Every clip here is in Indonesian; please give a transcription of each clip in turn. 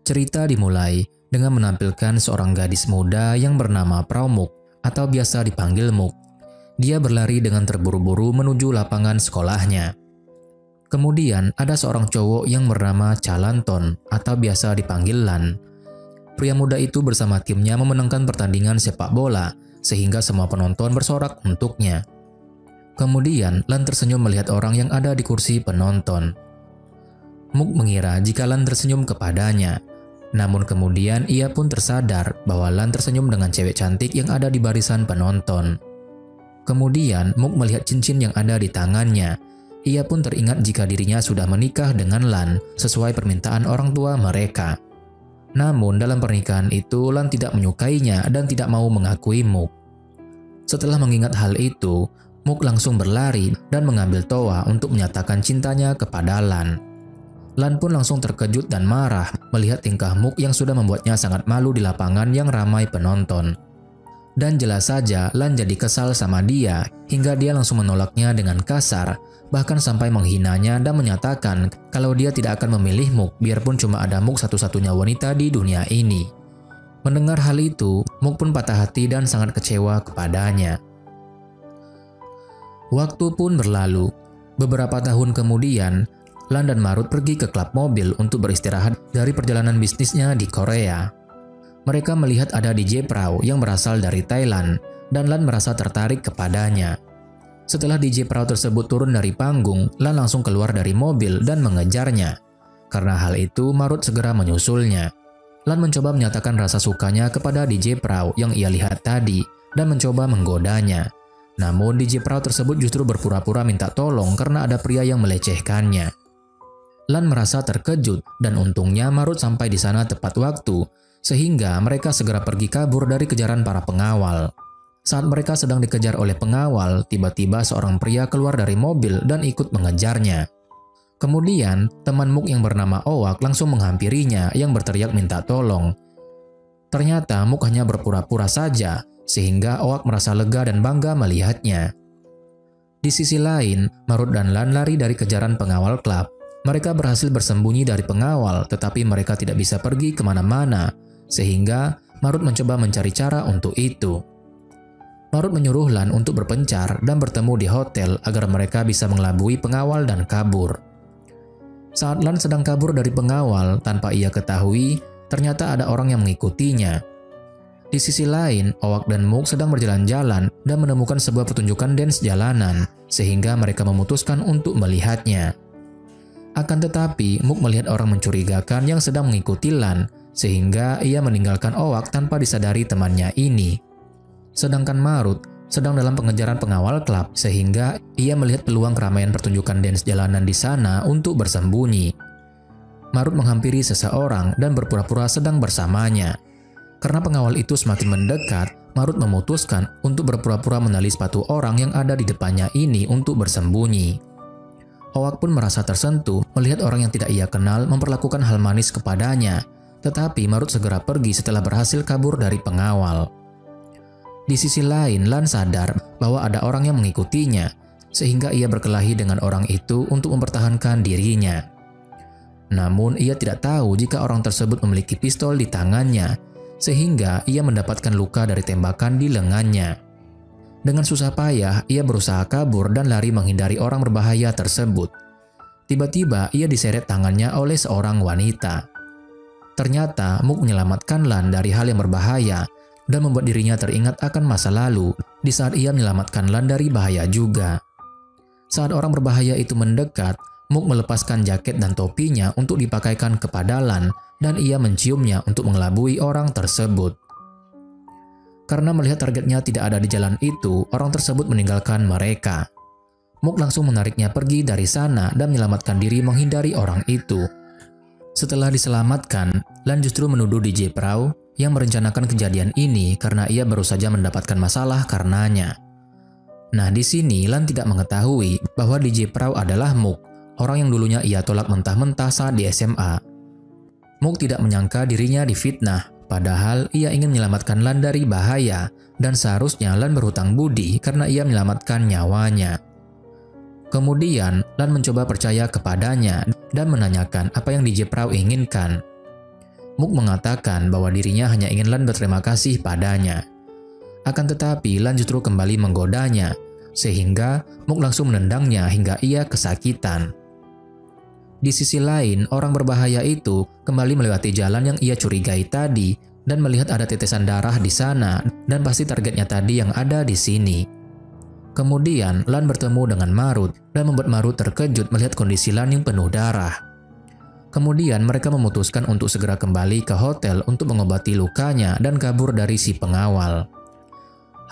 Cerita dimulai dengan menampilkan seorang gadis muda yang bernama Praumuk atau biasa dipanggil Muk. Dia berlari dengan terburu-buru menuju lapangan sekolahnya. Kemudian ada seorang cowok yang bernama Chalanton atau biasa dipanggil Lan. Pria muda itu bersama timnya memenangkan pertandingan sepak bola sehingga semua penonton bersorak untuknya. Kemudian Lan tersenyum melihat orang yang ada di kursi penonton. Muk mengira jika Lan tersenyum kepadanya. Namun kemudian ia pun tersadar bahwa Lan tersenyum dengan cewek cantik yang ada di barisan penonton. Kemudian Muk melihat cincin yang ada di tangannya. Ia pun teringat jika dirinya sudah menikah dengan Lan sesuai permintaan orang tua mereka. Namun dalam pernikahan itu Lan tidak menyukainya dan tidak mau mengakui Muk. Setelah mengingat hal itu, Muk langsung berlari dan mengambil toa untuk menyatakan cintanya kepada Lan. Lan pun langsung terkejut dan marah melihat tingkah Muk yang sudah membuatnya sangat malu di lapangan yang ramai penonton. Dan jelas saja Lan jadi kesal sama dia hingga dia langsung menolaknya dengan kasar, bahkan sampai menghinanya dan menyatakan kalau dia tidak akan memilih Muk biarpun cuma ada Muk satu-satunya wanita di dunia ini. Mendengar hal itu, Muk pun patah hati dan sangat kecewa kepadanya. Waktu pun berlalu. Beberapa tahun kemudian, Lan dan Marut pergi ke klub mobil untuk beristirahat dari perjalanan bisnisnya di Korea. Mereka melihat ada DJ Prau yang berasal dari Thailand dan Lan merasa tertarik kepadanya. Setelah DJ Prau tersebut turun dari panggung, Lan langsung keluar dari mobil dan mengejarnya. Karena hal itu, Marut segera menyusulnya. Lan mencoba menyatakan rasa sukanya kepada DJ Prau yang ia lihat tadi dan mencoba menggodanya. Namun DJ Prau tersebut justru berpura-pura minta tolong karena ada pria yang melecehkannya. Lan merasa terkejut dan untungnya Marut sampai di sana tepat waktu sehingga mereka segera pergi kabur dari kejaran para pengawal. Saat mereka sedang dikejar oleh pengawal, tiba-tiba seorang pria keluar dari mobil dan ikut mengejarnya. Kemudian, teman Muk yang bernama Owak langsung menghampirinya yang berteriak minta tolong. Ternyata Muk hanya berpura-pura saja, sehingga Owak merasa lega dan bangga melihatnya. Di sisi lain, Marut dan Lan lari dari kejaran pengawal klub. Mereka berhasil bersembunyi dari pengawal, tetapi mereka tidak bisa pergi kemana-mana, sehingga Marut mencoba mencari cara untuk itu. Marut menyuruh Lan untuk berpencar dan bertemu di hotel agar mereka bisa mengelabui pengawal dan kabur. Saat Lan sedang kabur dari pengawal, tanpa ia ketahui, ternyata ada orang yang mengikutinya. Di sisi lain, Owak dan Muk sedang berjalan-jalan dan menemukan sebuah pertunjukan dance jalanan, sehingga mereka memutuskan untuk melihatnya. Akan tetapi, Muk melihat orang mencurigakan yang sedang mengikuti Lan, sehingga ia meninggalkan Owak tanpa disadari temannya ini. Sedangkan Marut sedang dalam pengejaran pengawal klub, sehingga ia melihat peluang keramaian pertunjukan dance jalanan di sana untuk bersembunyi. Marut menghampiri seseorang dan berpura-pura sedang bersamanya. Karena pengawal itu semakin mendekat, Marut memutuskan untuk berpura-pura menali sepatu orang yang ada di depannya ini untuk bersembunyi. Owak pun merasa tersentuh melihat orang yang tidak ia kenal memperlakukan hal manis kepadanya, tetapi Marut segera pergi setelah berhasil kabur dari pengawal. Di sisi lain, Lan sadar bahwa ada orang yang mengikutinya, sehingga ia berkelahi dengan orang itu untuk mempertahankan dirinya. Namun, ia tidak tahu jika orang tersebut memiliki pistol di tangannya, sehingga ia mendapatkan luka dari tembakan di lengannya. Dengan susah payah, ia berusaha kabur dan lari menghindari orang berbahaya tersebut. Tiba-tiba, ia diseret tangannya oleh seorang wanita. Ternyata, Muk menyelamatkan Lan dari hal yang berbahaya dan membuat dirinya teringat akan masa lalu di saat ia menyelamatkan Lan dari bahaya juga. Saat orang berbahaya itu mendekat, Muk melepaskan jaket dan topinya untuk dipakaikan kepada Lan dan ia menciumnya untuk mengelabui orang tersebut. Karena melihat targetnya tidak ada di jalan itu, orang tersebut meninggalkan mereka. Muk langsung menariknya pergi dari sana dan menyelamatkan diri menghindari orang itu. Setelah diselamatkan, Lan justru menuduh DJ Prau yang merencanakan kejadian ini karena ia baru saja mendapatkan masalah karenanya. Nah, di sini Lan tidak mengetahui bahwa DJ Prau adalah Muk, orang yang dulunya ia tolak mentah-mentah saat di SMA. Muk tidak menyangka dirinya difitnah, padahal ia ingin menyelamatkan Lan dari bahaya dan seharusnya Lan berhutang budi karena ia menyelamatkan nyawanya. Kemudian, Lan mencoba percaya kepadanya dan menanyakan apa yang DJ Prau inginkan. Muk mengatakan bahwa dirinya hanya ingin Lan berterima kasih padanya. Akan tetapi Lan justru kembali menggodanya, sehingga Muk langsung menendangnya hingga ia kesakitan. Di sisi lain, orang berbahaya itu kembali melewati jalan yang ia curigai tadi dan melihat ada tetesan darah di sana dan pasti targetnya tadi yang ada di sini. Kemudian Lan bertemu dengan Marut dan membuat Marut terkejut melihat kondisi Lan yang penuh darah. Kemudian mereka memutuskan untuk segera kembali ke hotel untuk mengobati lukanya dan kabur dari si pengawal.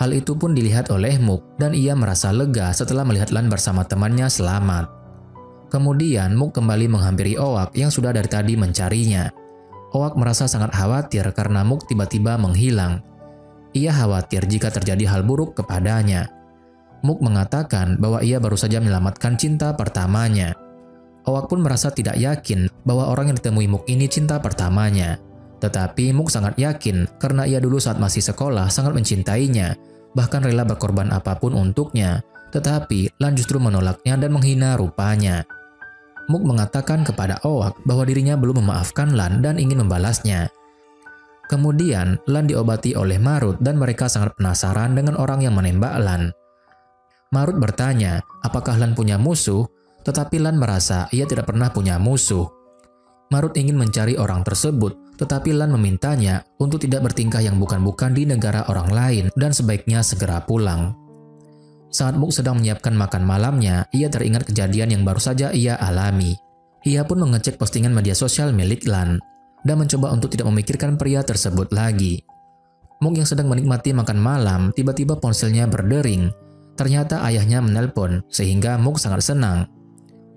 Hal itu pun dilihat oleh Muk dan ia merasa lega setelah melihat Lan bersama temannya selamat. Kemudian Muk kembali menghampiri Owak yang sudah dari tadi mencarinya. Owak merasa sangat khawatir karena Muk tiba-tiba menghilang. Ia khawatir jika terjadi hal buruk kepadanya. Muk mengatakan bahwa ia baru saja menyelamatkan cinta pertamanya. Owak pun merasa tidak yakin bahwa orang yang ditemui Muk ini cinta pertamanya. Tetapi Muk sangat yakin karena ia dulu saat masih sekolah sangat mencintainya, bahkan rela berkorban apapun untuknya. Tetapi Lan justru menolaknya dan menghina rupanya. Muk mengatakan kepada Owak bahwa dirinya belum memaafkan Lan dan ingin membalasnya. Kemudian Lan diobati oleh Marut dan mereka sangat penasaran dengan orang yang menembak Lan. Marut bertanya apakah Lan punya musuh, tetapi Lan merasa ia tidak pernah punya musuh. Marut ingin mencari orang tersebut, tetapi Lan memintanya untuk tidak bertingkah yang bukan-bukan di negara orang lain dan sebaiknya segera pulang. Saat Muk sedang menyiapkan makan malamnya, ia teringat kejadian yang baru saja ia alami. Ia pun mengecek postingan media sosial milik Lan dan mencoba untuk tidak memikirkan pria tersebut lagi. Muk yang sedang menikmati makan malam, tiba-tiba ponselnya berdering. Ternyata ayahnya menelpon, sehingga Muk sangat senang.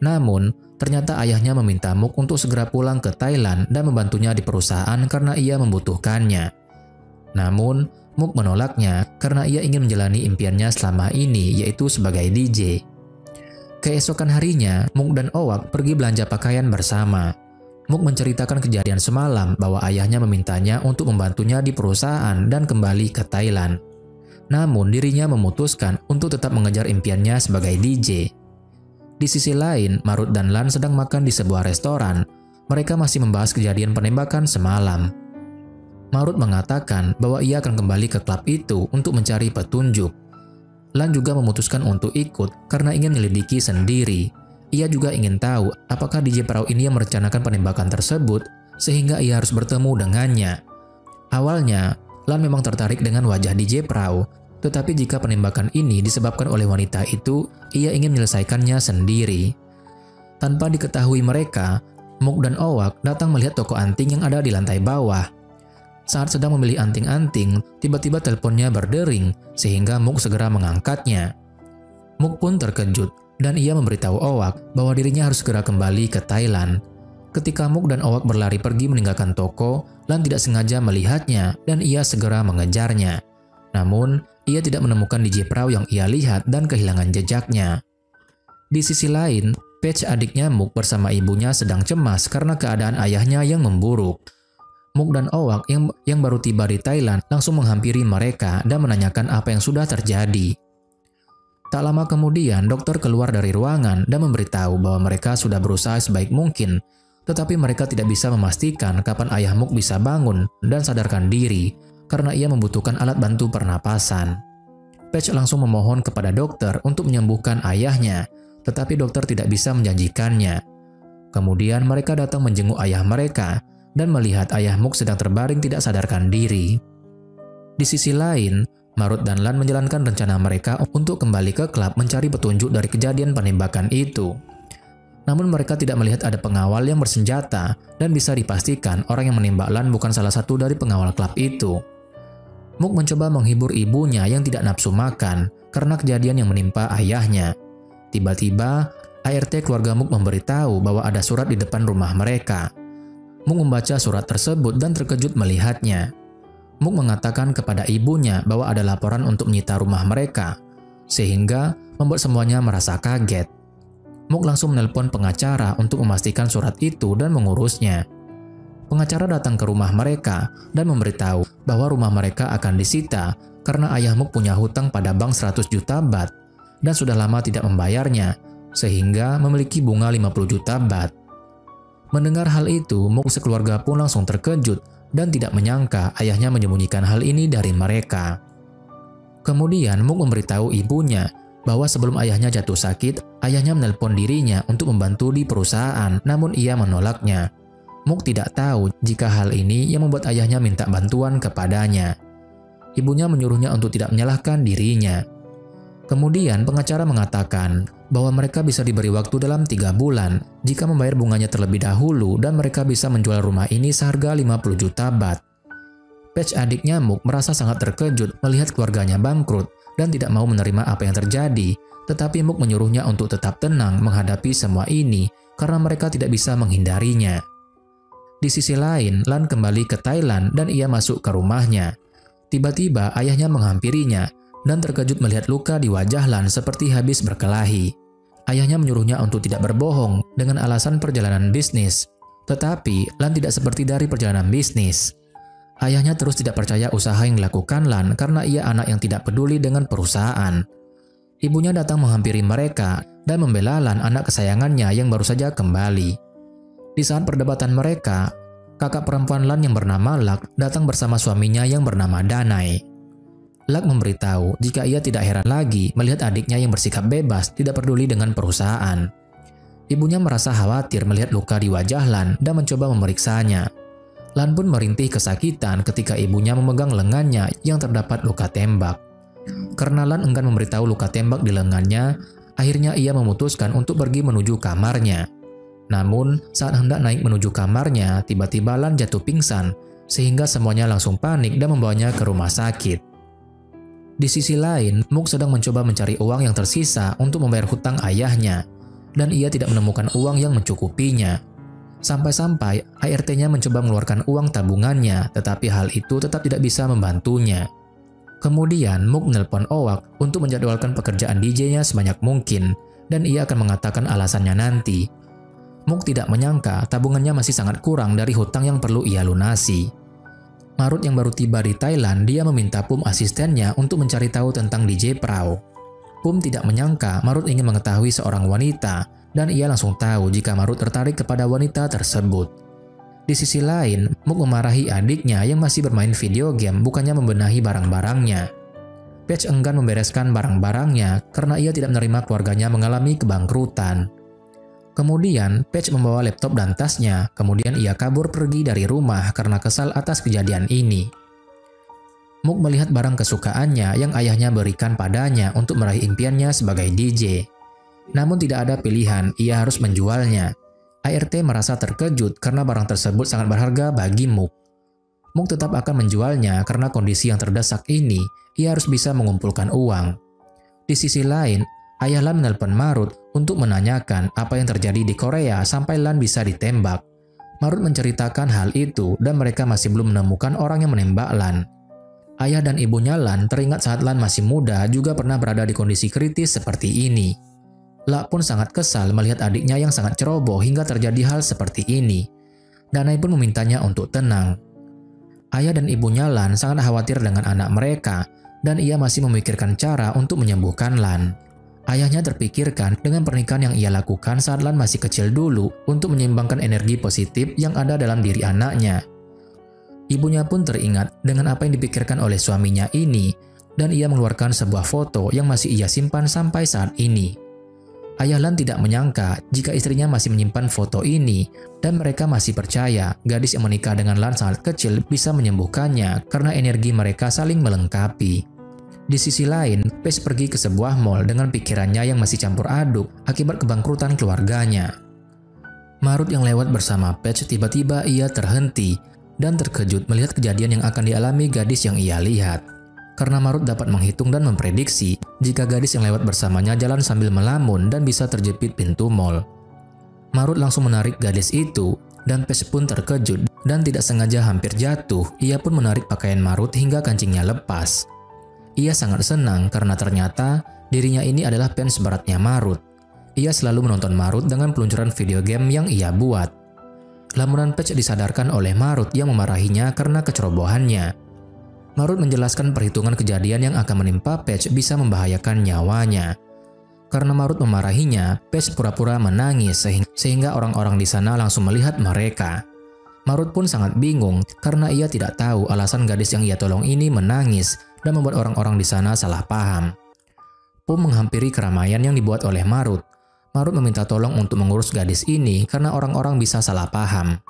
Namun, ternyata ayahnya meminta Muk untuk segera pulang ke Thailand dan membantunya di perusahaan karena ia membutuhkannya. Namun, Muk menolaknya karena ia ingin menjalani impiannya selama ini, yaitu sebagai DJ. Keesokan harinya, Muk dan Owak pergi belanja pakaian bersama. Muk menceritakan kejadian semalam bahwa ayahnya memintanya untuk membantunya di perusahaan dan kembali ke Thailand. Namun dirinya memutuskan untuk tetap mengejar impiannya sebagai DJ. Di sisi lain, Marut dan Lan sedang makan di sebuah restoran. Mereka masih membahas kejadian penembakan semalam. Marut mengatakan bahwa ia akan kembali ke klub itu untuk mencari petunjuk. Lan juga memutuskan untuk ikut karena ingin menyelidiki sendiri. Ia juga ingin tahu apakah DJ perahu ini yang merencanakan penembakan tersebut sehingga ia harus bertemu dengannya. Awalnya, Lan memang tertarik dengan wajah DJ perahu, tetapi jika penembakan ini disebabkan oleh wanita itu, ia ingin menyelesaikannya sendiri. Tanpa diketahui mereka, Muk dan Owak datang melihat toko anting yang ada di lantai bawah. Saat sedang memilih anting-anting, tiba-tiba teleponnya berdering sehingga Muk segera mengangkatnya. Muk pun terkejut dan ia memberitahu Owak bahwa dirinya harus segera kembali ke Thailand. Ketika Muk dan Owak berlari pergi meninggalkan toko, Lan tidak sengaja melihatnya dan ia segera mengejarnya. Namun, ia tidak menemukan DJ perahu yang ia lihat dan kehilangan jejaknya. Di sisi lain, Paige adiknya Muk bersama ibunya sedang cemas karena keadaan ayahnya yang memburuk. Muk dan Owak yang baru tiba di Thailand langsung menghampiri mereka dan menanyakan apa yang sudah terjadi. Tak lama kemudian, dokter keluar dari ruangan dan memberitahu bahwa mereka sudah berusaha sebaik mungkin, tetapi mereka tidak bisa memastikan kapan ayah Muk bisa bangun dan sadarkan diri karena ia membutuhkan alat bantu pernapasan. Paige langsung memohon kepada dokter untuk menyembuhkan ayahnya, tetapi dokter tidak bisa menjanjikannya. Kemudian mereka datang menjenguk ayah mereka dan melihat ayah Muk sedang terbaring tidak sadarkan diri. Di sisi lain, Marut dan Lan menjalankan rencana mereka untuk kembali ke klub mencari petunjuk dari kejadian penembakan itu. Namun mereka tidak melihat ada pengawal yang bersenjata dan bisa dipastikan orang yang menembak Lan bukan salah satu dari pengawal klub itu. Muk mencoba menghibur ibunya yang tidak nafsu makan karena kejadian yang menimpa ayahnya. Tiba-tiba, ART keluarga Muk memberitahu bahwa ada surat di depan rumah mereka. Muk membaca surat tersebut dan terkejut melihatnya. Muk mengatakan kepada ibunya bahwa ada laporan untuk menyita rumah mereka, sehingga membuat semuanya merasa kaget. Muk langsung menelpon pengacara untuk memastikan surat itu dan mengurusnya. Pengacara datang ke rumah mereka dan memberitahu bahwa rumah mereka akan disita karena ayah Muk punya hutang pada bank 100 juta baht dan sudah lama tidak membayarnya, sehingga memiliki bunga 50 juta baht. Mendengar hal itu, Mook sekeluarga pun langsung terkejut dan tidak menyangka ayahnya menyembunyikan hal ini dari mereka. Kemudian Mook memberitahu ibunya bahwa sebelum ayahnya jatuh sakit, ayahnya menelpon dirinya untuk membantu di perusahaan, namun ia menolaknya. Mook tidak tahu jika hal ini yang membuat ayahnya minta bantuan kepadanya. Ibunya menyuruhnya untuk tidak menyalahkan dirinya. Kemudian pengacara mengatakan bahwa mereka bisa diberi waktu dalam 3 bulan jika membayar bunganya terlebih dahulu dan mereka bisa menjual rumah ini seharga 50 juta baht. Patch, adiknya Mook, merasa sangat terkejut melihat keluarganya bangkrut dan tidak mau menerima apa yang terjadi, tetapi Mook menyuruhnya untuk tetap tenang menghadapi semua ini karena mereka tidak bisa menghindarinya. Di sisi lain, Lan kembali ke Thailand dan ia masuk ke rumahnya. Tiba-tiba ayahnya menghampirinya dan terkejut melihat luka di wajah Lan seperti habis berkelahi. Ayahnya menyuruhnya untuk tidak berbohong dengan alasan perjalanan bisnis. Tetapi Lan tidak seperti dari perjalanan bisnis. Ayahnya terus tidak percaya usaha yang dilakukan Lan karena ia anak yang tidak peduli dengan perusahaan. Ibunya datang menghampiri mereka dan membela Lan, anak kesayangannya yang baru saja kembali. Di saat perdebatan mereka, kakak perempuan Lan yang bernama Lak datang bersama suaminya yang bernama Danai. Lak memberitahu jika ia tidak heran lagi melihat adiknya yang bersikap bebas tidak peduli dengan perusahaan. Ibunya merasa khawatir melihat luka di wajah Lan dan mencoba memeriksanya. Lan pun merintih kesakitan ketika ibunya memegang lengannya yang terdapat luka tembak. Karena Lan enggan memberitahu luka tembak di lengannya, akhirnya ia memutuskan untuk pergi menuju kamarnya. Namun, saat hendak naik menuju kamarnya, tiba-tiba Lan jatuh pingsan, sehingga semuanya langsung panik dan membawanya ke rumah sakit. Di sisi lain, Mook sedang mencoba mencari uang yang tersisa untuk membayar hutang ayahnya, dan ia tidak menemukan uang yang mencukupinya. Sampai-sampai ART-nya mencoba mengeluarkan uang tabungannya, tetapi hal itu tetap tidak bisa membantunya. Kemudian, Mook menelpon Owak untuk menjadwalkan pekerjaan DJ-nya sebanyak mungkin, dan ia akan mengatakan alasannya nanti. Mook tidak menyangka tabungannya masih sangat kurang dari hutang yang perlu ia lunasi. Marut yang baru tiba di Thailand, dia meminta Pum asistennya untuk mencari tahu tentang DJ Prau. Pum tidak menyangka Marut ingin mengetahui seorang wanita, dan ia langsung tahu jika Marut tertarik kepada wanita tersebut. Di sisi lain, Mook memarahi adiknya yang masih bermain video game bukannya membenahi barang-barangnya. Patch enggan membereskan barang-barangnya karena ia tidak menerima keluarganya mengalami kebangkrutan. Kemudian, Patch membawa laptop dan tasnya, kemudian ia kabur pergi dari rumah karena kesal atas kejadian ini. Mook melihat barang kesukaannya yang ayahnya berikan padanya untuk meraih impiannya sebagai DJ. Namun tidak ada pilihan, ia harus menjualnya. ART merasa terkejut karena barang tersebut sangat berharga bagi Mook. Mook tetap akan menjualnya karena kondisi yang terdesak ini, ia harus bisa mengumpulkan uang. Di sisi lain, ayah Lan menelpon Marut untuk menanyakan apa yang terjadi di Korea sampai Lan bisa ditembak. Marut menceritakan hal itu dan mereka masih belum menemukan orang yang menembak Lan. Ayah dan ibunya Lan teringat saat Lan masih muda juga pernah berada di kondisi kritis seperti ini. Lak pun sangat kesal melihat adiknya yang sangat ceroboh hingga terjadi hal seperti ini. Danai pun memintanya untuk tenang. Ayah dan ibunya Lan sangat khawatir dengan anak mereka dan ia masih memikirkan cara untuk menyembuhkan Lan. Ayahnya terpikirkan dengan pernikahan yang ia lakukan saat Lan masih kecil dulu untuk menyeimbangkan energi positif yang ada dalam diri anaknya. Ibunya pun teringat dengan apa yang dipikirkan oleh suaminya ini dan ia mengeluarkan sebuah foto yang masih ia simpan sampai saat ini. Ayah Lan tidak menyangka jika istrinya masih menyimpan foto ini dan mereka masih percaya gadis yang menikah dengan Lan sangat kecil bisa menyembuhkannya karena energi mereka saling melengkapi. Di sisi lain, Patch pergi ke sebuah mall dengan pikirannya yang masih campur aduk akibat kebangkrutan keluarganya. Marut yang lewat bersama Patch tiba-tiba ia terhenti dan terkejut melihat kejadian yang akan dialami gadis yang ia lihat. Karena Marut dapat menghitung dan memprediksi jika gadis yang lewat bersamanya jalan sambil melamun dan bisa terjepit pintu mall. Marut langsung menarik gadis itu dan Patch pun terkejut dan tidak sengaja hampir jatuh. Ia pun menarik pakaian Marut hingga kancingnya lepas. Ia sangat senang karena ternyata dirinya ini adalah fans beratnya Marut. Ia selalu menonton Marut dengan peluncuran video game yang ia buat. Lamunan Patch disadarkan oleh Marut yang memarahinya karena kecerobohannya. Marut menjelaskan perhitungan kejadian yang akan menimpa Patch bisa membahayakan nyawanya. Karena Marut memarahinya, Patch pura-pura menangis sehingga orang-orang di sana langsung melihat mereka. Marut pun sangat bingung karena ia tidak tahu alasan gadis yang ia tolong ini menangis dan membuat orang-orang di sana salah paham. Pum menghampiri keramaian yang dibuat oleh Marut. Marut meminta tolong untuk mengurus gadis ini karena orang-orang bisa salah paham.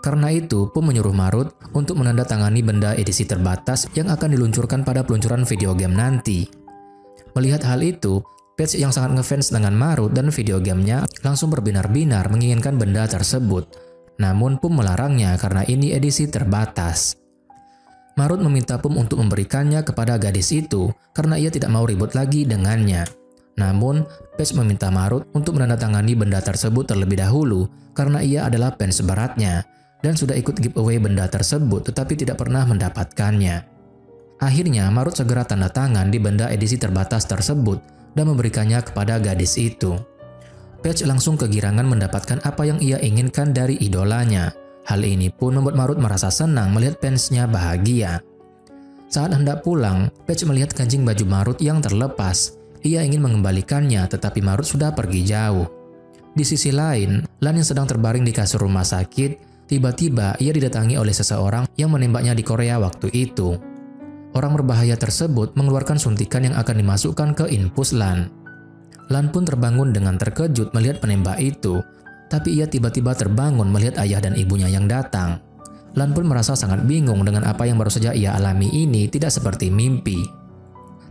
Karena itu, Pum menyuruh Marut untuk menandatangani benda edisi terbatas yang akan diluncurkan pada peluncuran video game nanti. Melihat hal itu, Patch yang sangat ngefans dengan Marut dan video gamenya langsung berbinar-binar menginginkan benda tersebut. Namun Pum melarangnya karena ini edisi terbatas. Marut meminta Pum untuk memberikannya kepada gadis itu karena ia tidak mau ribut lagi dengannya. Namun, Patch meminta Marut untuk menandatangani benda tersebut terlebih dahulu karena ia adalah fans beratnya dan sudah ikut giveaway benda tersebut tetapi tidak pernah mendapatkannya. Akhirnya, Marut segera tanda tangan di benda edisi terbatas tersebut dan memberikannya kepada gadis itu. Patch langsung kegirangan mendapatkan apa yang ia inginkan dari idolanya. Hal ini pun membuat Marut merasa senang melihat fansnya bahagia. Saat hendak pulang, Patch melihat kancing baju Marut yang terlepas. Ia ingin mengembalikannya tetapi Marut sudah pergi jauh. Di sisi lain, Lan yang sedang terbaring di kasur rumah sakit, tiba-tiba ia didatangi oleh seseorang yang menembaknya di Korea waktu itu. Orang berbahaya tersebut mengeluarkan suntikan yang akan dimasukkan ke infus Lan. Lan pun terbangun dengan terkejut melihat penembak itu, tapi ia tiba-tiba terbangun melihat ayah dan ibunya yang datang. Lan pun merasa sangat bingung dengan apa yang baru saja ia alami ini tidak seperti mimpi.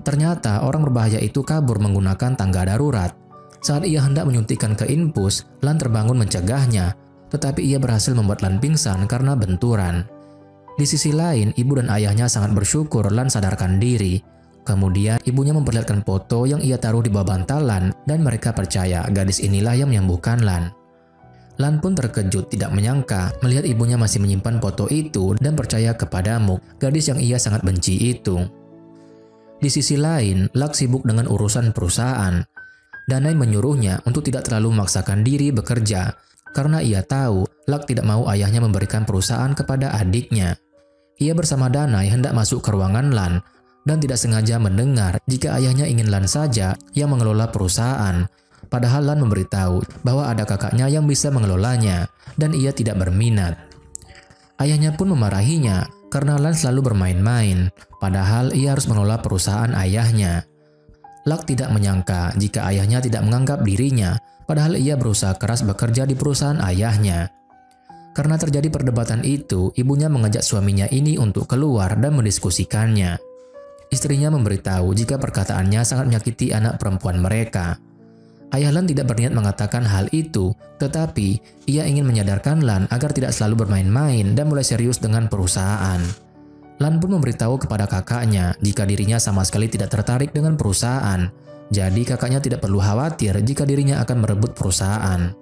Ternyata orang berbahaya itu kabur menggunakan tangga darurat. Saat ia hendak menyuntikkan ke infus, Lan terbangun mencegahnya, tetapi ia berhasil membuat Lan pingsan karena benturan. Di sisi lain, ibu dan ayahnya sangat bersyukur Lan sadarkan diri. Kemudian, ibunya memperlihatkan foto yang ia taruh di bawah bantalan dan mereka percaya gadis inilah yang menyembuhkan Lan. Lan pun terkejut tidak menyangka melihat ibunya masih menyimpan foto itu dan percaya kepada Mook, gadis yang ia sangat benci itu. Di sisi lain, Lak sibuk dengan urusan perusahaan. Danai menyuruhnya untuk tidak terlalu memaksakan diri bekerja karena ia tahu Lak tidak mau ayahnya memberikan perusahaan kepada adiknya. Ia bersama Danai hendak masuk ke ruangan Lan dan tidak sengaja mendengar jika ayahnya ingin Lan saja yang mengelola perusahaan. Padahal Lan memberitahu bahwa ada kakaknya yang bisa mengelolanya dan ia tidak berminat. Ayahnya pun memarahinya karena Lan selalu bermain-main, padahal ia harus mengelola perusahaan ayahnya. Lak tidak menyangka jika ayahnya tidak menganggap dirinya, padahal ia berusaha keras bekerja di perusahaan ayahnya. Karena terjadi perdebatan itu, ibunya mengajak suaminya ini untuk keluar dan mendiskusikannya. Istrinya memberitahu jika perkataannya sangat menyakiti anak perempuan mereka. Ayah Lan tidak berniat mengatakan hal itu, tetapi ia ingin menyadarkan Lan agar tidak selalu bermain-main dan mulai serius dengan perusahaan. Lan pun memberitahu kepada kakaknya jika dirinya sama sekali tidak tertarik dengan perusahaan, jadi kakaknya tidak perlu khawatir jika dirinya akan merebut perusahaan.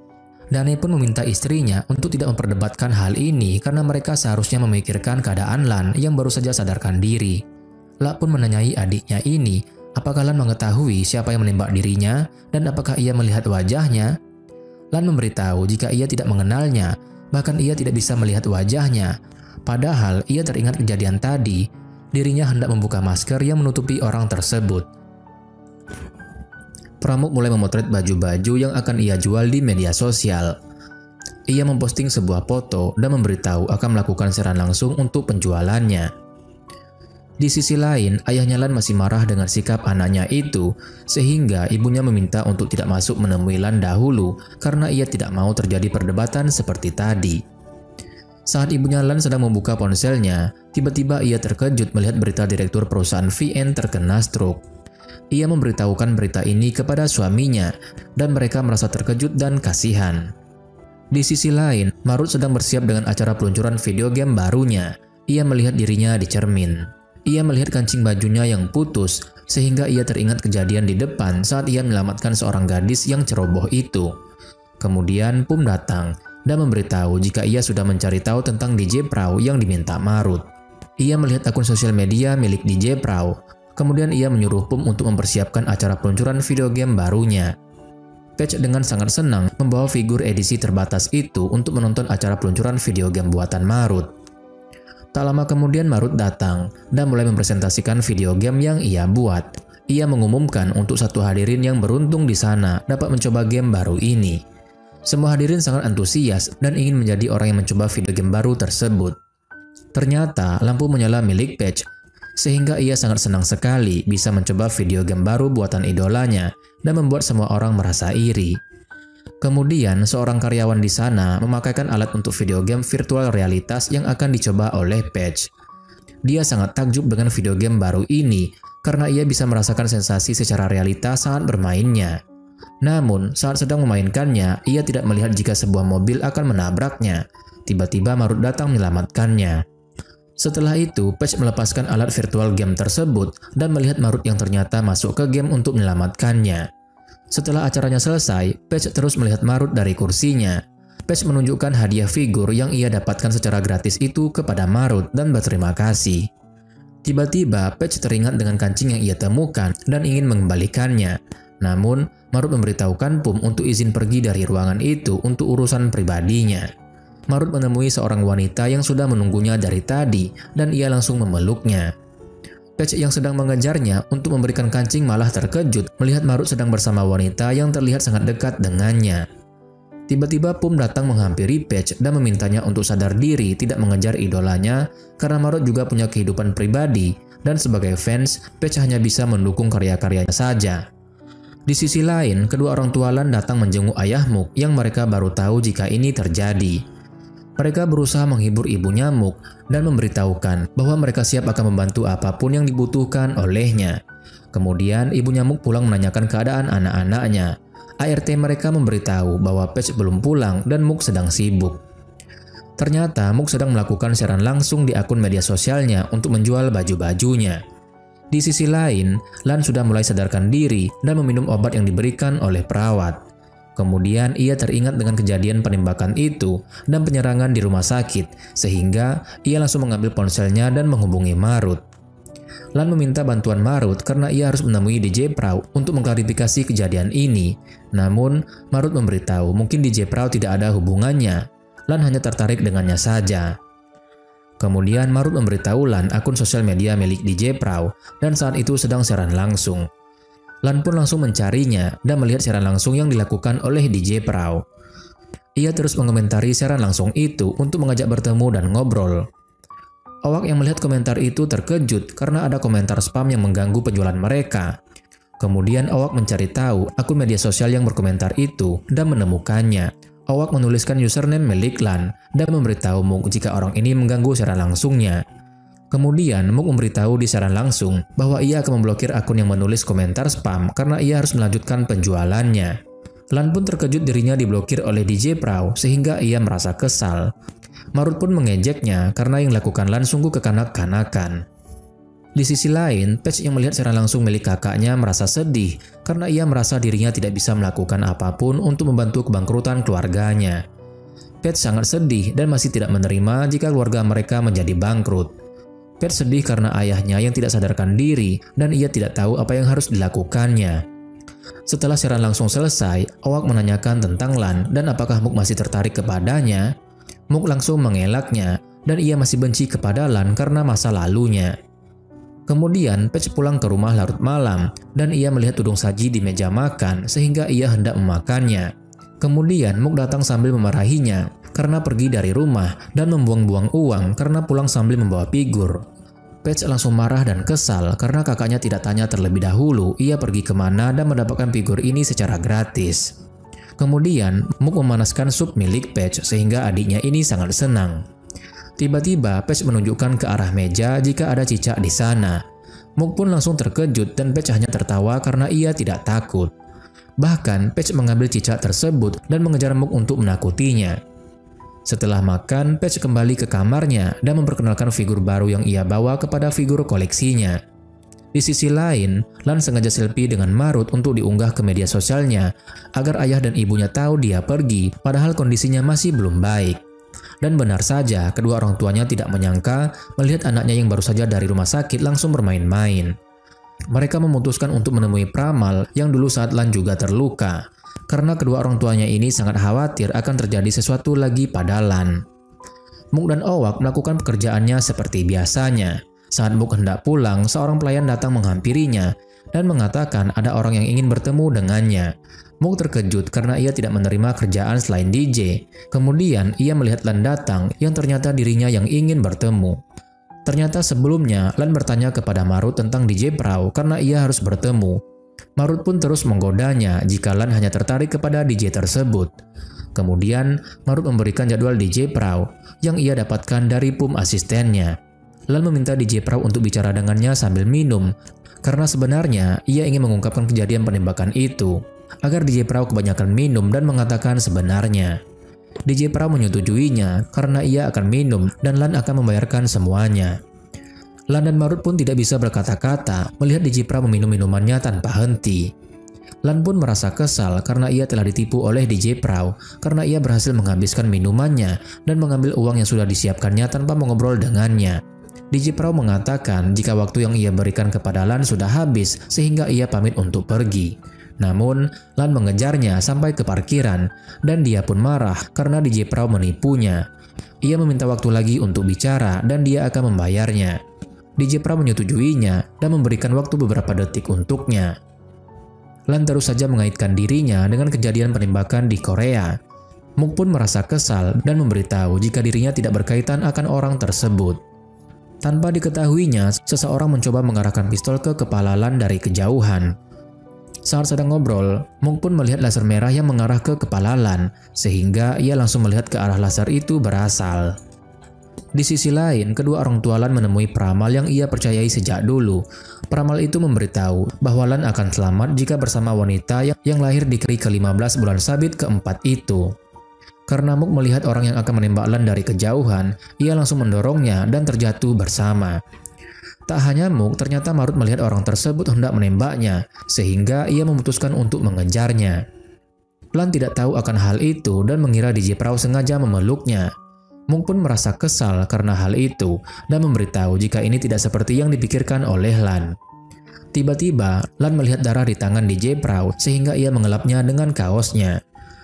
Danai pun meminta istrinya untuk tidak memperdebatkan hal ini karena mereka seharusnya memikirkan keadaan Lan yang baru saja sadarkan diri. Lak pun menanyai adiknya ini, apakah Lan mengetahui siapa yang menembak dirinya dan apakah ia melihat wajahnya? Lan memberitahu jika ia tidak mengenalnya, bahkan ia tidak bisa melihat wajahnya. Padahal ia teringat kejadian tadi, dirinya hendak membuka masker yang menutupi orang tersebut. Pramuk mulai memotret baju-baju yang akan ia jual di media sosial. Ia memposting sebuah foto dan memberitahu akan melakukan serangan langsung untuk penjualannya. Di sisi lain, ayahnya Lan masih marah dengan sikap anaknya itu, sehingga ibunya meminta untuk tidak masuk menemui Lan dahulu karena ia tidak mau terjadi perdebatan seperti tadi. Saat ibunya Lan sedang membuka ponselnya, tiba-tiba ia terkejut melihat berita direktur perusahaan VN terkena stroke. Ia memberitahukan berita ini kepada suaminya, dan mereka merasa terkejut dan kasihan. Di sisi lain, Marut sedang bersiap dengan acara peluncuran video game barunya. Ia melihat dirinya di cermin. Ia melihat kancing bajunya yang putus, sehingga ia teringat kejadian di depan saat ia menyelamatkan seorang gadis yang ceroboh itu. Kemudian Pum datang dan memberitahu jika ia sudah mencari tahu tentang DJ Prau yang diminta Marut. Ia melihat akun sosial media milik DJ Prau. Kemudian ia menyuruh Pum untuk mempersiapkan acara peluncuran video game barunya. Patch dengan sangat senang membawa figur edisi terbatas itu untuk menonton acara peluncuran video game buatan Marut. Tak lama kemudian Marut datang dan mulai mempresentasikan video game yang ia buat. ia mengumumkan untuk satu hadirin yang beruntung di sana dapat mencoba game baru ini. Semua hadirin sangat antusias dan ingin menjadi orang yang mencoba video game baru tersebut. Ternyata lampu menyala milik Patch, sehingga ia sangat senang sekali bisa mencoba video game baru buatan idolanya dan membuat semua orang merasa iri. Kemudian seorang karyawan di sana memakaikan alat untuk video game virtual realitas yang akan dicoba oleh Patch. Dia sangat takjub dengan video game baru ini karena ia bisa merasakan sensasi secara realitas saat bermainnya. Namun, saat sedang memainkannya, ia tidak melihat jika sebuah mobil akan menabraknya. Tiba-tiba Marut datang menyelamatkannya. Setelah itu, Patch melepaskan alat virtual game tersebut dan melihat Marut yang ternyata masuk ke game untuk menyelamatkannya. Setelah acaranya selesai, Patch terus melihat Marut dari kursinya. Patch menunjukkan hadiah figur yang ia dapatkan secara gratis itu kepada Marut dan berterima kasih. Tiba-tiba, Patch teringat dengan kancing yang ia temukan dan ingin mengembalikannya. Namun, Marut memberitahukan Pum untuk izin pergi dari ruangan itu untuk urusan pribadinya. Marut menemui seorang wanita yang sudah menunggunya dari tadi dan ia langsung memeluknya. Patch yang sedang mengejarnya untuk memberikan kancing malah terkejut melihat Marut sedang bersama wanita yang terlihat sangat dekat dengannya. Tiba-tiba Pum datang menghampiri Patch dan memintanya untuk sadar diri tidak mengejar idolanya karena Marut juga punya kehidupan pribadi dan sebagai fans, Patch hanya bisa mendukung karya-karyanya saja. Di sisi lain, kedua orang tua Lan datang menjenguk ayah Mook yang mereka baru tahu jika ini terjadi. Mereka berusaha menghibur ibunya Mook dan memberitahukan bahwa mereka siap akan membantu apapun yang dibutuhkan olehnya. Kemudian ibunya Mook pulang menanyakan keadaan anak-anaknya. ART mereka memberitahu bahwa Patch belum pulang dan Mook sedang sibuk. Ternyata Mook sedang melakukan siaran langsung di akun media sosialnya untuk menjual baju-bajunya. Di sisi lain, Lan sudah mulai sadarkan diri dan meminum obat yang diberikan oleh perawat. Kemudian ia teringat dengan kejadian penembakan itu dan penyerangan di rumah sakit, sehingga ia langsung mengambil ponselnya dan menghubungi Marut. Lan meminta bantuan Marut karena ia harus menemui DJ Prau untuk mengklarifikasi kejadian ini. Namun, Marut memberitahu mungkin DJ Prau tidak ada hubungannya. Lan hanya tertarik dengannya saja. Kemudian Marut memberitahu Lan akun sosial media milik DJ Prau dan saat itu sedang siaran langsung. Lan pun langsung mencarinya dan melihat siaran langsung yang dilakukan oleh DJ Prau. Ia terus mengomentari siaran langsung itu untuk mengajak bertemu dan ngobrol. Owak yang melihat komentar itu terkejut karena ada komentar spam yang mengganggu penjualan mereka. Kemudian Owak mencari tahu akun media sosial yang berkomentar itu dan menemukannya. Owak menuliskan username milik Lan dan memberitahu Mook jika orang ini mengganggu siaran langsungnya. Kemudian Mook memberitahu di siaran langsung bahwa ia akan memblokir akun yang menulis komentar spam karena ia harus melanjutkan penjualannya. Lan pun terkejut dirinya diblokir oleh DJ Prau sehingga ia merasa kesal. Marut pun mengejeknya karena yang dilakukan Lan sungguh kekanak-kanakan. Di sisi lain, Patch yang melihat siaran langsung milik kakaknya merasa sedih karena ia merasa dirinya tidak bisa melakukan apapun untuk membantu kebangkrutan keluarganya. Patch sangat sedih dan masih tidak menerima jika keluarga mereka menjadi bangkrut. Patch sedih karena ayahnya yang tidak sadarkan diri dan ia tidak tahu apa yang harus dilakukannya. Setelah siaran langsung selesai, Owak menanyakan tentang Lan dan apakah Mook masih tertarik kepadanya. Mook langsung mengelaknya dan ia masih benci kepada Lan karena masa lalunya. Kemudian Patch pulang ke rumah larut malam dan ia melihat tudung saji di meja makan sehingga ia hendak memakannya. Kemudian Mook datang sambil memarahinya karena pergi dari rumah dan membuang-buang uang karena pulang sambil membawa figur. Patch langsung marah dan kesal karena kakaknya tidak tanya terlebih dahulu ia pergi kemana dan mendapatkan figur ini secara gratis. Kemudian Mook memanaskan sup milik Patch sehingga adiknya ini sangat senang. Tiba-tiba Patch menunjukkan ke arah meja jika ada cicak di sana. Mook pun langsung terkejut dan Patch hanya tertawa karena ia tidak takut. Bahkan Patch mengambil cicak tersebut dan mengejar Mook untuk menakutinya. Setelah makan, Patch kembali ke kamarnya dan memperkenalkan figur baru yang ia bawa kepada figur koleksinya. Di sisi lain, Lan sengaja selfie dengan Marut untuk diunggah ke media sosialnya agar ayah dan ibunya tahu dia pergi padahal kondisinya masih belum baik. Dan benar saja, kedua orang tuanya tidak menyangka melihat anaknya yang baru saja dari rumah sakit langsung bermain-main. Mereka memutuskan untuk menemui Pramal yang dulu saat Lan juga terluka. Karena kedua orang tuanya ini sangat khawatir akan terjadi sesuatu lagi pada Lan. Mook dan Owak melakukan pekerjaannya seperti biasanya. Saat Mook hendak pulang, seorang pelayan datang menghampirinya dan mengatakan ada orang yang ingin bertemu dengannya. Mook terkejut karena ia tidak menerima kerjaan selain DJ. Kemudian ia melihat Lan datang yang ternyata dirinya yang ingin bertemu. Ternyata sebelumnya Lan bertanya kepada Marut tentang DJ Prau karena ia harus bertemu. Marut pun terus menggodanya jika Lan hanya tertarik kepada DJ tersebut. Kemudian Marut memberikan jadwal DJ Prau yang ia dapatkan dari PUM asistennya. Lan meminta DJ Prau untuk bicara dengannya sambil minum karena sebenarnya ia ingin mengungkapkan kejadian penembakan itu agar DJ Prau kebanyakan minum dan mengatakan sebenarnya. DJ Prau menyetujuinya karena ia akan minum dan Lan akan membayarkan semuanya. Lan dan Marut pun tidak bisa berkata-kata melihat DJ Prau meminum minumannya tanpa henti. Lan pun merasa kesal karena ia telah ditipu oleh DJ Prau karena ia berhasil menghabiskan minumannya dan mengambil uang yang sudah disiapkannya tanpa mengobrol dengannya. DJ Prau mengatakan jika waktu yang ia berikan kepada Lan sudah habis sehingga ia pamit untuk pergi. Namun, Lan mengejarnya sampai ke parkiran dan dia pun marah karena DJ Prau menipunya. Ia meminta waktu lagi untuk bicara dan dia akan membayarnya. DJ Prau menyetujuinya dan memberikan waktu beberapa detik untuknya. Lan terus saja mengaitkan dirinya dengan kejadian penembakan di Korea. Mook pun merasa kesal dan memberitahu jika dirinya tidak berkaitan akan orang tersebut. Tanpa diketahuinya, seseorang mencoba mengarahkan pistol ke kepala Lan dari kejauhan. Saat sedang ngobrol, Mook pun melihat laser merah yang mengarah ke kepala Lan, sehingga ia langsung melihat ke arah laser itu berasal. Di sisi lain, kedua orang tua Lan menemui peramal yang ia percayai sejak dulu. Peramal itu memberitahu bahwa Lan akan selamat jika bersama wanita yang lahir di ke-15 bulan sabit keempat itu. Karena Mook melihat orang yang akan menembak Lan dari kejauhan, ia langsung mendorongnya dan terjatuh bersama. Tak hanya Mook, ternyata Marut melihat orang tersebut hendak menembaknya, sehingga ia memutuskan untuk mengejarnya. Lan tidak tahu akan hal itu dan mengira DJ Prau sengaja memeluknya. Mook pun merasa kesal karena hal itu dan memberitahu jika ini tidak seperti yang dipikirkan oleh Lan. Tiba-tiba, Lan melihat darah di tangan DJ Prau sehingga ia mengelapnya dengan kaosnya.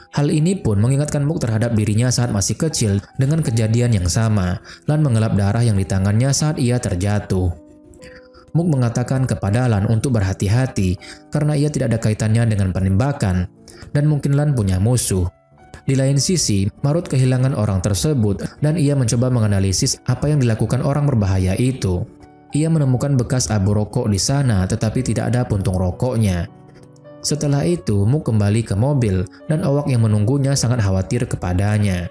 Hal ini pun mengingatkan Mook terhadap dirinya saat masih kecil dengan kejadian yang sama. Lan mengelap darah yang di tangannya saat ia terjatuh. Mook mengatakan kepada Lan untuk berhati-hati karena ia tidak ada kaitannya dengan penembakan dan mungkin Lan punya musuh. Di lain sisi, Marut kehilangan orang tersebut dan ia mencoba menganalisis apa yang dilakukan orang berbahaya itu. Ia menemukan bekas abu rokok di sana tetapi tidak ada puntung rokoknya. Setelah itu, Mook kembali ke mobil dan Owak yang menunggunya sangat khawatir kepadanya.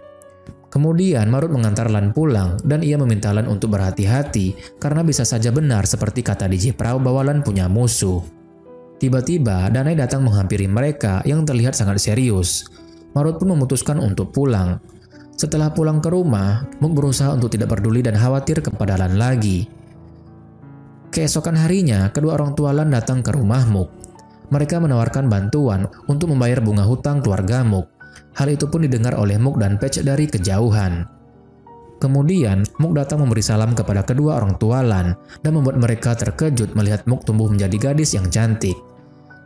Kemudian Marut mengantar Lan pulang dan ia meminta Lan untuk berhati-hati karena bisa saja benar seperti kata DJ Prau bahwa Lan punya musuh. Tiba-tiba Danai datang menghampiri mereka yang terlihat sangat serius. Marut pun memutuskan untuk pulang. Setelah pulang ke rumah, Mook berusaha untuk tidak peduli dan khawatir kepada Lan lagi. Keesokan harinya, kedua orang tua Lan datang ke rumah Mook. Mereka menawarkan bantuan untuk membayar bunga hutang keluarga Mook. Hal itu pun didengar oleh Mook dan Patch dari kejauhan. Kemudian, Mook datang memberi salam kepada kedua orang tua Lan dan membuat mereka terkejut melihat Mook tumbuh menjadi gadis yang cantik.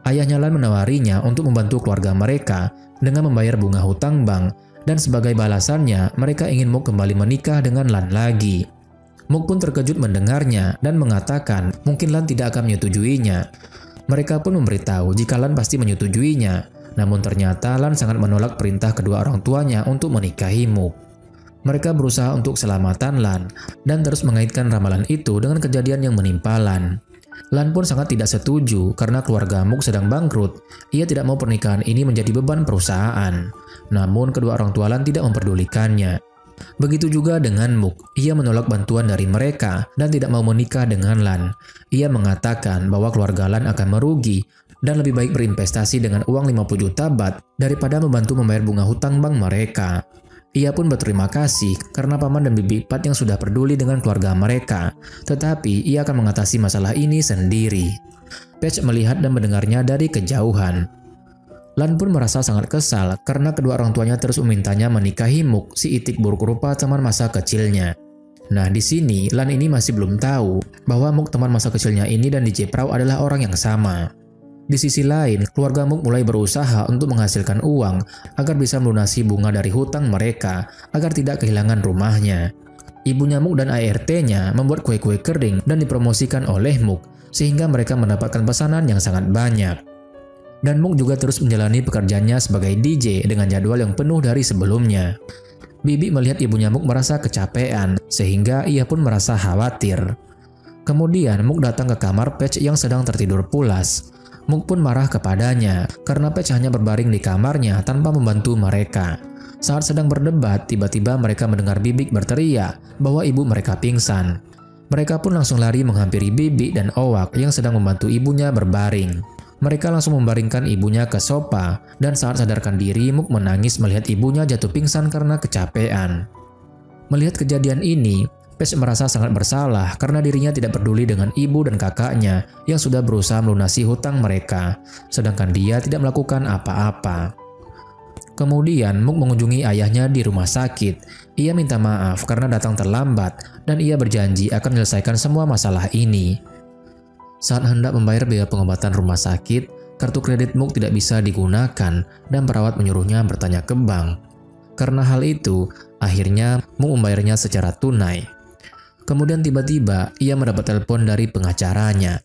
Ayahnya Lan menawarinya untuk membantu keluarga mereka dengan membayar bunga hutang bank dan sebagai balasannya mereka ingin Mook kembali menikah dengan Lan lagi. Mook pun terkejut mendengarnya dan mengatakan mungkin Lan tidak akan menyetujuinya. Mereka pun memberitahu jika Lan pasti menyetujuinya, namun ternyata Lan sangat menolak perintah kedua orang tuanya untuk menikahi Mook. Mereka berusaha untuk keselamatan Lan dan terus mengaitkan ramalan itu dengan kejadian yang menimpa Lan. Lan pun sangat tidak setuju karena keluarga Mook sedang bangkrut. Ia tidak mau pernikahan ini menjadi beban perusahaan. Namun kedua orang tua Lan tidak memperdulikannya. Begitu juga dengan Mook, ia menolak bantuan dari mereka dan tidak mau menikah dengan Lan. Ia mengatakan bahwa keluarga Lan akan merugi dan lebih baik berinvestasi dengan uang 50 juta baht daripada membantu membayar bunga hutang bank mereka. Ia pun berterima kasih karena paman dan bibi Pat yang sudah peduli dengan keluarga mereka, tetapi ia akan mengatasi masalah ini sendiri. Patch melihat dan mendengarnya dari kejauhan. Lan pun merasa sangat kesal karena kedua orang tuanya terus memintanya menikahi Mook, si itik buruk rupa teman masa kecilnya. Nah, di sini Lan ini masih belum tahu bahwa Mook teman masa kecilnya ini dan DJ Prau adalah orang yang sama. Di sisi lain, keluarga Mook mulai berusaha untuk menghasilkan uang agar bisa melunasi bunga dari hutang mereka agar tidak kehilangan rumahnya. Ibunya Mook dan ART-nya membuat kue-kue kering dan dipromosikan oleh Mook. sehingga mereka mendapatkan pesanan yang sangat banyak. Dan Mook juga terus menjalani pekerjaannya sebagai DJ dengan jadwal yang penuh dari sebelumnya. Bibi melihat ibunya Mook merasa kecapean, sehingga ia pun merasa khawatir. Kemudian Mook datang ke kamar Paige yang sedang tertidur pulas. Mook pun marah kepadanya, karena Paige hanya berbaring di kamarnya tanpa membantu mereka. Saat sedang berdebat, tiba-tiba mereka mendengar Bibi berteriak bahwa ibu mereka pingsan. Mereka pun langsung lari menghampiri Bibi dan Owak yang sedang membantu ibunya berbaring. Mereka langsung membaringkan ibunya ke sofa, dan saat sadarkan diri, Mook menangis melihat ibunya jatuh pingsan karena kecapean. Melihat kejadian ini, Paige merasa sangat bersalah karena dirinya tidak peduli dengan ibu dan kakaknya yang sudah berusaha melunasi hutang mereka, sedangkan dia tidak melakukan apa-apa. Kemudian Mook mengunjungi ayahnya di rumah sakit. Ia minta maaf karena datang terlambat, dan ia berjanji akan menyelesaikan semua masalah ini. Saat hendak membayar biaya pengobatan rumah sakit, kartu kredit Mook tidak bisa digunakan dan perawat menyuruhnya bertanya ke bank. Karena hal itu, akhirnya Mook membayarnya secara tunai. Kemudian tiba-tiba ia mendapat telepon dari pengacaranya.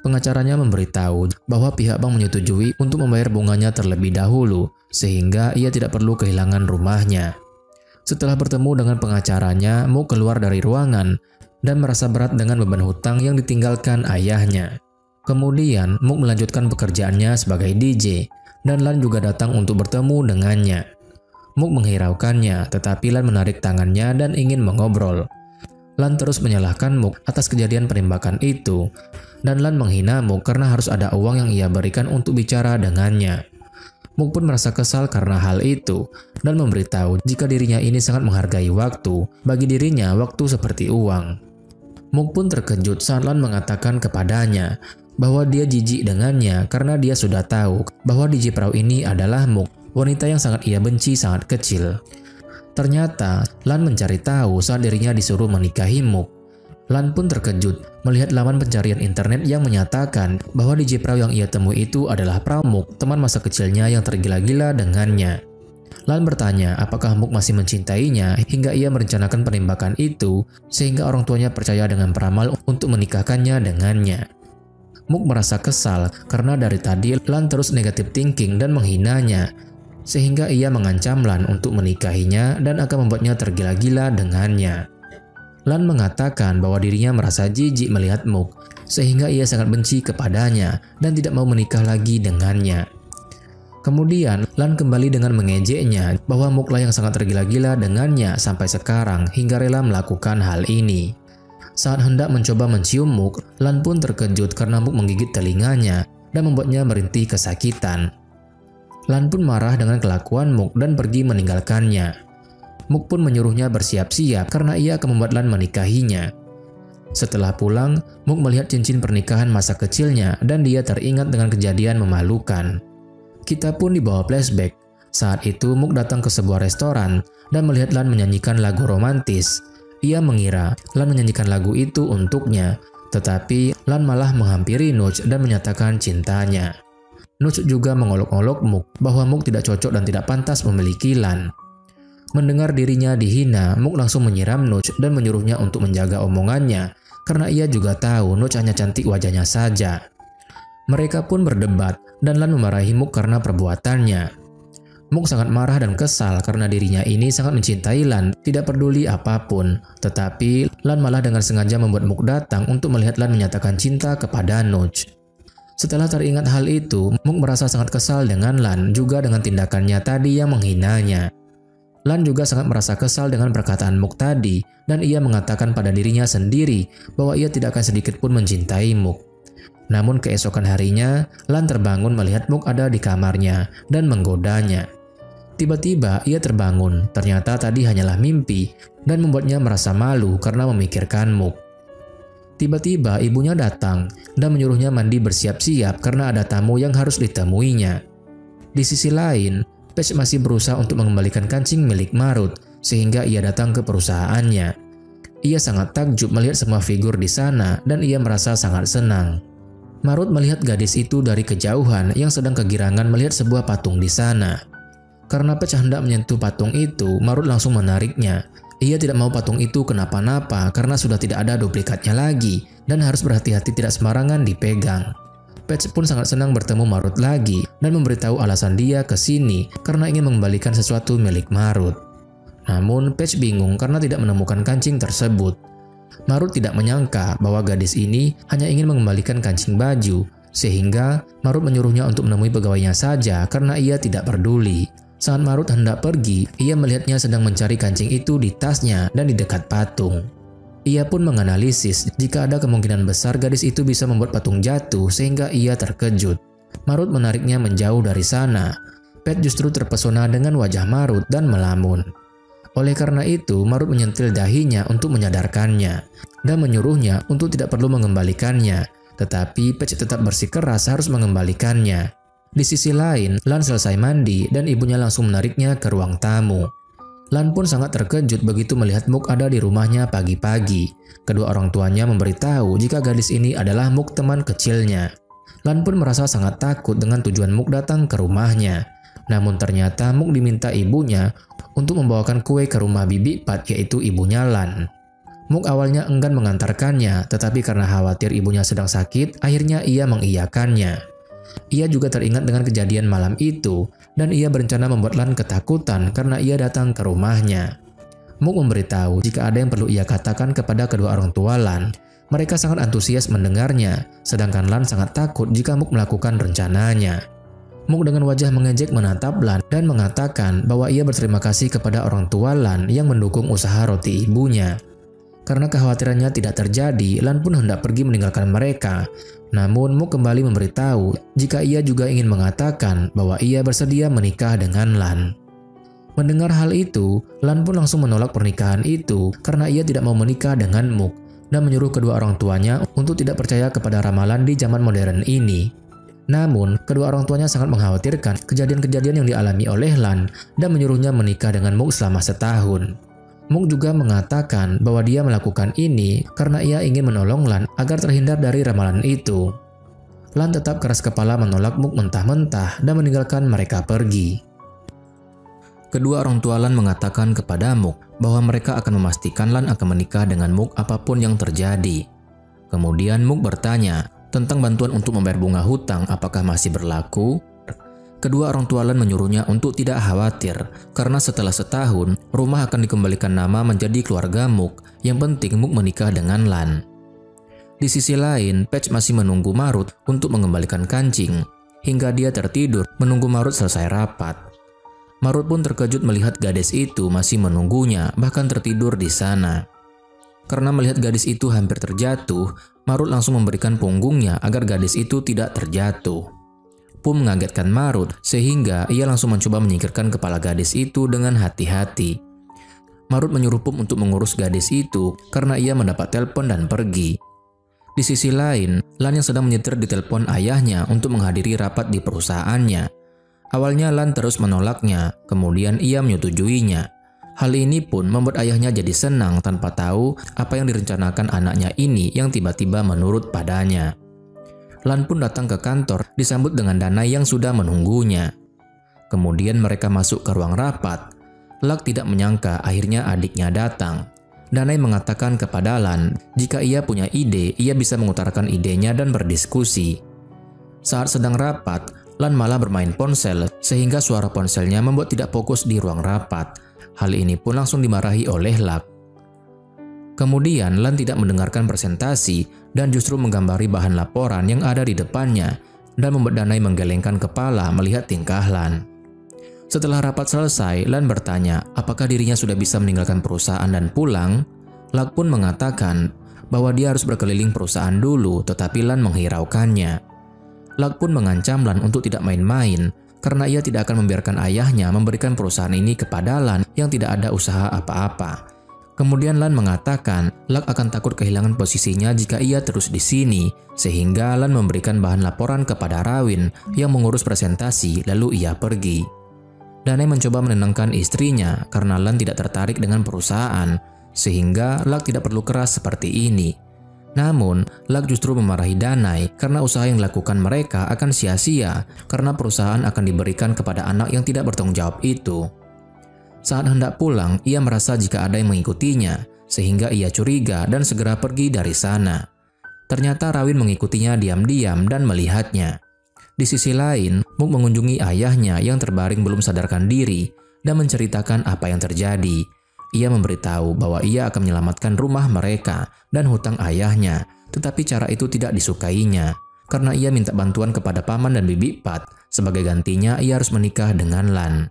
Pengacaranya memberitahu bahwa pihak bank menyetujui untuk membayar bunganya terlebih dahulu, sehingga ia tidak perlu kehilangan rumahnya. Setelah bertemu dengan pengacaranya, Mook keluar dari ruangan dan merasa berat dengan beban hutang yang ditinggalkan ayahnya. Kemudian, Mook melanjutkan pekerjaannya sebagai DJ, dan Lan juga datang untuk bertemu dengannya. Mook menghiraukannya, tetapi Lan menarik tangannya dan ingin mengobrol. Lan terus menyalahkan Mook atas kejadian penembakan itu, dan Lan menghina Mook karena harus ada uang yang ia berikan untuk bicara dengannya. Mook pun merasa kesal karena hal itu, dan memberitahu jika dirinya ini sangat menghargai waktu. Bagi dirinya, waktu seperti uang. Mook pun terkejut saat Lan mengatakan kepadanya bahwa dia jijik dengannya karena dia sudah tahu bahwa DJ perahu ini adalah Mook, wanita yang sangat ia benci sangat kecil. Ternyata, Lan mencari tahu saat dirinya disuruh menikahi Mook. Lan pun terkejut melihat laman pencarian internet yang menyatakan bahwa DJ perahu yang ia temui itu adalah Pramuk, teman masa kecilnya yang tergila-gila dengannya. Lan bertanya apakah Mook masih mencintainya hingga ia merencanakan penembakan itu sehingga orang tuanya percaya dengan peramal untuk menikahkannya dengannya. Mook merasa kesal karena dari tadi Lan terus negatif thinking dan menghinanya sehingga ia mengancam Lan untuk menikahinya dan akan membuatnya tergila-gila dengannya. Lan mengatakan bahwa dirinya merasa jijik melihat Mook sehingga ia sangat benci kepadanya dan tidak mau menikah lagi dengannya. Kemudian, Lan kembali dengan mengejeknya bahwa Mook lah yang sangat tergila-gila dengannya sampai sekarang hingga rela melakukan hal ini. Saat hendak mencoba mencium Mook, Lan pun terkejut karena Mook menggigit telinganya dan membuatnya merintih kesakitan. Lan pun marah dengan kelakuan Mook dan pergi meninggalkannya. Mook pun menyuruhnya bersiap-siap karena ia akan membuat Lan menikahinya. Setelah pulang, Mook melihat cincin pernikahan masa kecilnya dan dia teringat dengan kejadian memalukan. Kita pun dibawa flashback. Saat itu Mook datang ke sebuah restoran dan melihat Lan menyanyikan lagu romantis. Ia mengira Lan menyanyikan lagu itu untuknya, tetapi Lan malah menghampiri Nuch dan menyatakan cintanya. Nuch juga mengolok-olok Mook bahwa Mook tidak cocok dan tidak pantas memiliki Lan. Mendengar dirinya dihina, Mook langsung menyiram Nuch dan menyuruhnya untuk menjaga omongannya karena ia juga tahu Nuch hanya cantik wajahnya saja. Mereka pun berdebat dan Lan memarahi Mook karena perbuatannya. Mook sangat marah dan kesal karena dirinya ini sangat mencintai Lan, tidak peduli apapun. Tetapi Lan malah dengan sengaja membuat Mook datang untuk melihat Lan menyatakan cinta kepada Nuch. Setelah teringat hal itu, Mook merasa sangat kesal dengan Lan juga dengan tindakannya tadi yang menghinanya. Lan juga sangat merasa kesal dengan perkataan Mook tadi dan ia mengatakan pada dirinya sendiri bahwa ia tidak akan sedikit pun mencintai Mook. Namun keesokan harinya, Lan terbangun melihat Mook ada di kamarnya dan menggodanya. Tiba-tiba ia terbangun, ternyata tadi hanyalah mimpi dan membuatnya merasa malu karena memikirkan Mook. Tiba-tiba ibunya datang dan menyuruhnya mandi bersiap-siap karena ada tamu yang harus ditemuinya. Di sisi lain, Paige masih berusaha untuk mengembalikan kancing milik Marut sehingga ia datang ke perusahaannya. Ia sangat takjub melihat semua figur di sana dan ia merasa sangat senang. Marut melihat gadis itu dari kejauhan yang sedang kegirangan melihat sebuah patung di sana. Karena Paige hendak menyentuh patung itu, Marut langsung menariknya Ia tidak mau patung itu kenapa-napa karena sudah tidak ada duplikatnya lagi dan harus berhati-hati tidak sembarangan dipegang. Patch pun sangat senang bertemu Marut lagi dan memberitahu alasan dia ke sini karena ingin mengembalikan sesuatu milik Marut. Namun Patch bingung karena tidak menemukan kancing tersebut. Marut tidak menyangka bahwa gadis ini hanya ingin mengembalikan kancing baju, sehingga Marut menyuruhnya untuk menemui pegawainya saja karena ia tidak peduli. Saat Marut hendak pergi, ia melihatnya sedang mencari kancing itu di tasnya dan di dekat patung. Ia pun menganalisis jika ada kemungkinan besar gadis itu bisa membuat patung jatuh sehingga ia terkejut. Marut menariknya menjauh dari sana. Pat justru terpesona dengan wajah Marut dan melamun. Oleh karena itu, Marut menyentil dahinya untuk menyadarkannya dan menyuruhnya untuk tidak perlu mengembalikannya, tetapi Patch tetap bersikeras harus mengembalikannya. Di sisi lain, Lan selesai mandi dan ibunya langsung menariknya ke ruang tamu. Lan pun sangat terkejut begitu melihat Mook ada di rumahnya pagi-pagi. Kedua orang tuanya memberitahu jika gadis ini adalah Mook teman kecilnya. Lan pun merasa sangat takut dengan tujuan Mook datang ke rumahnya. Namun ternyata Mook diminta ibunya untuk membawakan kue ke rumah Bibi Pat, yaitu ibunya Lan. Mook awalnya enggan mengantarkannya, tetapi karena khawatir ibunya sedang sakit, akhirnya ia mengiyakannya. Ia juga teringat dengan kejadian malam itu, dan ia berencana membuat Lan ketakutan karena ia datang ke rumahnya. Mook memberitahu jika ada yang perlu ia katakan kepada kedua orang tua Lan. Mereka sangat antusias mendengarnya, sedangkan Lan sangat takut jika Mook melakukan rencananya. Mook dengan wajah mengejek menatap Lan dan mengatakan bahwa ia berterima kasih kepada orang tua Lan yang mendukung usaha roti ibunya. Karena kekhawatirannya tidak terjadi, Lan pun hendak pergi meninggalkan mereka. Namun Mook kembali memberitahu jika ia juga ingin mengatakan bahwa ia bersedia menikah dengan Lan. Mendengar hal itu, Lan pun langsung menolak pernikahan itu karena ia tidak mau menikah dengan Mook dan menyuruh kedua orang tuanya untuk tidak percaya kepada ramalan di zaman modern ini. Namun, kedua orang tuanya sangat mengkhawatirkan kejadian-kejadian yang dialami oleh Lan dan menyuruhnya menikah dengan Mook selama setahun. Mook juga mengatakan bahwa dia melakukan ini karena ia ingin menolong Lan agar terhindar dari ramalan itu. Lan tetap keras kepala menolak Mook mentah-mentah dan meninggalkan mereka pergi. Kedua orang tua Lan mengatakan kepada Mook bahwa mereka akan memastikan Lan akan menikah dengan Mook apapun yang terjadi. Kemudian Mook bertanya tentang bantuan untuk membayar bunga hutang apakah masih berlaku. Kedua orang tua Lan menyuruhnya untuk tidak khawatir, karena setelah setahun, rumah akan dikembalikan nama menjadi keluarga Mook, yang penting Mook menikah dengan Lan. Di sisi lain, Patch masih menunggu Marut untuk mengembalikan kancing, hingga dia tertidur menunggu Marut selesai rapat. Marut pun terkejut melihat gadis itu masih menunggunya, bahkan tertidur di sana. Karena melihat gadis itu hampir terjatuh, Marut langsung memberikan punggungnya agar gadis itu tidak terjatuh. Pum mengagetkan Marut sehingga ia langsung mencoba menyingkirkan kepala gadis itu dengan hati-hati. Marut menyuruh Pum untuk mengurus gadis itu karena ia mendapat telepon dan pergi. Di sisi lain, Lan yang sedang menyetir ditelepon ayahnya untuk menghadiri rapat di perusahaannya. Awalnya Lan terus menolaknya, kemudian ia menyetujuinya. Hal ini pun membuat ayahnya jadi senang tanpa tahu apa yang direncanakan anaknya ini yang tiba-tiba menurut padanya. Lan pun datang ke kantor disambut dengan Danai yang sudah menunggunya. Kemudian mereka masuk ke ruang rapat. Luck tidak menyangka akhirnya adiknya datang. Danai mengatakan kepada Lan jika ia punya ide, ia bisa mengutarakan idenya dan berdiskusi. Saat sedang rapat, Lan malah bermain ponsel sehingga suara ponselnya membuat tidak fokus di ruang rapat. Hal ini pun langsung dimarahi oleh Luck. Kemudian Lan tidak mendengarkan presentasi dan justru menggambari bahan laporan yang ada di depannya dan membuat Danai menggelengkan kepala melihat tingkah Lan. Setelah rapat selesai, Lan bertanya apakah dirinya sudah bisa meninggalkan perusahaan dan pulang. Luck pun mengatakan bahwa dia harus berkeliling perusahaan dulu, tetapi Lan menghiraukannya. Luck pun mengancam Lan untuk tidak main-main karena ia tidak akan membiarkan ayahnya memberikan perusahaan ini kepada Lan yang tidak ada usaha apa-apa. Kemudian Lan mengatakan Luck akan takut kehilangan posisinya jika ia terus di sini, sehingga Lan memberikan bahan laporan kepada Rawin yang mengurus presentasi lalu ia pergi. Danai mencoba menenangkan istrinya karena Lan tidak tertarik dengan perusahaan, sehingga Luck tidak perlu keras seperti ini. Namun, Luck justru memarahi Danai karena usaha yang dilakukan mereka akan sia-sia karena perusahaan akan diberikan kepada anak yang tidak bertanggung jawab itu. Saat hendak pulang, ia merasa jika ada yang mengikutinya, sehingga ia curiga dan segera pergi dari sana. Ternyata Rawin mengikutinya diam-diam dan melihatnya. Di sisi lain, Mook mengunjungi ayahnya yang terbaring belum sadarkan diri dan menceritakan apa yang terjadi. Ia memberitahu bahwa ia akan menyelamatkan rumah mereka dan hutang ayahnya, tetapi cara itu tidak disukainya, karena ia minta bantuan kepada paman dan bibi Pat. Sebagai gantinya, ia harus menikah dengan Lan.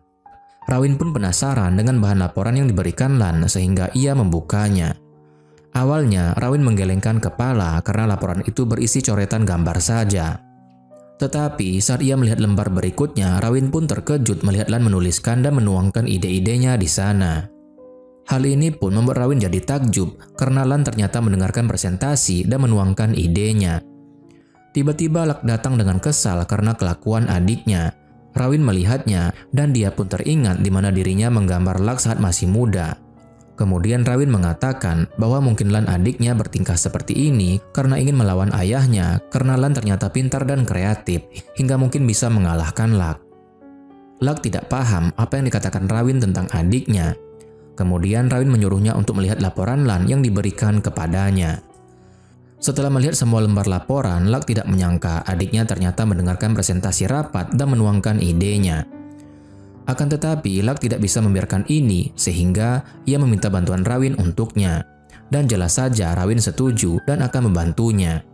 Rawin pun penasaran dengan bahan laporan yang diberikan Lan sehingga ia membukanya. Awalnya, Rawin menggelengkan kepala karena laporan itu berisi coretan gambar saja. Tetapi saat ia melihat lembar berikutnya, Rawin pun terkejut melihat Lan menuliskan dan menuangkan ide-idenya di sana. Hal ini pun membuat Rawin jadi takjub karena Lan ternyata mendengarkan presentasi dan menuangkan idenya. Tiba-tiba Luck datang dengan kesal karena kelakuan adiknya. Rawin melihatnya dan dia pun teringat di mana dirinya menggambar Luck saat masih muda. Kemudian Rawin mengatakan bahwa mungkin Lan adiknya bertingkah seperti ini karena ingin melawan ayahnya karena Lan ternyata pintar dan kreatif hingga mungkin bisa mengalahkan Luck. Luck tidak paham apa yang dikatakan Rawin tentang adiknya. Kemudian Rawin menyuruhnya untuk melihat laporan Lan yang diberikan kepadanya. Setelah melihat semua lembar laporan, Luck tidak menyangka adiknya ternyata mendengarkan presentasi rapat dan menuangkan idenya. Akan tetapi, Luck tidak bisa membiarkan ini sehingga ia meminta bantuan Rawin untuknya. Dan jelas saja Rawin setuju dan akan membantunya.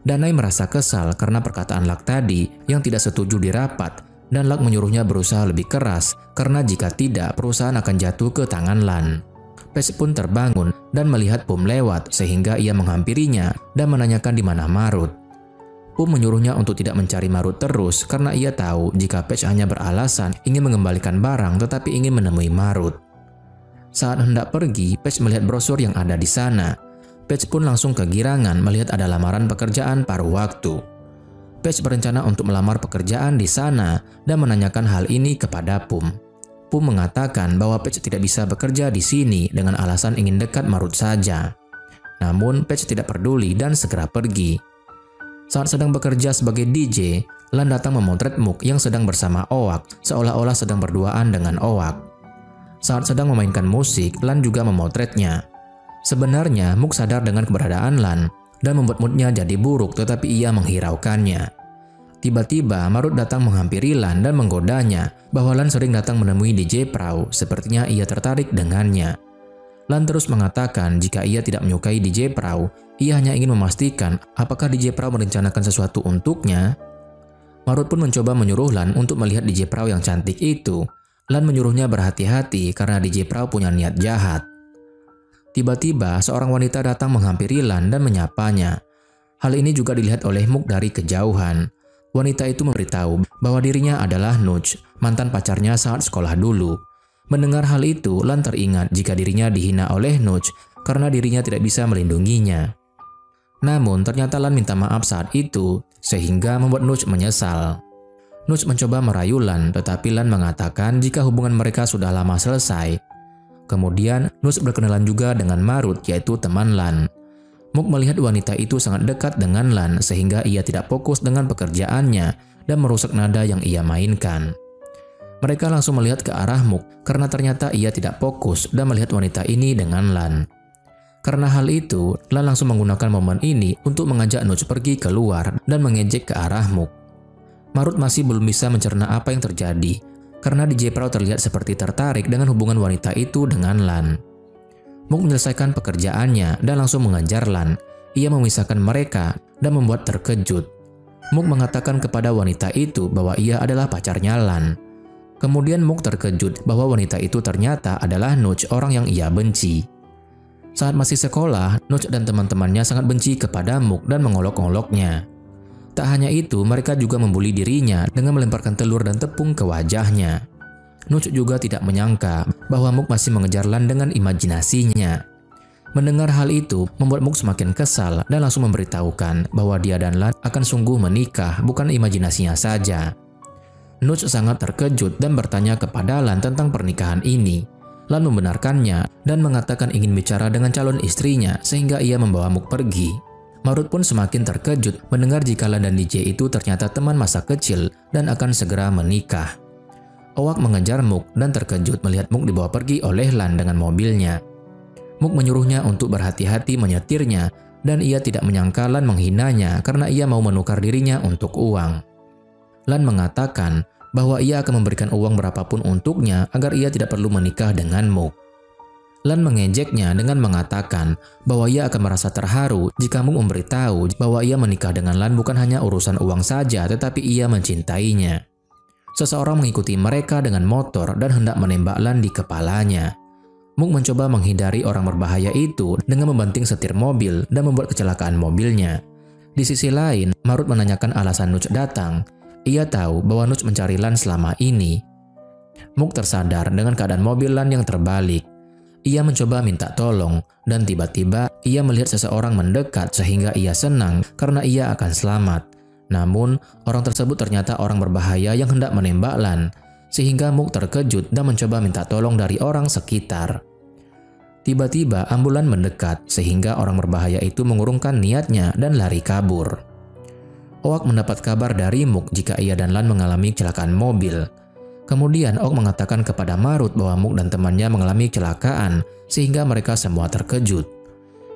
Danai merasa kesal karena perkataan Luck tadi yang tidak setuju di rapat, dan Luck menyuruhnya berusaha lebih keras karena jika tidak perusahaan akan jatuh ke tangan Lan. Patch pun terbangun dan melihat Pum lewat sehingga ia menghampirinya dan menanyakan di mana Marut. Pum menyuruhnya untuk tidak mencari Marut terus karena ia tahu jika Patch hanya beralasan ingin mengembalikan barang tetapi ingin menemui Marut. Saat hendak pergi, Patch melihat brosur yang ada di sana. Patch pun langsung kegirangan melihat ada lamaran pekerjaan paruh waktu. Patch berencana untuk melamar pekerjaan di sana dan menanyakan hal ini kepada Pum. Pum mengatakan bahwa Patch tidak bisa bekerja di sini dengan alasan ingin dekat Marut saja. Namun Patch tidak peduli dan segera pergi. Saat sedang bekerja sebagai DJ, Lan datang memotret Mook yang sedang bersama Oak, seolah-olah sedang berduaan dengan Oak. Saat sedang memainkan musik, Lan juga memotretnya. Sebenarnya Mook sadar dengan keberadaan Lan dan membuat moodnya jadi buruk, tetapi ia menghiraukannya. Tiba-tiba Marut datang menghampiri Lan dan menggodanya bahwa Lan sering datang menemui DJ Prau, sepertinya ia tertarik dengannya. Lan terus mengatakan jika ia tidak menyukai DJ Prau, ia hanya ingin memastikan apakah DJ Prau merencanakan sesuatu untuknya. Marut pun mencoba menyuruh Lan untuk melihat DJ Prau yang cantik itu. Lan menyuruhnya berhati-hati karena DJ Prau punya niat jahat. Tiba-tiba seorang wanita datang menghampiri Lan dan menyapanya. Hal ini juga dilihat oleh Mook dari kejauhan. Wanita itu memberitahu bahwa dirinya adalah Nuch, mantan pacarnya saat sekolah dulu. Mendengar hal itu, Lan teringat jika dirinya dihina oleh Nuch karena dirinya tidak bisa melindunginya. Namun ternyata Lan minta maaf saat itu, sehingga membuat Nuch menyesal. Nuch mencoba merayu Lan, tetapi Lan mengatakan jika hubungan mereka sudah lama selesai. Kemudian Nuch berkenalan juga dengan Marut, yaitu teman Lan. Mook melihat wanita itu sangat dekat dengan Lan sehingga ia tidak fokus dengan pekerjaannya dan merusak nada yang ia mainkan. Mereka langsung melihat ke arah Mook karena ternyata ia tidak fokus dan melihat wanita ini dengan Lan. Karena hal itu, Lan langsung menggunakan momen ini untuk mengajak Nuch pergi keluar dan mengejek ke arah Mook. Marut masih belum bisa mencerna apa yang terjadi karena DJ Prau terlihat seperti tertarik dengan hubungan wanita itu dengan Lan. Mook menyelesaikan pekerjaannya dan langsung mengejar Lan. Ia memisahkan mereka dan membuat terkejut. Mook mengatakan kepada wanita itu bahwa ia adalah pacarnya Lan. Kemudian Mook terkejut bahwa wanita itu ternyata adalah Nuch, orang yang ia benci. Saat masih sekolah, Nuch dan teman-temannya sangat benci kepada Mook dan mengolok-oloknya. Tak hanya itu, mereka juga membuli dirinya dengan melemparkan telur dan tepung ke wajahnya. Nuch juga tidak menyangka bahwa Mook masih mengejar Lan dengan imajinasinya. Mendengar hal itu membuat Mook semakin kesal dan langsung memberitahukan bahwa dia dan Lan akan sungguh menikah, bukan imajinasinya saja. Nuch sangat terkejut dan bertanya kepada Lan tentang pernikahan ini. Lan membenarkannya dan mengatakan ingin bicara dengan calon istrinya sehingga ia membawa Mook pergi. Marut pun semakin terkejut mendengar jika Lan dan DJ itu ternyata teman masa kecil dan akan segera menikah. Owak mengejar Mook dan terkejut melihat Mook dibawa pergi oleh Lan dengan mobilnya. Mook menyuruhnya untuk berhati-hati menyetirnya dan ia tidak menyangka Lan menghinanya karena ia mau menukar dirinya untuk uang. Lan mengatakan bahwa ia akan memberikan uang berapapun untuknya agar ia tidak perlu menikah dengan Mook. Lan mengejeknya dengan mengatakan bahwa ia akan merasa terharu jika Mook memberitahu bahwa ia menikah dengan Lan bukan hanya urusan uang saja tetapi ia mencintainya. Seseorang mengikuti mereka dengan motor dan hendak menembak Lan di kepalanya. Mook mencoba menghindari orang berbahaya itu dengan membanting setir mobil dan membuat kecelakaan mobilnya. Di sisi lain, Marut menanyakan alasan Nuch datang. Ia tahu bahwa Nuch mencari Lan selama ini. Mook tersadar dengan keadaan mobil Lan yang terbalik. Ia mencoba minta tolong dan tiba-tiba ia melihat seseorang mendekat sehingga ia senang karena ia akan selamat. Namun, orang tersebut ternyata orang berbahaya yang hendak menembak Lan, sehingga Mook terkejut dan mencoba minta tolong dari orang sekitar. Tiba-tiba ambulan mendekat sehingga orang berbahaya itu mengurungkan niatnya dan lari kabur. Owak mendapat kabar dari Mook jika ia dan Lan mengalami kecelakaan mobil. Kemudian Owak mengatakan kepada Marut bahwa Mook dan temannya mengalami kecelakaan sehingga mereka semua terkejut.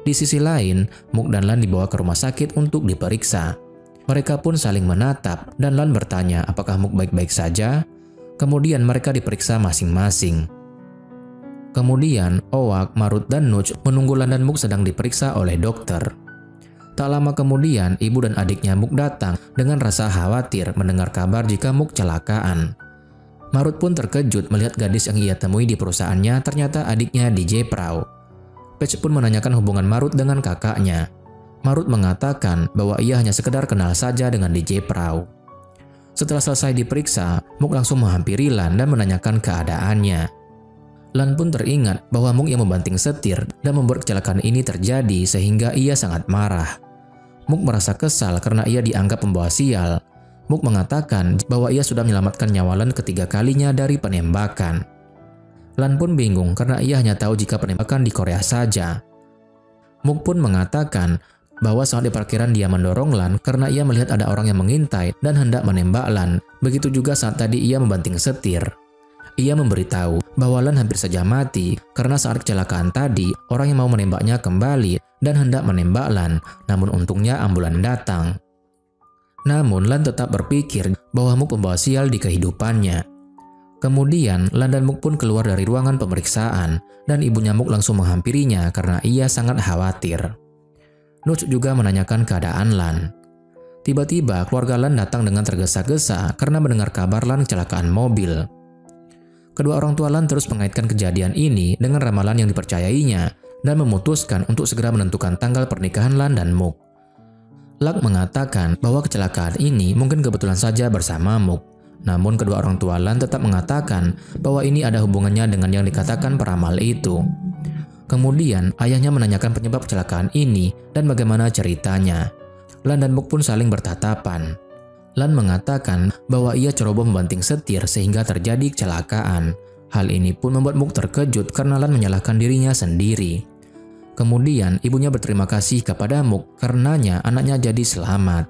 Di sisi lain, Mook dan Lan dibawa ke rumah sakit untuk diperiksa. Mereka pun saling menatap dan Lan bertanya apakah Mook baik-baik saja. Kemudian mereka diperiksa masing-masing. Kemudian Owak, Marut, dan Nuch menunggu Lan dan Mook sedang diperiksa oleh dokter. Tak lama kemudian ibu dan adiknya Mook datang dengan rasa khawatir mendengar kabar jika Mook kecelakaan. Marut pun terkejut melihat gadis yang ia temui di perusahaannya ternyata adiknya DJ Prau. Patch pun menanyakan hubungan Marut dengan kakaknya. Marut mengatakan bahwa ia hanya sekedar kenal saja dengan DJ Prau. Setelah selesai diperiksa, Mook langsung menghampiri Lan dan menanyakan keadaannya. Lan pun teringat bahwa Mook yang membanting setir dan membuat kecelakaan ini terjadi sehingga ia sangat marah. Mook merasa kesal karena ia dianggap pembawa sial. Mook mengatakan bahwa ia sudah menyelamatkan nyawa Lan ketiga kalinya dari penembakan. Lan pun bingung karena ia hanya tahu jika penembakan di Korea saja. Mook pun mengatakan bahwa saat di parkiran dia mendorong Lan karena ia melihat ada orang yang mengintai dan hendak menembak Lan. Begitu juga saat tadi ia membanting setir. Ia memberitahu bahwa Lan hampir saja mati karena saat kecelakaan tadi orang yang mau menembaknya kembali dan hendak menembak Lan, namun untungnya ambulan datang. Namun Lan tetap berpikir bahwa Mook pembawa sial di kehidupannya. Kemudian Lan dan Mook pun keluar dari ruangan pemeriksaan dan ibunya Mook langsung menghampirinya karena ia sangat khawatir. Nuch juga menanyakan keadaan Lan. Tiba-tiba keluarga Lan datang dengan tergesa-gesa karena mendengar kabar Lan kecelakaan mobil. Kedua orang tua Lan terus mengaitkan kejadian ini dengan ramalan yang dipercayainya dan memutuskan untuk segera menentukan tanggal pernikahan Lan dan Mook. Luck mengatakan bahwa kecelakaan ini mungkin kebetulan saja bersama Mook. Namun kedua orang tua Lan tetap mengatakan bahwa ini ada hubungannya dengan yang dikatakan peramal itu. Kemudian ayahnya menanyakan penyebab kecelakaan ini dan bagaimana ceritanya. Lan dan Mook pun saling bertatapan. Lan mengatakan bahwa ia ceroboh membanting setir sehingga terjadi kecelakaan. Hal ini pun membuat Mook terkejut karena Lan menyalahkan dirinya sendiri. Kemudian ibunya berterima kasih kepada Mook karenanya anaknya jadi selamat.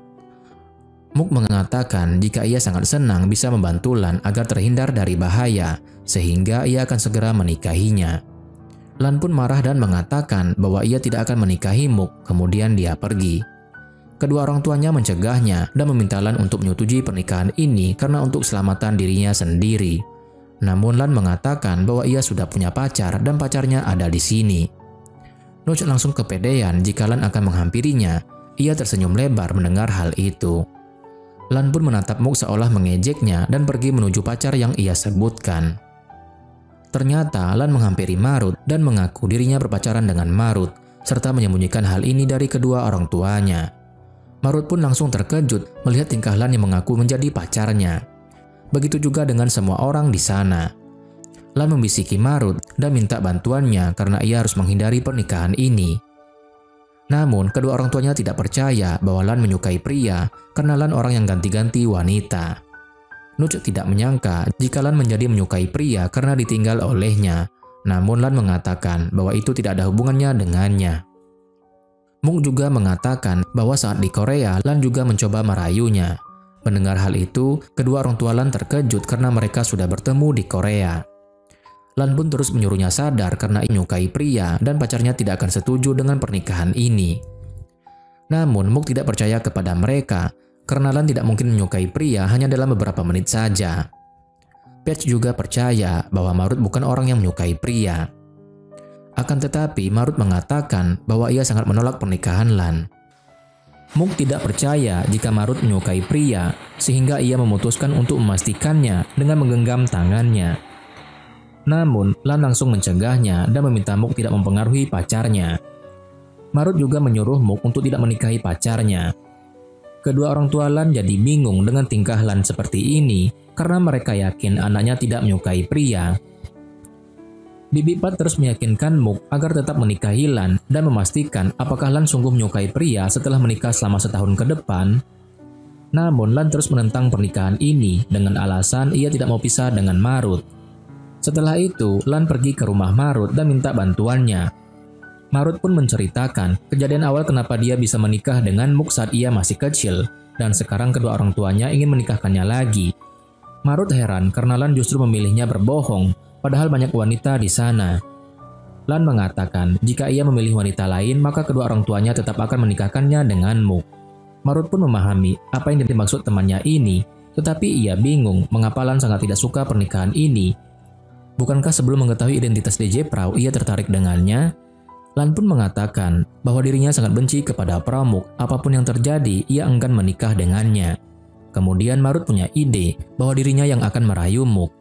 Mook mengatakan jika ia sangat senang bisa membantu Lan agar terhindar dari bahaya, sehingga ia akan segera menikahinya. Lan pun marah dan mengatakan bahwa ia tidak akan menikahi Mook, kemudian dia pergi. Kedua orang tuanya mencegahnya dan meminta Lan untuk menyetujui pernikahan ini karena untuk keselamatan dirinya sendiri. Namun Lan mengatakan bahwa ia sudah punya pacar dan pacarnya ada di sini. Nuch langsung kepedean jika Lan akan menghampirinya. Ia tersenyum lebar mendengar hal itu. Lan pun menatap Mook seolah mengejeknya dan pergi menuju pacar yang ia sebutkan. Ternyata Lan menghampiri Marut dan mengaku dirinya berpacaran dengan Marut, serta menyembunyikan hal ini dari kedua orang tuanya. Marut pun langsung terkejut melihat tingkah Lan yang mengaku menjadi pacarnya. Begitu juga dengan semua orang di sana. Lan membisiki Marut dan minta bantuannya karena ia harus menghindari pernikahan ini. Namun, kedua orang tuanya tidak percaya bahwa Lan menyukai pria karena Lan orang yang ganti-ganti wanita. Nuch tidak menyangka jika Lan menjadi menyukai pria karena ditinggal olehnya. Namun Lan mengatakan bahwa itu tidak ada hubungannya dengannya. Mook juga mengatakan bahwa saat di Korea, Lan juga mencoba merayunya. Mendengar hal itu, kedua orang tua Lan terkejut karena mereka sudah bertemu di Korea. Lan pun terus menyuruhnya sadar karena ia menyukai pria dan pacarnya tidak akan setuju dengan pernikahan ini. Namun Mook tidak percaya kepada mereka karena Lan tidak mungkin menyukai pria hanya dalam beberapa menit saja. Paige juga percaya bahwa Marut bukan orang yang menyukai pria. Akan tetapi Marut mengatakan bahwa ia sangat menolak pernikahan Lan. Mook tidak percaya jika Marut menyukai pria, sehingga ia memutuskan untuk memastikannya dengan menggenggam tangannya. Namun, Lan langsung mencegahnya dan meminta Mook tidak mempengaruhi pacarnya. Marut juga menyuruh Mook untuk tidak menikahi pacarnya. Kedua orang tua Lan jadi bingung dengan tingkah Lan seperti ini karena mereka yakin anaknya tidak menyukai pria. Bibi Pat terus meyakinkan Mook agar tetap menikahi Lan dan memastikan apakah Lan sungguh menyukai pria setelah menikah selama setahun ke depan. Namun Lan terus menentang pernikahan ini dengan alasan ia tidak mau pisah dengan Marut. Setelah itu, Lan pergi ke rumah Marut dan minta bantuannya. Marut pun menceritakan kejadian awal kenapa dia bisa menikah dengan Mook saat ia masih kecil, dan sekarang kedua orang tuanya ingin menikahkannya lagi. Marut heran karena Lan justru memilihnya berbohong, padahal banyak wanita di sana. Lan mengatakan jika ia memilih wanita lain, maka kedua orang tuanya tetap akan menikahkannya dengan Mook. Marut pun memahami apa yang dimaksud temannya ini, tetapi ia bingung mengapa Lan sangat tidak suka pernikahan ini. Bukankah sebelum mengetahui identitas DJ Prau ia tertarik dengannya? Lan pun mengatakan bahwa dirinya sangat benci kepada Pramuk, apapun yang terjadi ia enggan menikah dengannya. Kemudian Marut punya ide bahwa dirinya yang akan merayu Mook.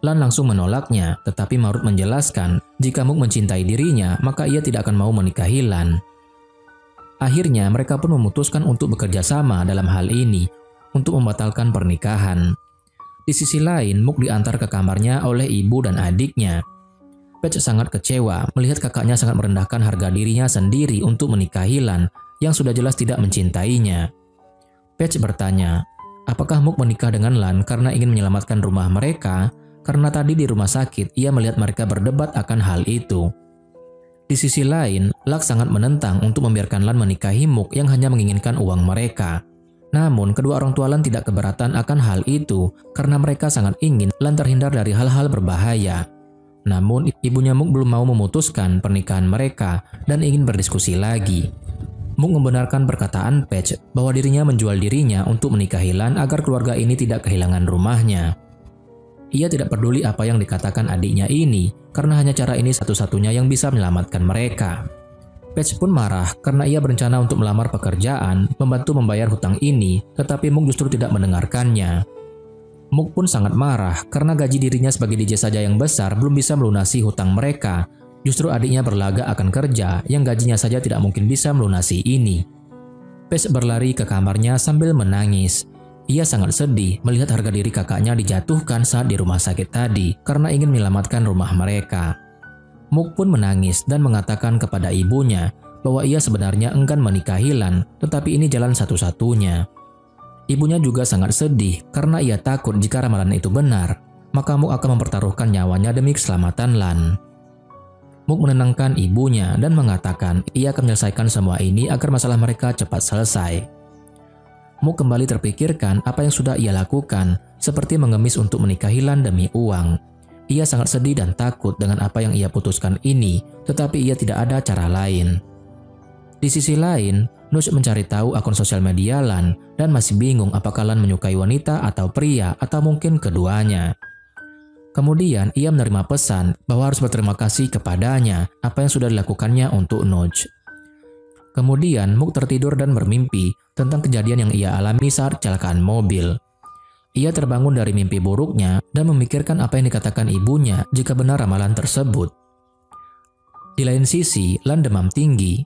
Lan langsung menolaknya, tetapi Marut menjelaskan jika Mook mencintai dirinya, maka ia tidak akan mau menikahi Lan. Akhirnya mereka pun memutuskan untuk bekerja sama dalam hal ini, untuk membatalkan pernikahan. Di sisi lain, Mook diantar ke kamarnya oleh ibu dan adiknya. Paige sangat kecewa melihat kakaknya sangat merendahkan harga dirinya sendiri untuk menikahi Lan yang sudah jelas tidak mencintainya. Paige bertanya, apakah Mook menikah dengan Lan karena ingin menyelamatkan rumah mereka? Karena tadi di rumah sakit ia melihat mereka berdebat akan hal itu. Di sisi lain, Lux sangat menentang untuk membiarkan Lan menikahi Mook yang hanya menginginkan uang mereka. Namun, kedua orang tua Lan tidak keberatan akan hal itu karena mereka sangat ingin Lan terhindar dari hal-hal berbahaya. Namun, ibunya Mook belum mau memutuskan pernikahan mereka dan ingin berdiskusi lagi. Mook membenarkan perkataan Paige bahwa dirinya menjual dirinya untuk menikahi Lan agar keluarga ini tidak kehilangan rumahnya. Ia tidak peduli apa yang dikatakan adiknya ini, karena hanya cara ini satu-satunya yang bisa menyelamatkan mereka. Paige pun marah karena ia berencana untuk melamar pekerjaan, membantu membayar hutang ini, tetapi Mook justru tidak mendengarkannya. Mook pun sangat marah karena gaji dirinya sebagai DJ saja yang besar belum bisa melunasi hutang mereka. Justru adiknya berlagak akan kerja yang gajinya saja tidak mungkin bisa melunasi ini. Paige berlari ke kamarnya sambil menangis. Ia sangat sedih melihat harga diri kakaknya dijatuhkan saat di rumah sakit tadi karena ingin menyelamatkan rumah mereka. Mook pun menangis dan mengatakan kepada ibunya bahwa ia sebenarnya enggan menikahi Lan, tetapi ini jalan satu-satunya. Ibunya juga sangat sedih karena ia takut jika ramalan itu benar, maka Mook akan mempertaruhkan nyawanya demi keselamatan Lan. Mook menenangkan ibunya dan mengatakan ia akan menyelesaikan semua ini agar masalah mereka cepat selesai. Mook kembali terpikirkan apa yang sudah ia lakukan, seperti mengemis untuk menikahi Lan demi uang. Ia sangat sedih dan takut dengan apa yang ia putuskan ini, tetapi ia tidak ada cara lain. Di sisi lain, Nush mencari tahu akun sosial media Lan dan masih bingung apakah Lan menyukai wanita atau pria atau mungkin keduanya. Kemudian ia menerima pesan bahwa harus berterima kasih kepadanya apa yang sudah dilakukannya untuk Nush. Kemudian Mook tertidur dan bermimpi tentang kejadian yang ia alami saat kecelakaan mobil. Ia terbangun dari mimpi buruknya dan memikirkan apa yang dikatakan ibunya jika benar ramalan tersebut. Di lain sisi, Lan demam tinggi,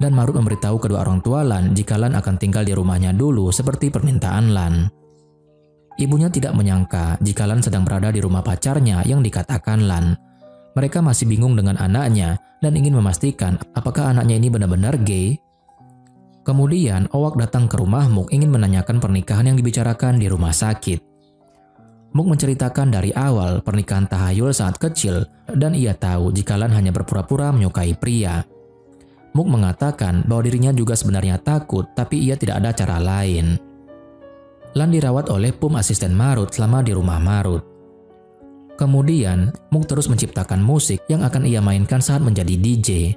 dan Marut memberitahu kedua orang tua Lan jika Lan akan tinggal di rumahnya dulu seperti permintaan Lan. Ibunya tidak menyangka jika Lan sedang berada di rumah pacarnya yang dikatakan Lan. Mereka masih bingung dengan anaknya dan ingin memastikan apakah anaknya ini benar-benar gay. Kemudian Owak datang ke rumah Mook ingin menanyakan pernikahan yang dibicarakan di rumah sakit. Mook menceritakan dari awal pernikahan tahayul saat kecil dan ia tahu jika Lan hanya berpura-pura menyukai pria. Mook mengatakan bahwa dirinya juga sebenarnya takut tapi ia tidak ada cara lain. Lan dirawat oleh Pum asisten Marut selama di rumah Marut. Kemudian, Mook terus menciptakan musik yang akan ia mainkan saat menjadi DJ.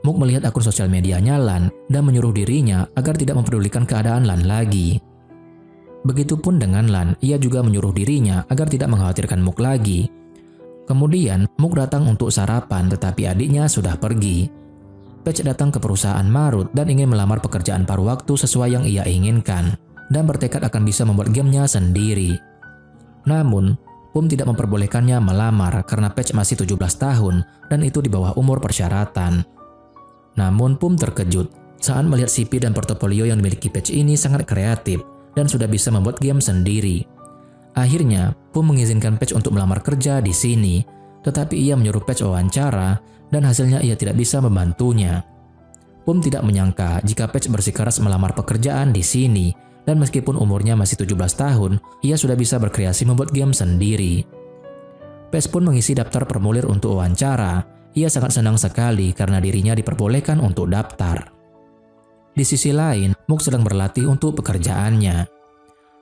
Mook melihat akun sosial medianya Lan dan menyuruh dirinya agar tidak mempedulikan keadaan Lan lagi. Begitupun dengan Lan, ia juga menyuruh dirinya agar tidak mengkhawatirkan Mook lagi. Kemudian, Mook datang untuk sarapan tetapi adiknya sudah pergi. Patch datang ke perusahaan Marut dan ingin melamar pekerjaan paruh waktu sesuai yang ia inginkan, dan bertekad akan bisa membuat gamenya sendiri. Namun, Pum tidak memperbolehkannya melamar karena Patch masih 17 tahun dan itu di bawah umur persyaratan. Namun Pum terkejut saat melihat CV dan portofolio yang dimiliki Patch ini sangat kreatif dan sudah bisa membuat game sendiri. Akhirnya, Pum mengizinkan Patch untuk melamar kerja di sini, tetapi ia menyuruh Patch wawancara dan hasilnya ia tidak bisa membantunya. Pum tidak menyangka jika Patch bersikeras melamar pekerjaan di sini, dan meskipun umurnya masih 17 tahun, ia sudah bisa berkreasi membuat game sendiri. Patch pun mengisi daftar formulir untuk wawancara. Ia sangat senang sekali karena dirinya diperbolehkan untuk daftar. Di sisi lain, Mook sedang berlatih untuk pekerjaannya.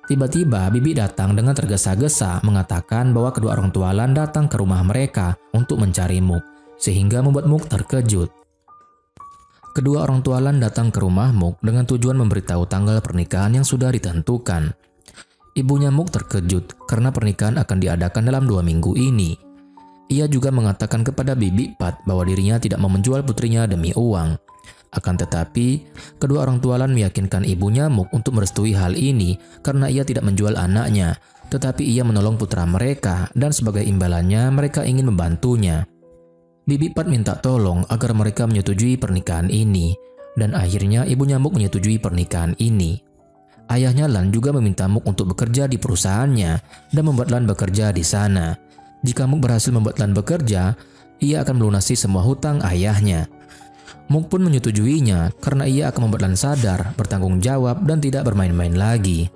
Tiba-tiba Bibi datang dengan tergesa-gesa mengatakan bahwa kedua orang tua Lan datang ke rumah mereka untuk mencari Mook, sehingga membuat Mook terkejut. Kedua orang tua Lan datang ke rumah Mook dengan tujuan memberitahu tanggal pernikahan yang sudah ditentukan. Ibunya Mook terkejut karena pernikahan akan diadakan dalam 2 minggu ini. Ia juga mengatakan kepada Bibi Pat bahwa dirinya tidak mau menjual putrinya demi uang. Akan tetapi, kedua orang tua Lan meyakinkan ibunya Mook untuk merestui hal ini karena ia tidak menjual anaknya, tetapi ia menolong putra mereka dan sebagai imbalannya mereka ingin membantunya. Bibi Pat minta tolong agar mereka menyetujui pernikahan ini, dan akhirnya ibunya Mook menyetujui pernikahan ini. Ayahnya Lan juga meminta Mook untuk bekerja di perusahaannya dan membuat Lan bekerja di sana. Jika Mook berhasil membuat Lan bekerja, ia akan melunasi semua hutang ayahnya. Mook pun menyetujuinya karena ia akan membuat Lan sadar, bertanggung jawab, dan tidak bermain-main lagi.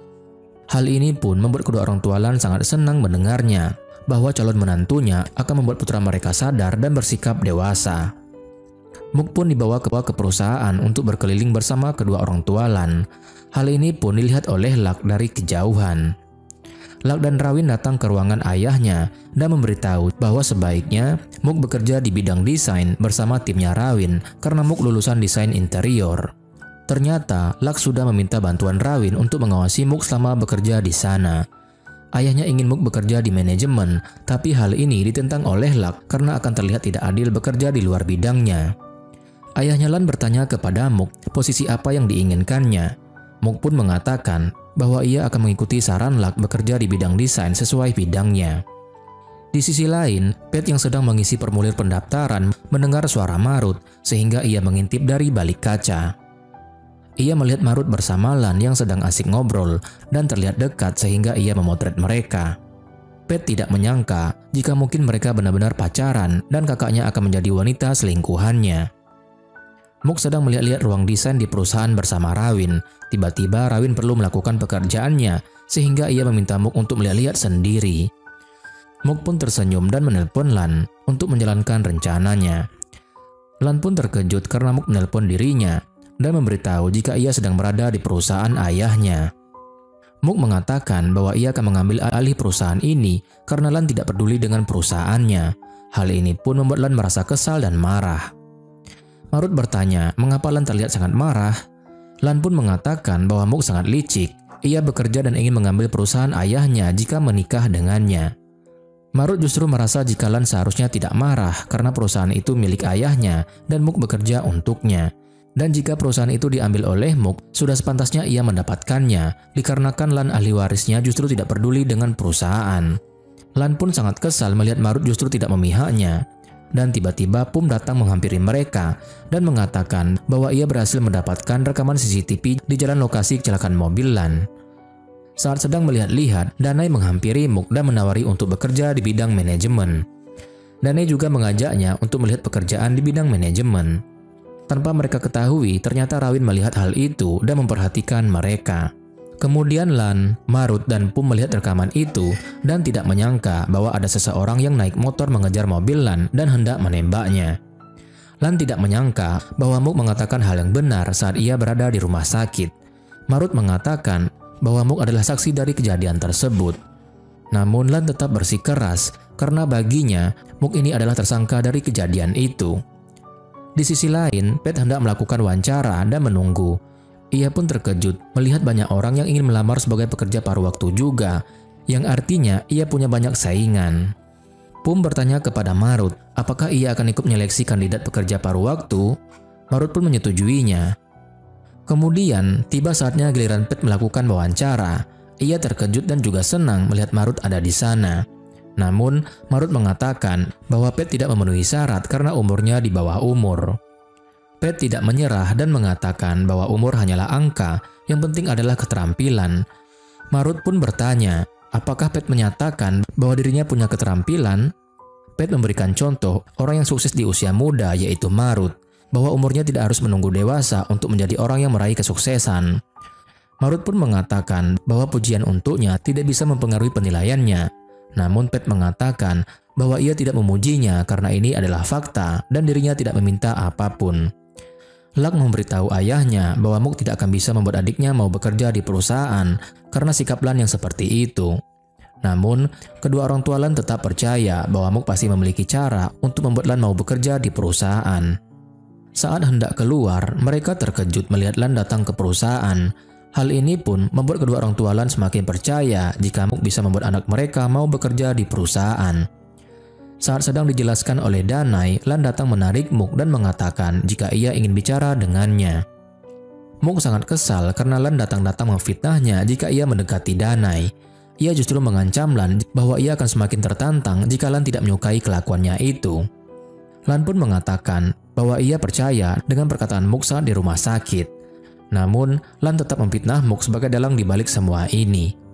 Hal ini pun membuat kedua orang tua Lan sangat senang mendengarnya, bahwa calon menantunya akan membuat putra mereka sadar dan bersikap dewasa. Mook pun dibawa ke perusahaan untuk berkeliling bersama kedua orang tua Lan. Hal ini pun dilihat oleh Luck dari kejauhan. Luck dan Rawin datang ke ruangan ayahnya dan memberitahu bahwa sebaiknya Mook bekerja di bidang desain bersama timnya Rawin karena Mook lulusan desain interior. Ternyata Luck sudah meminta bantuan Rawin untuk mengawasi Mook selama bekerja di sana. Ayahnya ingin Mook bekerja di manajemen, tapi hal ini ditentang oleh Luck karena akan terlihat tidak adil bekerja di luar bidangnya. Ayahnya Lan bertanya kepada Mook posisi apa yang diinginkannya. Mook pun mengatakan bahwa ia akan mengikuti saran Luck bekerja di bidang desain sesuai bidangnya. Di sisi lain, Pat yang sedang mengisi formulir pendaftaran mendengar suara Marut sehingga ia mengintip dari balik kaca. Ia melihat Marut bersama Lan yang sedang asik ngobrol dan terlihat dekat sehingga ia memotret mereka. Pat tidak menyangka jika mungkin mereka benar-benar pacaran dan kakaknya akan menjadi wanita selingkuhannya. Mook sedang melihat-lihat ruang desain di perusahaan bersama Rawin. Tiba-tiba Rawin perlu melakukan pekerjaannya sehingga ia meminta Mook untuk melihat-lihat sendiri. Mook pun tersenyum dan menelpon Lan untuk menjalankan rencananya. Lan pun terkejut karena Mook menelpon dirinya dan memberitahu jika ia sedang berada di perusahaan ayahnya. Mook mengatakan bahwa ia akan mengambil alih perusahaan ini karena Lan tidak peduli dengan perusahaannya. Hal ini pun membuat Lan merasa kesal dan marah. Marut bertanya mengapa Lan terlihat sangat marah. Lan pun mengatakan bahwa Mook sangat licik. Ia bekerja dan ingin mengambil perusahaan ayahnya jika menikah dengannya. Marut justru merasa jika Lan seharusnya tidak marah karena perusahaan itu milik ayahnya dan Mook bekerja untuknya. Dan jika perusahaan itu diambil oleh Mook, sudah sepantasnya ia mendapatkannya, dikarenakan Lan ahli warisnya justru tidak peduli dengan perusahaan. Lan pun sangat kesal melihat Marut justru tidak memihaknya. Dan tiba-tiba Pum datang menghampiri mereka dan mengatakan bahwa ia berhasil mendapatkan rekaman CCTV di jalan lokasi kecelakaan mobil Lan. Saat sedang melihat-lihat, Danai menghampiri Mook dan menawari untuk bekerja di bidang manajemen. Danai juga mengajaknya untuk melihat pekerjaan di bidang manajemen. Tanpa mereka ketahui, ternyata Rawin melihat hal itu dan memperhatikan mereka. Kemudian Lan, Marut, dan Pum melihat rekaman itu dan tidak menyangka bahwa ada seseorang yang naik motor mengejar mobil Lan dan hendak menembaknya. Lan tidak menyangka bahwa Mook mengatakan hal yang benar saat ia berada di rumah sakit. Marut mengatakan bahwa Muk adalah saksi dari kejadian tersebut. Namun Lan tetap bersikeras karena baginya Muk ini adalah tersangka dari kejadian itu. Di sisi lain, Pat hendak melakukan wawancara dan menunggu. Ia pun terkejut melihat banyak orang yang ingin melamar sebagai pekerja paruh waktu juga, yang artinya ia punya banyak saingan. Pum bertanya kepada Marut apakah ia akan ikut menyeleksi kandidat pekerja paruh waktu. Marut pun menyetujuinya. Kemudian tiba saatnya giliran Pat melakukan wawancara. Ia terkejut dan juga senang melihat Marut ada di sana. Namun, Marut mengatakan bahwa Pat tidak memenuhi syarat karena umurnya di bawah umur. Pat tidak menyerah dan mengatakan bahwa umur hanyalah angka, yang penting adalah keterampilan. Marut pun bertanya, apakah Pat menyatakan bahwa dirinya punya keterampilan? Pat memberikan contoh orang yang sukses di usia muda yaitu Marut, bahwa umurnya tidak harus menunggu dewasa untuk menjadi orang yang meraih kesuksesan. Marut pun mengatakan bahwa pujian untuknya tidak bisa mempengaruhi penilaiannya. Namun Pat mengatakan bahwa ia tidak memujinya karena ini adalah fakta dan dirinya tidak meminta apapun. Luck memberitahu ayahnya bahwa Muk tidak akan bisa membuat adiknya mau bekerja di perusahaan karena sikap Lan yang seperti itu. Namun, kedua orang tua Lan tetap percaya bahwa Muk pasti memiliki cara untuk membuat Lan mau bekerja di perusahaan. Saat hendak keluar, mereka terkejut melihat Lan datang ke perusahaan. Hal ini pun membuat kedua orang tua Lan semakin percaya jika Muk bisa membuat anak mereka mau bekerja di perusahaan. Saat sedang dijelaskan oleh Danai, Lan datang menarik Muk dan mengatakan jika ia ingin bicara dengannya. Muk sangat kesal karena Lan datang-datang memfitnahnya jika ia mendekati Danai. Ia justru mengancam Lan bahwa ia akan semakin tertantang jika Lan tidak menyukai kelakuannya itu. Lan pun mengatakan bahwa ia percaya dengan perkataan Muk saat di rumah sakit. Namun, Lan tetap memfitnah Muk sebagai dalang di balik semua ini.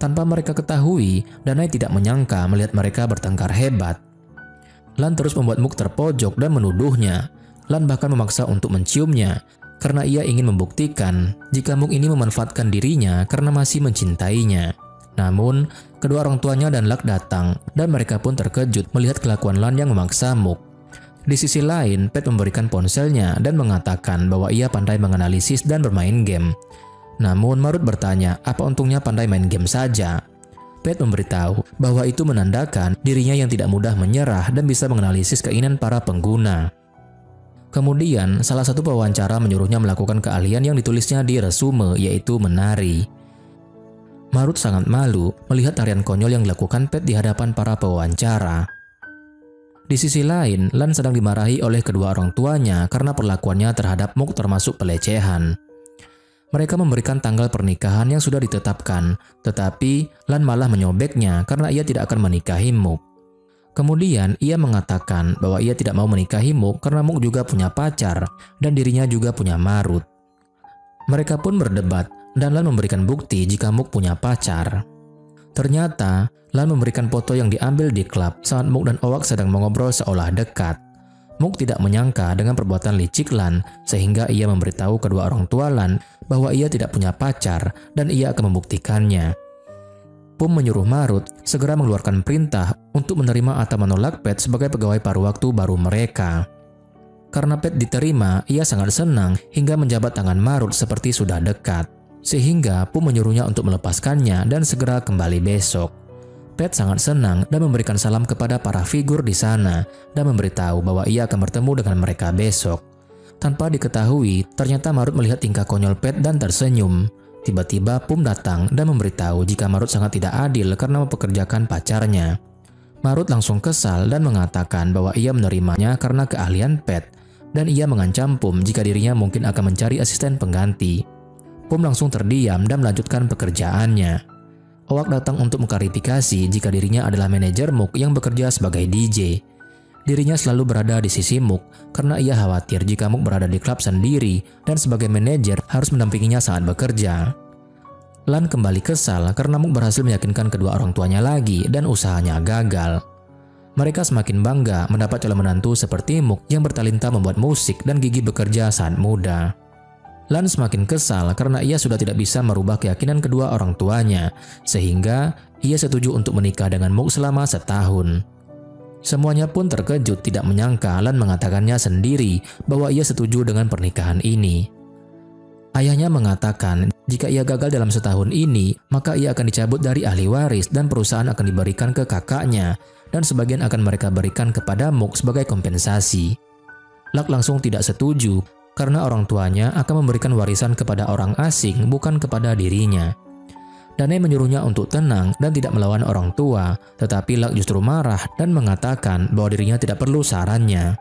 Tanpa mereka ketahui, Danai tidak menyangka melihat mereka bertengkar hebat. Lan terus membuat Muk terpojok dan menuduhnya. Lan bahkan memaksa untuk menciumnya, karena ia ingin membuktikan jika Muk ini memanfaatkan dirinya karena masih mencintainya. Namun, kedua orang tuanya dan Luck datang, dan mereka pun terkejut melihat kelakuan Lan yang memaksa Muk. Di sisi lain, Pat memberikan ponselnya dan mengatakan bahwa ia pandai menganalisis dan bermain game. Namun Marut bertanya apa untungnya pandai main game saja. Pat memberitahu bahwa itu menandakan dirinya yang tidak mudah menyerah dan bisa menganalisis keinginan para pengguna. Kemudian, salah satu pewawancara menyuruhnya melakukan keahlian yang ditulisnya di resume, yaitu menari. Marut sangat malu melihat tarian konyol yang dilakukan Pat di hadapan para pewawancara. Di sisi lain, Lan sedang dimarahi oleh kedua orang tuanya karena perlakuannya terhadap Muk termasuk pelecehan. Mereka memberikan tanggal pernikahan yang sudah ditetapkan, tetapi Lan malah menyobeknya karena ia tidak akan menikahi Muk. Kemudian ia mengatakan bahwa ia tidak mau menikahi Muk karena Muk juga punya pacar dan dirinya juga punya Marut. Mereka pun berdebat dan Lan memberikan bukti jika Muk punya pacar. Ternyata, Lan memberikan foto yang diambil di klub saat Muk dan Owak sedang mengobrol seolah dekat. Muk tidak menyangka dengan perbuatan licik Lan, sehingga ia memberitahu kedua orang tua Lan bahwa ia tidak punya pacar dan ia akan membuktikannya. Pum menyuruh Marut segera mengeluarkan perintah untuk menerima atau menolak Pat sebagai pegawai paruh waktu baru mereka. Karena Pat diterima, ia sangat senang hingga menjabat tangan Marut seperti sudah dekat. Sehingga Pum menyuruhnya untuk melepaskannya dan segera kembali besok. Pat sangat senang dan memberikan salam kepada para figur di sana dan memberitahu bahwa ia akan bertemu dengan mereka besok. Tanpa diketahui, ternyata Marut melihat tingkah konyol Pat dan tersenyum. Tiba-tiba Pum datang dan memberitahu jika Marut sangat tidak adil karena mempekerjakan pacarnya. Marut langsung kesal dan mengatakan bahwa ia menerimanya karena keahlian Pat dan ia mengancam Pum jika dirinya mungkin akan mencari asisten pengganti. Pum langsung terdiam dan melanjutkan pekerjaannya. Owak datang untuk mengklarifikasi jika dirinya adalah manajer Muk yang bekerja sebagai DJ. Dirinya selalu berada di sisi Muk karena ia khawatir jika Muk berada di klub sendiri dan sebagai manajer harus mendampinginya saat bekerja. Lan kembali kesal karena Muk berhasil meyakinkan kedua orang tuanya lagi dan usahanya gagal. Mereka semakin bangga mendapat calon menantu seperti Muk yang bertalenta membuat musik dan gigih bekerja saat muda. Lan semakin kesal karena ia sudah tidak bisa merubah keyakinan kedua orang tuanya, sehingga ia setuju untuk menikah dengan Muk selama setahun. Semuanya pun terkejut tidak menyangka Lan mengatakannya sendiri bahwa ia setuju dengan pernikahan ini. Ayahnya mengatakan jika ia gagal dalam setahun ini, maka ia akan dicabut dari ahli waris dan perusahaan akan diberikan ke kakaknya, dan sebagian akan mereka berikan kepada Mook sebagai kompensasi. Luck langsung tidak setuju karena orang tuanya akan memberikan warisan kepada orang asing, bukan kepada dirinya. Danai menyuruhnya untuk tenang dan tidak melawan orang tua, tetapi Luck justru marah dan mengatakan bahwa dirinya tidak perlu sarannya.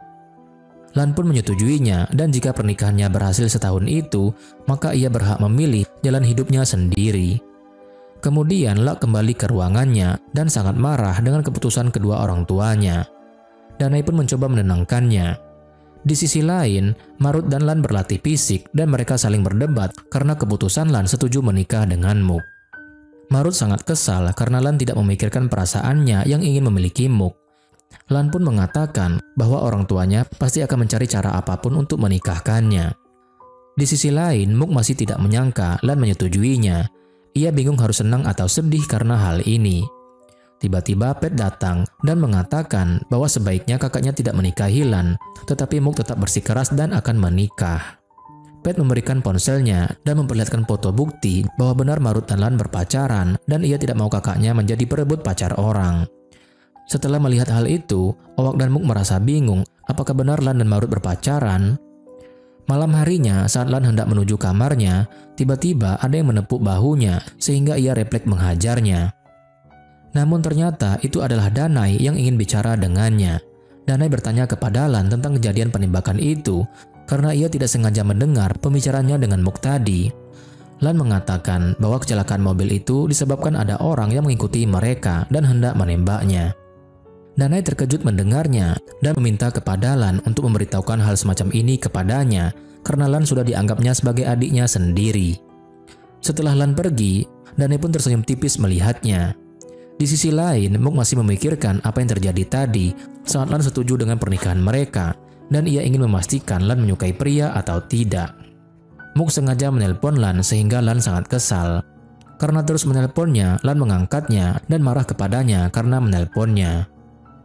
Lan pun menyetujuinya, dan jika pernikahannya berhasil setahun itu, maka ia berhak memilih jalan hidupnya sendiri. Kemudian Luck kembali ke ruangannya dan sangat marah dengan keputusan kedua orang tuanya. Danai pun mencoba menenangkannya. Di sisi lain, Marut dan Lan berlatih fisik dan mereka saling berdebat karena keputusan Lan setuju menikah dengan Mook. Marut sangat kesal karena Lan tidak memikirkan perasaannya yang ingin memiliki Mook. Lan pun mengatakan bahwa orang tuanya pasti akan mencari cara apapun untuk menikahkannya. Di sisi lain, Mook masih tidak menyangka Lan menyetujuinya. Ia bingung harus senang atau sedih karena hal ini. Tiba-tiba Pat datang dan mengatakan bahwa sebaiknya kakaknya tidak menikahi Lan, tetapi Mook tetap bersikeras dan akan menikah. Pat memberikan ponselnya dan memperlihatkan foto bukti bahwa benar Marut dan Lan berpacaran dan ia tidak mau kakaknya menjadi perebut pacar orang. Setelah melihat hal itu, Owak dan Mook merasa bingung apakah benar Lan dan Marut berpacaran. Malam harinya saat Lan hendak menuju kamarnya, tiba-tiba ada yang menepuk bahunya sehingga ia refleks menghajarnya. Namun ternyata itu adalah Danai yang ingin bicara dengannya. Danai bertanya kepada Lan tentang kejadian penembakan itu karena ia tidak sengaja mendengar pembicaranya dengan Mook tadi. Lan mengatakan bahwa kecelakaan mobil itu disebabkan ada orang yang mengikuti mereka dan hendak menembaknya. Danai terkejut mendengarnya dan meminta kepada Lan untuk memberitahukan hal semacam ini kepadanya karena Lan sudah dianggapnya sebagai adiknya sendiri. Setelah Lan pergi, Danai pun tersenyum tipis melihatnya. Di sisi lain, Mook masih memikirkan apa yang terjadi tadi saat Lan setuju dengan pernikahan mereka dan ia ingin memastikan Lan menyukai pria atau tidak. Mook sengaja menelpon Lan sehingga Lan sangat kesal. Karena terus menelponnya, Lan mengangkatnya dan marah kepadanya karena menelponnya.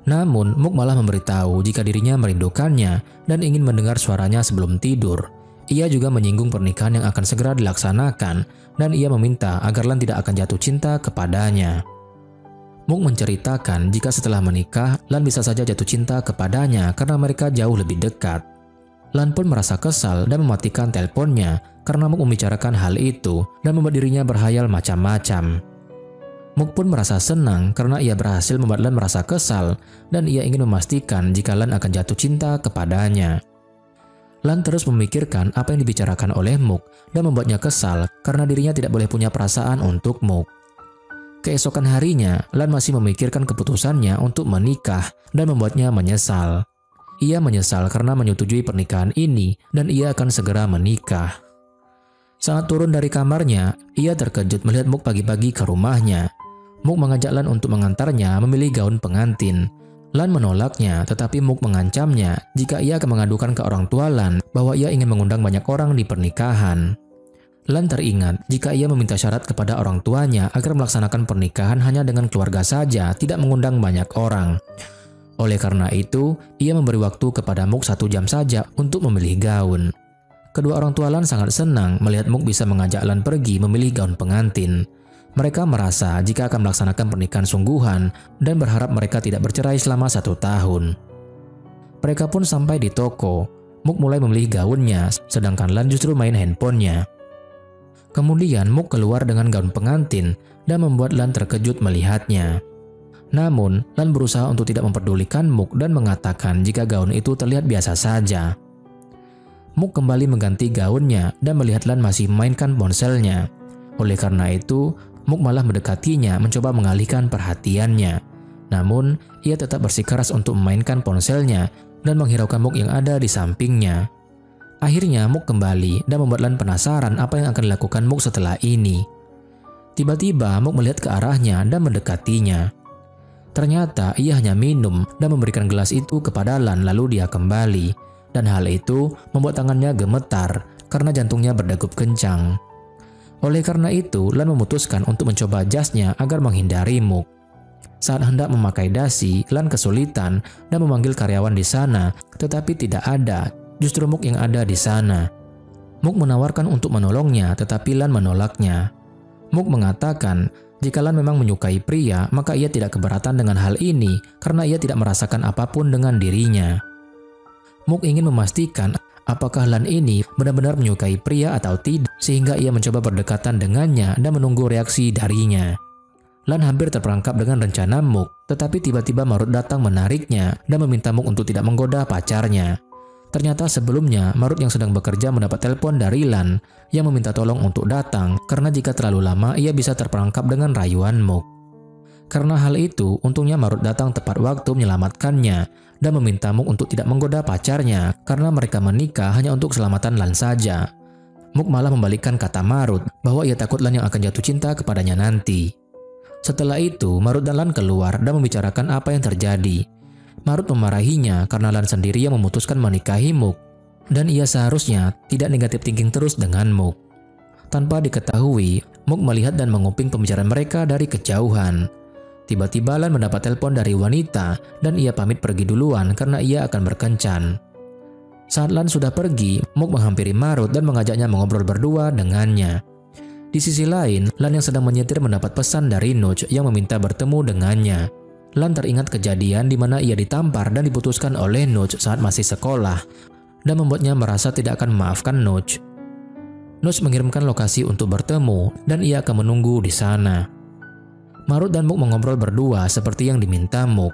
Namun, Mook malah memberitahu jika dirinya merindukannya dan ingin mendengar suaranya sebelum tidur. Ia juga menyinggung pernikahan yang akan segera dilaksanakan dan ia meminta agar Lan tidak akan jatuh cinta kepadanya. Mook menceritakan jika setelah menikah, Lan bisa saja jatuh cinta kepadanya karena mereka jauh lebih dekat. Lan pun merasa kesal dan mematikan teleponnya karena Mook membicarakan hal itu dan membuat dirinya berhayal macam-macam. Mook pun merasa senang karena ia berhasil membuat Lan merasa kesal dan ia ingin memastikan jika Lan akan jatuh cinta kepadanya. Lan terus memikirkan apa yang dibicarakan oleh Mook dan membuatnya kesal karena dirinya tidak boleh punya perasaan untuk Mook. Keesokan harinya, Lan masih memikirkan keputusannya untuk menikah dan membuatnya menyesal. Ia menyesal karena menyetujui pernikahan ini dan ia akan segera menikah. Saat turun dari kamarnya, ia terkejut melihat Mook pagi-pagi ke rumahnya. Mook mengajak Lan untuk mengantarnya memilih gaun pengantin. Lan menolaknya, tetapi Mook mengancamnya jika ia akan mengadukan ke orang tua Lan bahwa ia ingin mengundang banyak orang di pernikahan. Lan teringat jika ia meminta syarat kepada orang tuanya agar melaksanakan pernikahan hanya dengan keluarga saja, tidak mengundang banyak orang. Oleh karena itu, ia memberi waktu kepada Mook 1 jam saja untuk memilih gaun. Kedua orang tua Lan sangat senang melihat Mook bisa mengajak Lan pergi memilih gaun pengantin. Mereka merasa jika akan melaksanakan pernikahan sungguhan dan berharap mereka tidak bercerai selama 1 tahun. Mereka pun sampai di toko. Mook mulai memilih gaunnya, sedangkan Lan justru main handphonenya. Kemudian Mook keluar dengan gaun pengantin dan membuat Lan terkejut melihatnya. Namun, Lan berusaha untuk tidak memperdulikan Mook dan mengatakan jika gaun itu terlihat biasa saja. Mook kembali mengganti gaunnya dan melihat Lan masih memainkan ponselnya. Oleh karena itu, Mook malah mendekatinya mencoba mengalihkan perhatiannya. Namun, ia tetap bersikeras untuk memainkan ponselnya dan menghiraukan Mook yang ada di sampingnya. Akhirnya Mook kembali dan membuat Lan penasaran apa yang akan dilakukan Mook setelah ini. Tiba-tiba Mook melihat ke arahnya dan mendekatinya. Ternyata ia hanya minum dan memberikan gelas itu kepada Lan lalu dia kembali. Dan hal itu membuat tangannya gemetar karena jantungnya berdegup kencang. Oleh karena itu, Lan memutuskan untuk mencoba jasnya agar menghindari Mook. Saat hendak memakai dasi, Lan kesulitan dan memanggil karyawan di sana, tetapi tidak ada, justru Mook yang ada di sana. Muk menawarkan untuk menolongnya, tetapi Lan menolaknya. Muk mengatakan, jika Lan memang menyukai pria, maka ia tidak keberatan dengan hal ini karena ia tidak merasakan apapun dengan dirinya. Muk ingin memastikan apakah Lan ini benar-benar menyukai pria atau tidak, sehingga ia mencoba berdekatan dengannya dan menunggu reaksi darinya. Lan hampir terperangkap dengan rencana Muk, tetapi tiba-tiba Marut datang menariknya dan meminta Muk untuk tidak menggoda pacarnya. Ternyata sebelumnya Marut yang sedang bekerja mendapat telepon dari Lan yang meminta tolong untuk datang karena jika terlalu lama ia bisa terperangkap dengan rayuan Muk. Karena hal itu, untungnya Marut datang tepat waktu menyelamatkannya dan meminta Muk untuk tidak menggoda pacarnya karena mereka menikah hanya untuk keselamatan Lan saja. Muk malah membalikkan kata Marut bahwa ia takut Lan yang akan jatuh cinta kepadanya nanti. Setelah itu, Marut dan Lan keluar dan membicarakan apa yang terjadi. Marut memarahinya karena Lan sendiri yang memutuskan menikahi Muk, dan ia seharusnya tidak negatif thinking terus dengan Muk. Tanpa diketahui, Muk melihat dan menguping pembicaraan mereka dari kejauhan. Tiba-tiba Lan mendapat telepon dari wanita dan ia pamit pergi duluan karena ia akan berkencan. Saat Lan sudah pergi, Muk menghampiri Marut dan mengajaknya mengobrol berdua dengannya. Di sisi lain, Lan yang sedang menyetir mendapat pesan dari Nuj yang meminta bertemu dengannya. Lan teringat kejadian di mana ia ditampar dan diputuskan oleh Nuj saat masih sekolah dan membuatnya merasa tidak akan memaafkan Nuj. Nuj mengirimkan lokasi untuk bertemu dan ia akan menunggu di sana. Marut dan Muk mengobrol berdua seperti yang diminta Muk.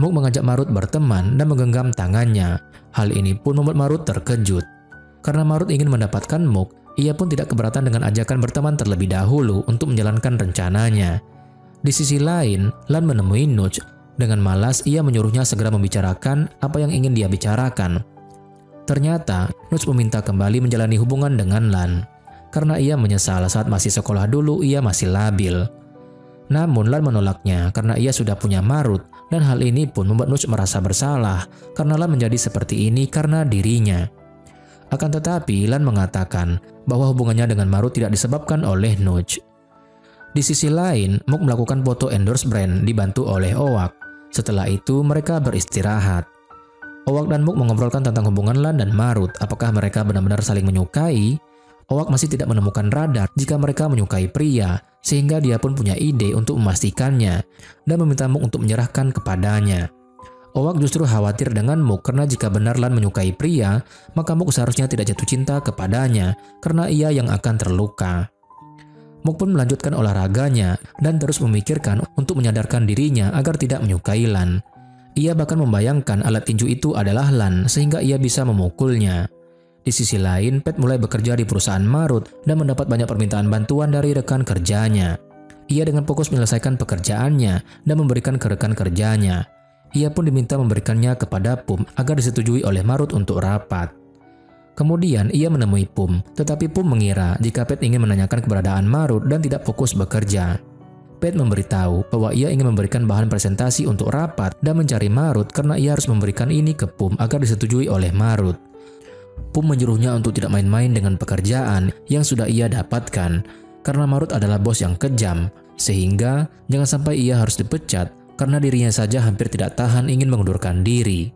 Muk mengajak Marut berteman dan menggenggam tangannya. Hal ini pun membuat Marut terkejut. Karena Marut ingin mendapatkan Muk, ia pun tidak keberatan dengan ajakan berteman terlebih dahulu untuk menjalankan rencananya. Di sisi lain, Lan menemui Nuj. Dengan malas, ia menyuruhnya segera membicarakan apa yang ingin dia bicarakan. Ternyata, Nuj meminta kembali menjalani hubungan dengan Lan. Karena ia menyesal saat masih sekolah dulu ia masih labil. Namun Lan menolaknya karena ia sudah punya Marut dan hal ini pun membuat Nuj merasa bersalah karena Lan menjadi seperti ini karena dirinya. Akan tetapi, Lan mengatakan bahwa hubungannya dengan Marut tidak disebabkan oleh Nuj. Di sisi lain, Muk melakukan foto endorse brand dibantu oleh Owak. Setelah itu, mereka beristirahat. Owak dan Muk mengobrolkan tentang hubungan Lan dan Marut. Apakah mereka benar-benar saling menyukai? Owak masih tidak menemukan radar jika mereka menyukai pria, sehingga dia pun punya ide untuk memastikannya dan meminta Muk untuk menyerahkan kepadanya. Owak justru khawatir dengan Muk karena jika benar Lan menyukai pria, maka Muk seharusnya tidak jatuh cinta kepadanya karena ia yang akan terluka. Muk pun melanjutkan olahraganya dan terus memikirkan untuk menyadarkan dirinya agar tidak menyukai Lan. Ia bahkan membayangkan alat tinju itu adalah Lan sehingga ia bisa memukulnya. Di sisi lain, Pet mulai bekerja di perusahaan Marut dan mendapat banyak permintaan bantuan dari rekan kerjanya. Ia dengan fokus menyelesaikan pekerjaannya dan memberikan ke rekan kerjanya. Ia pun diminta memberikannya kepada Pum agar disetujui oleh Marut untuk rapat. Kemudian ia menemui Pum, tetapi Pum mengira jika Pet ingin menanyakan keberadaan Marut dan tidak fokus bekerja. Pet memberitahu bahwa ia ingin memberikan bahan presentasi untuk rapat dan mencari Marut karena ia harus memberikan ini ke Pum agar disetujui oleh Marut. Pum menyuruhnya untuk tidak main-main dengan pekerjaan yang sudah ia dapatkan karena Marut adalah bos yang kejam, sehingga jangan sampai ia harus dipecat karena dirinya saja hampir tidak tahan ingin mengundurkan diri.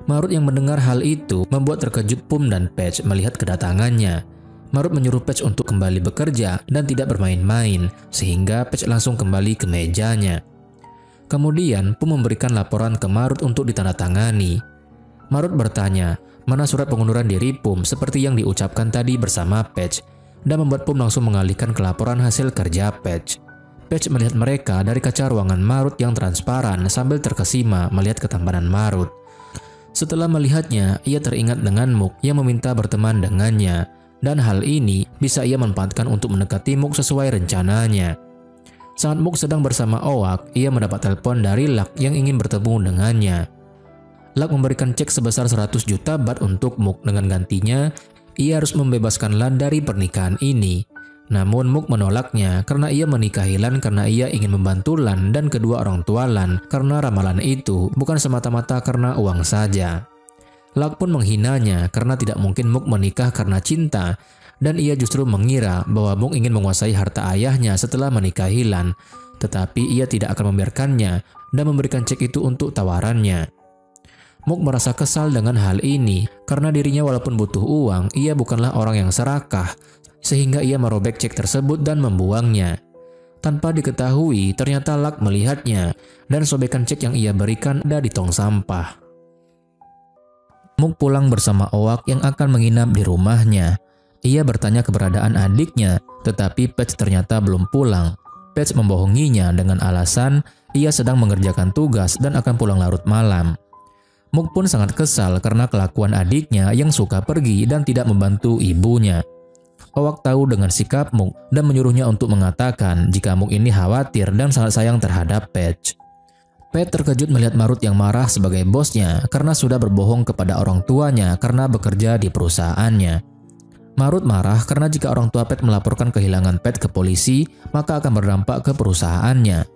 Marut yang mendengar hal itu membuat terkejut Pum dan Patch melihat kedatangannya. Marut menyuruh Patch untuk kembali bekerja dan tidak bermain-main, sehingga Patch langsung kembali ke mejanya. Kemudian Pum memberikan laporan ke Marut untuk ditandatangani. Marut bertanya, mana surat pengunduran diri Pum seperti yang diucapkan tadi bersama Patch, dan membuat Pum langsung mengalihkan ke laporan hasil kerja Patch. Patch melihat mereka dari kaca ruangan Marut yang transparan sambil terkesima melihat ketampanan Marut. Setelah melihatnya, ia teringat dengan Muk yang meminta berteman dengannya, dan hal ini bisa ia manfaatkan untuk mendekati Muk sesuai rencananya. Saat Muk sedang bersama Owak, ia mendapat telepon dari Lak yang ingin bertemu dengannya. Lak memberikan cek sebesar 100 juta bat untuk Muk, dengan gantinya ia harus membebaskan Lan dari pernikahan ini. Namun Muk menolaknya karena ia menikahi Lan karena ia ingin membantu Lan dan kedua orang tua Lan karena ramalan itu bukan semata-mata karena uang saja. Lak pun menghinanya karena tidak mungkin Muk menikah karena cinta dan ia justru mengira bahwa Muk ingin menguasai harta ayahnya setelah menikahi Lan, tetapi ia tidak akan membiarkannya dan memberikan cek itu untuk tawarannya. Muk merasa kesal dengan hal ini karena dirinya walaupun butuh uang, ia bukanlah orang yang serakah, sehingga ia merobek cek tersebut dan membuangnya. Tanpa diketahui, ternyata Luck melihatnya dan sobekan cek yang ia berikan ada di tong sampah. Muk pulang bersama Oak yang akan menginap di rumahnya. Ia bertanya keberadaan adiknya, tetapi Patch ternyata belum pulang. Patch membohonginya dengan alasan ia sedang mengerjakan tugas dan akan pulang larut malam. Muk pun sangat kesal karena kelakuan adiknya yang suka pergi dan tidak membantu ibunya. Oak tahu dengan sikap Muk dan menyuruhnya untuk mengatakan jika Muk ini khawatir dan sangat sayang terhadap Patch. Pat terkejut melihat Marut yang marah sebagai bosnya karena sudah berbohong kepada orang tuanya karena bekerja di perusahaannya. Marut marah karena jika orang tua Pat melaporkan kehilangan Pat ke polisi, maka akan berdampak ke perusahaannya.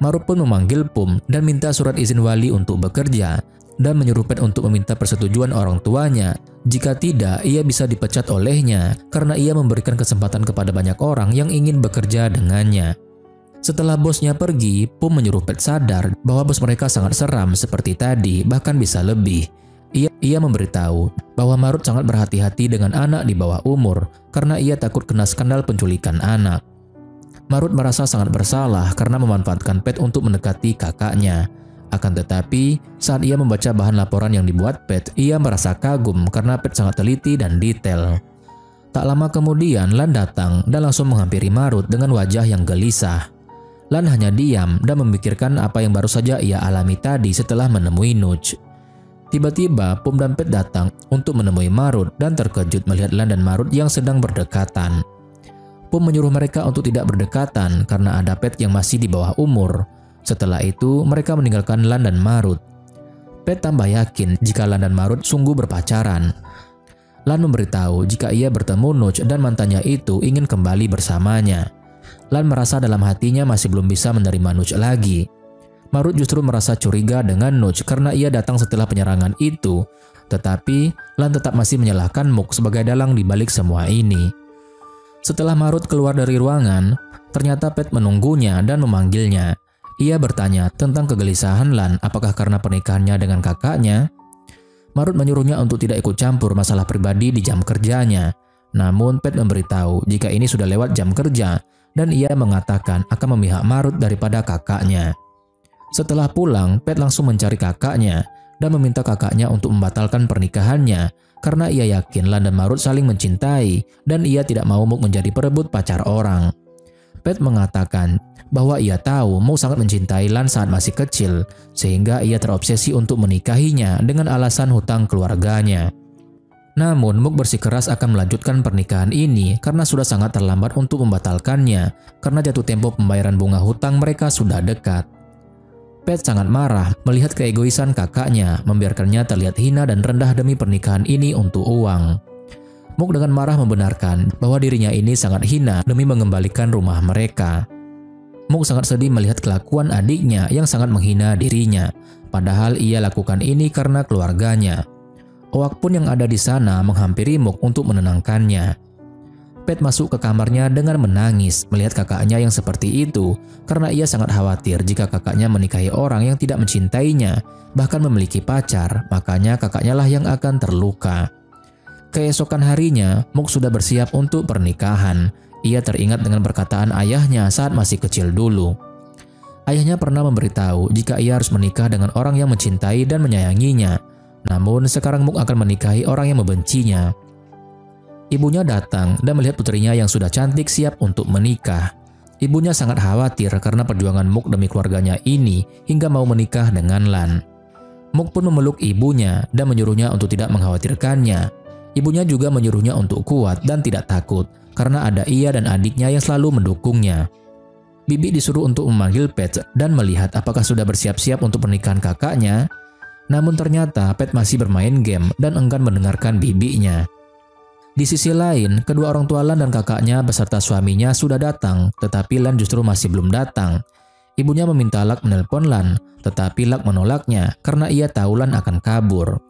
Marut pun memanggil Pum dan minta surat izin wali untuk bekerja dan menyuruh Pat untuk meminta persetujuan orang tuanya. Jika tidak, ia bisa dipecat olehnya karena ia memberikan kesempatan kepada banyak orang yang ingin bekerja dengannya. Setelah bosnya pergi, Pum menyuruh Pat sadar bahwa bos mereka sangat seram seperti tadi, bahkan bisa lebih. Ia memberitahu bahwa Marut sangat berhati-hati dengan anak di bawah umur karena ia takut kena skandal penculikan anak. Marut merasa sangat bersalah karena memanfaatkan Pat untuk mendekati kakaknya. Akan tetapi, saat ia membaca bahan laporan yang dibuat Pat, ia merasa kagum karena Pat sangat teliti dan detail. Tak lama kemudian, Lan datang dan langsung menghampiri Marut dengan wajah yang gelisah. Lan hanya diam dan memikirkan apa yang baru saja ia alami tadi setelah menemui Nuj. Tiba-tiba, Pum dan Pat datang untuk menemui Marut dan terkejut melihat Lan dan Marut yang sedang berdekatan. Pum menyuruh mereka untuk tidak berdekatan karena ada Pat yang masih di bawah umur. Setelah itu, mereka meninggalkan Lan dan Marut. Pat tambah yakin jika Lan dan Marut sungguh berpacaran. Lan memberitahu jika ia bertemu Nuj dan mantannya itu ingin kembali bersamanya. Lan merasa dalam hatinya masih belum bisa menerima Nuj lagi. Marut justru merasa curiga dengan Nuj karena ia datang setelah penyerangan itu. Tetapi, Lan tetap masih menyalahkan Muk sebagai dalang di balik semua ini. Setelah Marut keluar dari ruangan, ternyata Pat menunggunya dan memanggilnya. Ia bertanya tentang kegelisahan Lan apakah karena pernikahannya dengan kakaknya. Marut menyuruhnya untuk tidak ikut campur masalah pribadi di jam kerjanya. Namun Pat memberitahu jika ini sudah lewat jam kerja dan ia mengatakan akan memihak Marut daripada kakaknya. Setelah pulang, Pat langsung mencari kakaknya dan meminta kakaknya untuk membatalkan pernikahannya karena ia yakin Lan dan Marut saling mencintai dan ia tidak mau Muk menjadi perebut pacar orang. Pat mengatakan bahwa ia tahu Muk sangat mencintai Lan saat masih kecil, sehingga ia terobsesi untuk menikahinya dengan alasan hutang keluarganya. Namun Muk bersikeras akan melanjutkan pernikahan ini karena sudah sangat terlambat untuk membatalkannya karena jatuh tempo pembayaran bunga hutang mereka sudah dekat. Pat sangat marah melihat keegoisan kakaknya, membiarkannya terlihat hina dan rendah demi pernikahan ini untuk uang. Muk dengan marah membenarkan bahwa dirinya ini sangat hina demi mengembalikan rumah mereka. Muk sangat sedih melihat kelakuan adiknya yang sangat menghina dirinya, padahal ia lakukan ini karena keluarganya. Oak pun yang ada di sana menghampiri Muk untuk menenangkannya. Pat masuk ke kamarnya dengan menangis melihat kakaknya yang seperti itu karena ia sangat khawatir jika kakaknya menikahi orang yang tidak mencintainya, bahkan memiliki pacar, makanya kakaknya lah yang akan terluka. Keesokan harinya, Muk sudah bersiap untuk pernikahan. Ia teringat dengan perkataan ayahnya saat masih kecil dulu. Ayahnya pernah memberitahu jika ia harus menikah dengan orang yang mencintai dan menyayanginya. Namun sekarang Muk akan menikahi orang yang membencinya. Ibunya datang dan melihat putrinya yang sudah cantik siap untuk menikah. Ibunya sangat khawatir karena perjuangan Muk demi keluarganya ini hingga mau menikah dengan Lan. Muk pun memeluk ibunya dan menyuruhnya untuk tidak mengkhawatirkannya. Ibunya juga menyuruhnya untuk kuat dan tidak takut karena ada ia dan adiknya yang selalu mendukungnya. Bibi disuruh untuk memanggil Pat dan melihat apakah sudah bersiap-siap untuk pernikahan kakaknya. Namun ternyata Pat masih bermain game dan enggan mendengarkan bibinya. Di sisi lain, kedua orang tua Lan dan kakaknya beserta suaminya sudah datang, tetapi Lan justru masih belum datang. Ibunya meminta Luck menelpon Lan, tetapi Luck menolaknya karena ia tahu Lan akan kabur.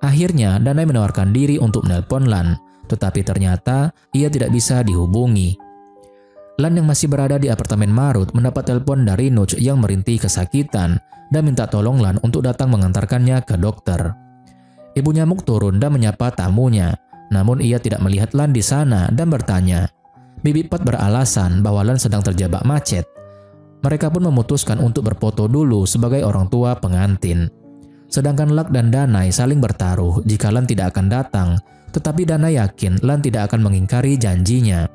Akhirnya, Danai menawarkan diri untuk menelpon Lan, tetapi ternyata ia tidak bisa dihubungi. Lan yang masih berada di apartemen Marut mendapat telepon dari Nuch yang merintih kesakitan dan minta tolong Lan untuk datang mengantarkannya ke dokter. Ibunya Mook turun dan menyapa tamunya, namun ia tidak melihat Lan di sana dan bertanya. Bibi Pat beralasan bahwa Lan sedang terjebak macet. Mereka pun memutuskan untuk berfoto dulu sebagai orang tua pengantin. Sedangkan Luck dan Danai saling bertaruh jika Lan tidak akan datang, tetapi Danai yakin Lan tidak akan mengingkari janjinya.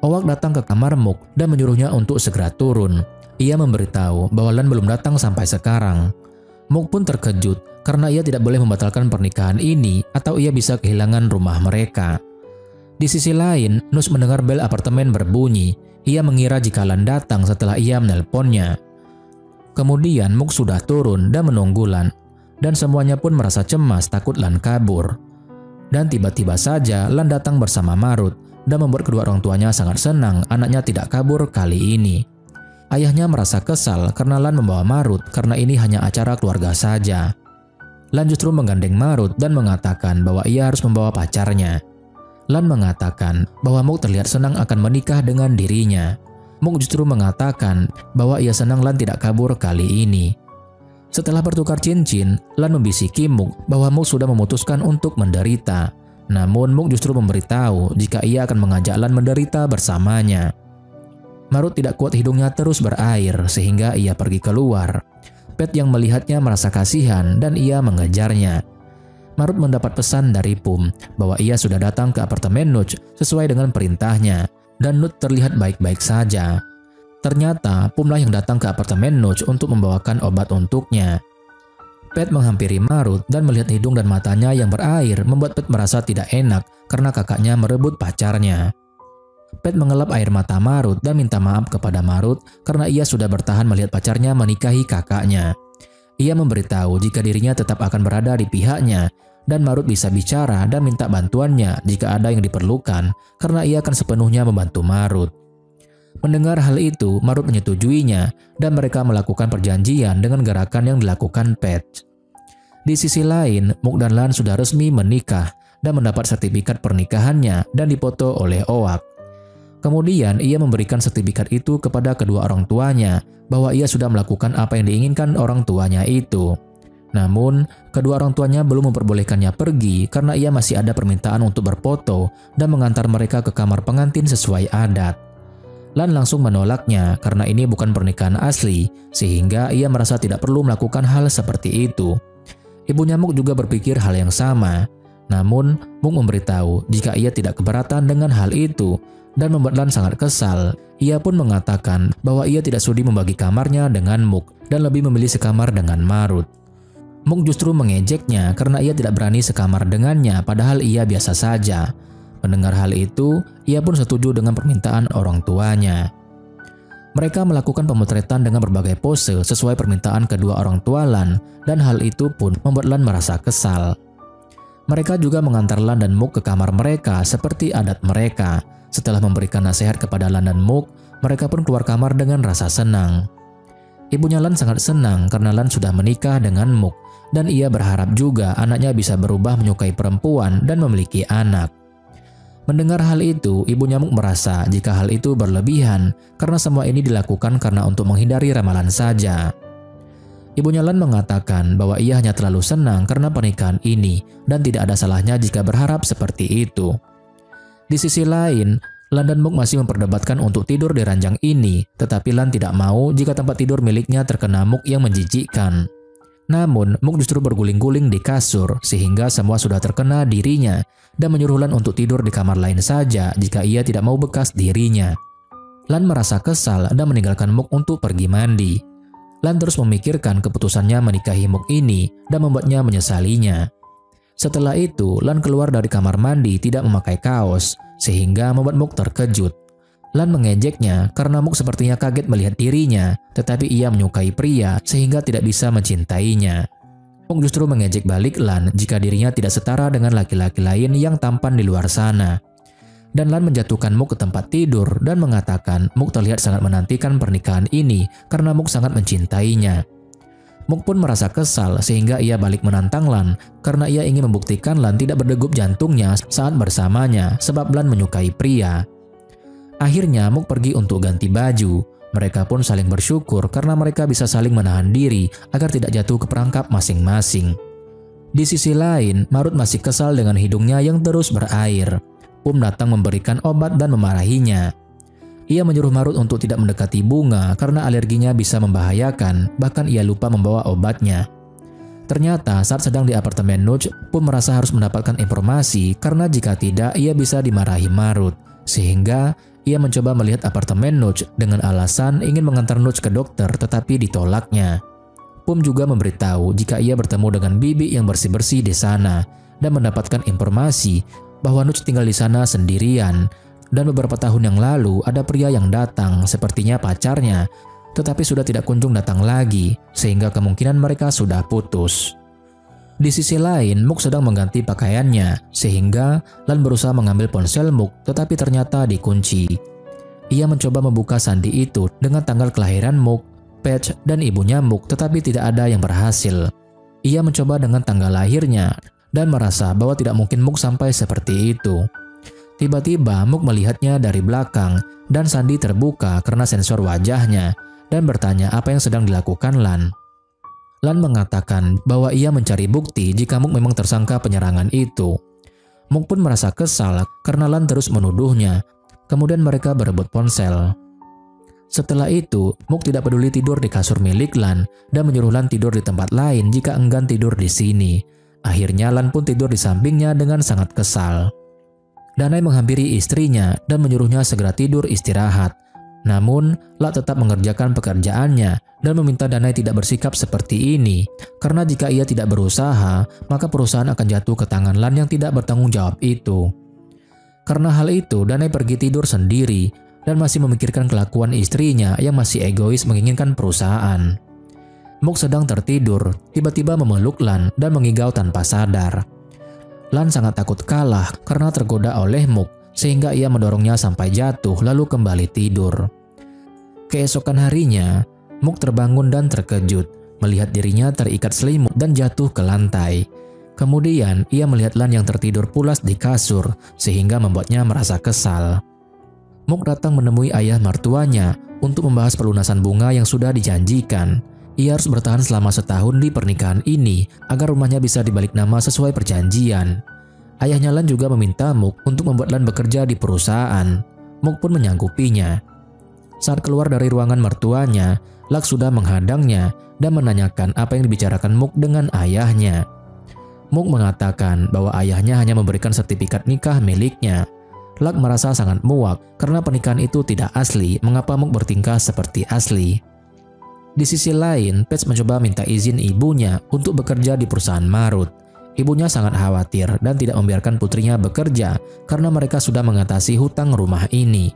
Owak datang ke kamar Mook dan menyuruhnya untuk segera turun. Ia memberitahu bahwa Lan belum datang sampai sekarang. Mook pun terkejut karena ia tidak boleh membatalkan pernikahan ini atau ia bisa kehilangan rumah mereka. Di sisi lain, Nus mendengar bel apartemen berbunyi. Ia mengira jika Lan datang setelah ia menelponnya. Kemudian Mook sudah turun dan menunggu Lan, dan semuanya pun merasa cemas takut Lan kabur. Dan tiba-tiba saja Lan datang bersama Marut dan membuat kedua orang tuanya sangat senang anaknya tidak kabur kali ini. Ayahnya merasa kesal karena Lan membawa Marut karena ini hanya acara keluarga saja. Lan justru menggandeng Marut dan mengatakan bahwa ia harus membawa pacarnya. Lan mengatakan bahwa Mook terlihat senang akan menikah dengan dirinya. Mook justru mengatakan bahwa ia senang Lan tidak kabur kali ini. Setelah bertukar cincin, Lan membisiki Mook bahwa Mook sudah memutuskan untuk menderita. Namun Mook justru memberitahu jika ia akan mengajak Lan menderita bersamanya. Marut tidak kuat hidungnya terus berair sehingga ia pergi keluar. Pat yang melihatnya merasa kasihan dan ia mengejarnya. Marut mendapat pesan dari Pum bahwa ia sudah datang ke apartemen Nuch sesuai dengan perintahnya dan Nuch terlihat baik-baik saja. Ternyata Pumlah yang datang ke apartemen Nuch untuk membawakan obat untuknya. Pat menghampiri Marut dan melihat hidung dan matanya yang berair membuat Pat merasa tidak enak karena kakaknya merebut pacarnya. Pat mengelap air mata Marut dan minta maaf kepada Marut karena ia sudah bertahan melihat pacarnya menikahi kakaknya. Ia memberitahu jika dirinya tetap akan berada di pihaknya dan Marut bisa bicara dan minta bantuannya jika ada yang diperlukan karena ia akan sepenuhnya membantu Marut. Mendengar hal itu, Marut menyetujuinya dan mereka melakukan perjanjian dengan gerakan yang dilakukan Pat. Di sisi lain, Mook dan Lan sudah resmi menikah dan mendapat sertifikat pernikahannya dan dipoto oleh Owak. Kemudian ia memberikan sertifikat itu kepada kedua orang tuanya bahwa ia sudah melakukan apa yang diinginkan orang tuanya itu. Namun, kedua orang tuanya belum memperbolehkannya pergi karena ia masih ada permintaan untuk berfoto dan mengantar mereka ke kamar pengantin sesuai adat. Lan langsung menolaknya karena ini bukan pernikahan asli, sehingga ia merasa tidak perlu melakukan hal seperti itu. Ibunya Mook juga berpikir hal yang sama. Namun, Mook memberitahu jika ia tidak keberatan dengan hal itu dan membuat Lan sangat kesal. Ia pun mengatakan bahwa ia tidak sudi membagi kamarnya dengan Mook dan lebih memilih sekamar dengan Marut. Mook justru mengejeknya karena ia tidak berani sekamar dengannya padahal ia biasa saja. Mendengar hal itu, ia pun setuju dengan permintaan orang tuanya. Mereka melakukan pemotretan dengan berbagai pose sesuai permintaan kedua orang tua Lan dan hal itu pun membuat Lan merasa kesal. Mereka juga mengantar Lan dan Mook ke kamar mereka seperti adat mereka. Setelah memberikan nasihat kepada Lan dan Mook, mereka pun keluar kamar dengan rasa senang. Ibunya Lan sangat senang karena Lan sudah menikah dengan Mook dan ia berharap juga anaknya bisa berubah menyukai perempuan dan memiliki anak. Mendengar hal itu, ibunya Mook merasa jika hal itu berlebihan karena semua ini dilakukan karena untuk menghindari ramalan saja. Ibunya Lan mengatakan bahwa ia hanya terlalu senang karena pernikahan ini dan tidak ada salahnya jika berharap seperti itu. Di sisi lain, Lan dan Mook masih memperdebatkan untuk tidur di ranjang ini, tetapi Lan tidak mau jika tempat tidur miliknya terkena Mook yang menjijikkan. Namun, Mook justru berguling-guling di kasur sehingga semua sudah terkena dirinya dan menyuruh Lan untuk tidur di kamar lain saja jika ia tidak mau bekas dirinya. Lan merasa kesal dan meninggalkan Mook untuk pergi mandi. Lan terus memikirkan keputusannya menikahi Mook ini dan membuatnya menyesalinya. Setelah itu, Lan keluar dari kamar mandi tidak memakai kaos sehingga membuat Mook terkejut. Lan mengejeknya karena Mook sepertinya kaget melihat dirinya, tetapi ia menyukai pria sehingga tidak bisa mencintainya. Mook justru mengejek balik Lan jika dirinya tidak setara dengan laki-laki lain yang tampan di luar sana. Dan Lan menjatuhkan Mook ke tempat tidur dan mengatakan Mook terlihat sangat menantikan pernikahan ini karena Mook sangat mencintainya. Mook pun merasa kesal sehingga ia balik menantang Lan karena ia ingin membuktikan Lan tidak berdegup jantungnya saat bersamanya sebab Lan menyukai pria. Akhirnya Muk pergi untuk ganti baju. Mereka pun saling bersyukur karena mereka bisa saling menahan diri agar tidak jatuh ke perangkap masing-masing. Di sisi lain, Marut masih kesal dengan hidungnya yang terus berair. Datang memberikan obat dan memarahinya. Ia menyuruh Marut untuk tidak mendekati bunga karena alerginya bisa membahayakan, bahkan ia lupa membawa obatnya. Ternyata saat sedang di apartemen Nuch, merasa harus mendapatkan informasi karena jika tidak ia bisa dimarahi Marut. Sehingga ia mencoba melihat apartemen Nuch dengan alasan ingin mengantar Nuch ke dokter tetapi ditolaknya. Juga memberitahu jika ia bertemu dengan bibi yang bersih-bersih di sana dan mendapatkan informasi bahwa Nuch tinggal di sana sendirian dan beberapa tahun yang lalu ada pria yang datang sepertinya pacarnya tetapi sudah tidak kunjung datang lagi sehingga kemungkinan mereka sudah putus. Di sisi lain, Muk sedang mengganti pakaiannya sehingga Lan berusaha mengambil ponsel Muk tetapi ternyata dikunci. Ia mencoba membuka sandi itu dengan tanggal kelahiran Muk, patch, dan ibunya Muk tetapi tidak ada yang berhasil. Ia mencoba dengan tanggal lahirnya dan merasa bahwa tidak mungkin Muk sampai seperti itu. Tiba-tiba Muk melihatnya dari belakang dan sandi terbuka karena sensor wajahnya dan bertanya apa yang sedang dilakukan Lan. Lan mengatakan bahwa ia mencari bukti jika Muk memang tersangka penyerangan itu. Muk pun merasa kesal karena Lan terus menuduhnya. Kemudian mereka berebut ponsel. Setelah itu, Muk tidak peduli tidur di kasur milik Lan dan menyuruh Lan tidur di tempat lain jika enggan tidur di sini. Akhirnya Lan pun tidur di sampingnya dengan sangat kesal. Danai menghampiri istrinya dan menyuruhnya segera tidur istirahat. Namun, La tetap mengerjakan pekerjaannya dan meminta Danai tidak bersikap seperti ini, karena jika ia tidak berusaha, maka perusahaan akan jatuh ke tangan Lan yang tidak bertanggung jawab itu. Karena hal itu, Danai pergi tidur sendiri dan masih memikirkan kelakuan istrinya yang masih egois menginginkan perusahaan. Muk sedang tertidur, tiba-tiba memeluk Lan dan mengigau tanpa sadar. Lan sangat takut kalah karena tergoda oleh Muk, sehingga ia mendorongnya sampai jatuh lalu kembali tidur. Keesokan harinya, Muk terbangun dan terkejut melihat dirinya terikat selimut dan jatuh ke lantai. Kemudian ia melihat Lan yang tertidur pulas di kasur sehingga membuatnya merasa kesal. Muk datang menemui ayah mertuanya untuk membahas pelunasan bunga yang sudah dijanjikan. Ia harus bertahan selama setahun di pernikahan ini agar rumahnya bisa dibalik nama sesuai perjanjian. Ayahnya Lan juga meminta Muk untuk membuat Lan bekerja di perusahaan. Muk pun menyanggupinya. Saat keluar dari ruangan mertuanya, Lak sudah menghadangnya dan menanyakan apa yang dibicarakan Muk dengan ayahnya. Muk mengatakan bahwa ayahnya hanya memberikan sertifikat nikah miliknya. Lak merasa sangat muak karena pernikahan itu tidak asli, mengapa Muk bertingkah seperti asli. Di sisi lain, Patch mencoba minta izin ibunya untuk bekerja di perusahaan Marut. Ibunya sangat khawatir dan tidak membiarkan putrinya bekerja karena mereka sudah mengatasi hutang rumah ini.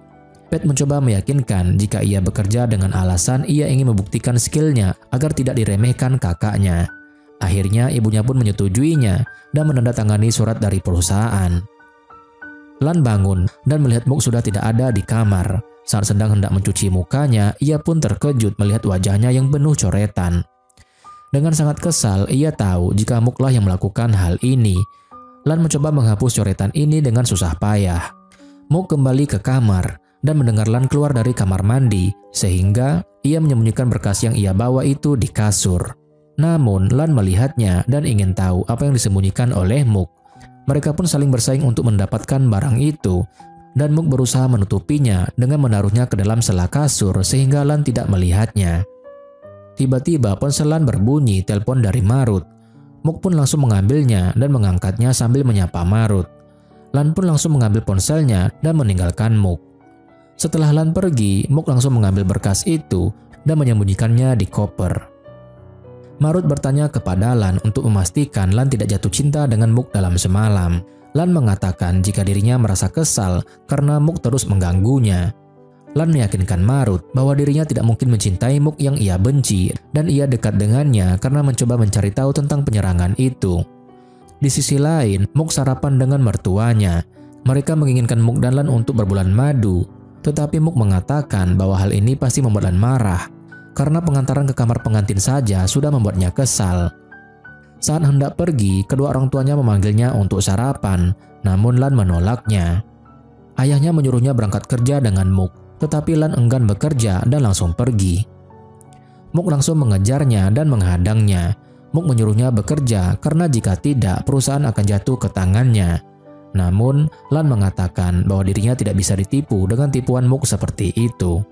Pat mencoba meyakinkan jika ia bekerja dengan alasan ia ingin membuktikan skillnya agar tidak diremehkan kakaknya. Akhirnya ibunya pun menyetujuinya dan menandatangani surat dari perusahaan. Lan bangun dan melihat Muk sudah tidak ada di kamar. Saat sedang hendak mencuci mukanya, ia pun terkejut melihat wajahnya yang penuh coretan. Dengan sangat kesal, ia tahu jika Muklah yang melakukan hal ini. Lan mencoba menghapus coretan ini dengan susah payah. Muk kembali ke kamar dan mendengar Lan keluar dari kamar mandi, sehingga ia menyembunyikan berkas yang ia bawa itu di kasur. Namun, Lan melihatnya dan ingin tahu apa yang disembunyikan oleh Muk. Mereka pun saling bersaing untuk mendapatkan barang itu, dan Muk berusaha menutupinya dengan menaruhnya ke dalam sela kasur sehingga Lan tidak melihatnya. Tiba-tiba ponsel Lan berbunyi telepon dari Marut. Muk pun langsung mengambilnya dan mengangkatnya sambil menyapa Marut. Lan pun langsung mengambil ponselnya dan meninggalkan Muk. Setelah Lan pergi, Muk langsung mengambil berkas itu dan menyembunyikannya di koper. Marut bertanya kepada Lan untuk memastikan Lan tidak jatuh cinta dengan Muk dalam semalam. Lan mengatakan jika dirinya merasa kesal karena Muk terus mengganggunya. Lan meyakinkan Marut bahwa dirinya tidak mungkin mencintai Muk yang ia benci dan ia dekat dengannya karena mencoba mencari tahu tentang penyerangan itu. Di sisi lain, Muk sarapan dengan mertuanya. Mereka menginginkan Muk dan Lan untuk berbulan madu. Tetapi Muk mengatakan bahwa hal ini pasti membuat Lan marah, karena pengantaran ke kamar pengantin saja sudah membuatnya kesal. Saat hendak pergi, kedua orang tuanya memanggilnya untuk sarapan, namun Lan menolaknya. Ayahnya menyuruhnya berangkat kerja dengan Muk, tetapi Lan enggan bekerja dan langsung pergi. Muk langsung mengejarnya dan menghadangnya. Muk menyuruhnya bekerja karena jika tidak perusahaan akan jatuh ke tangannya. Namun, Lan mengatakan bahwa dirinya tidak bisa ditipu dengan tipuan Muk seperti itu.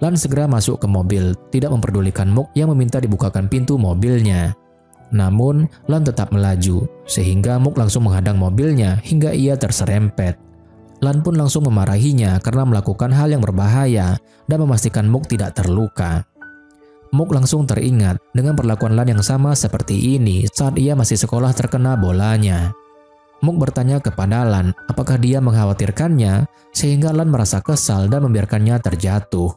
Lan segera masuk ke mobil, tidak memperdulikan Muk yang meminta dibukakan pintu mobilnya. Namun, Lan tetap melaju, sehingga Muk langsung menghadang mobilnya hingga ia terserempet. Lan pun langsung memarahinya karena melakukan hal yang berbahaya dan memastikan Muk tidak terluka. Muk langsung teringat dengan perlakuan Lan yang sama seperti ini saat ia masih sekolah terkena bolanya. Muk bertanya kepada Lan apakah dia mengkhawatirkannya sehingga Lan merasa kesal dan membiarkannya terjatuh.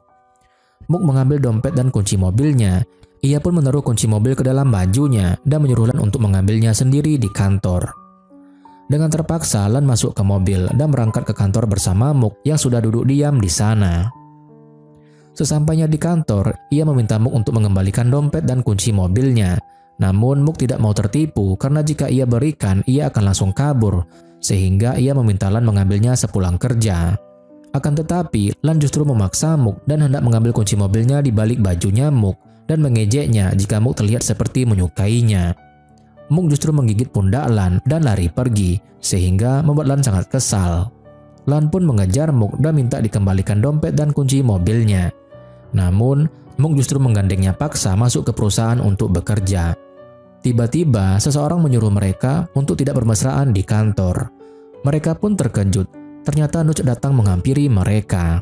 Muk mengambil dompet dan kunci mobilnya. Ia pun menaruh kunci mobil ke dalam bajunya dan menyuruh Lan untuk mengambilnya sendiri di kantor. Dengan terpaksa, Lan masuk ke mobil dan berangkat ke kantor bersama Muk yang sudah duduk diam di sana. Sesampainya di kantor, ia meminta Muk untuk mengembalikan dompet dan kunci mobilnya. Namun Muk tidak mau tertipu karena jika ia berikan, ia akan langsung kabur, sehingga ia meminta Lan mengambilnya sepulang kerja. Akan tetapi, Lan justru memaksa Muk dan hendak mengambil kunci mobilnya di balik bajunya Muk dan mengejeknya jika Muk terlihat seperti menyukainya. Muk justru menggigit pundak Lan dan lari pergi, sehingga membuat Lan sangat kesal. Lan pun mengejar Muk dan minta dikembalikan dompet dan kunci mobilnya. Namun, Muk justru menggandengnya paksa masuk ke perusahaan untuk bekerja. Tiba-tiba, seseorang menyuruh mereka untuk tidak bermesraan di kantor. Mereka pun terkejut, ternyata Nuch datang menghampiri mereka.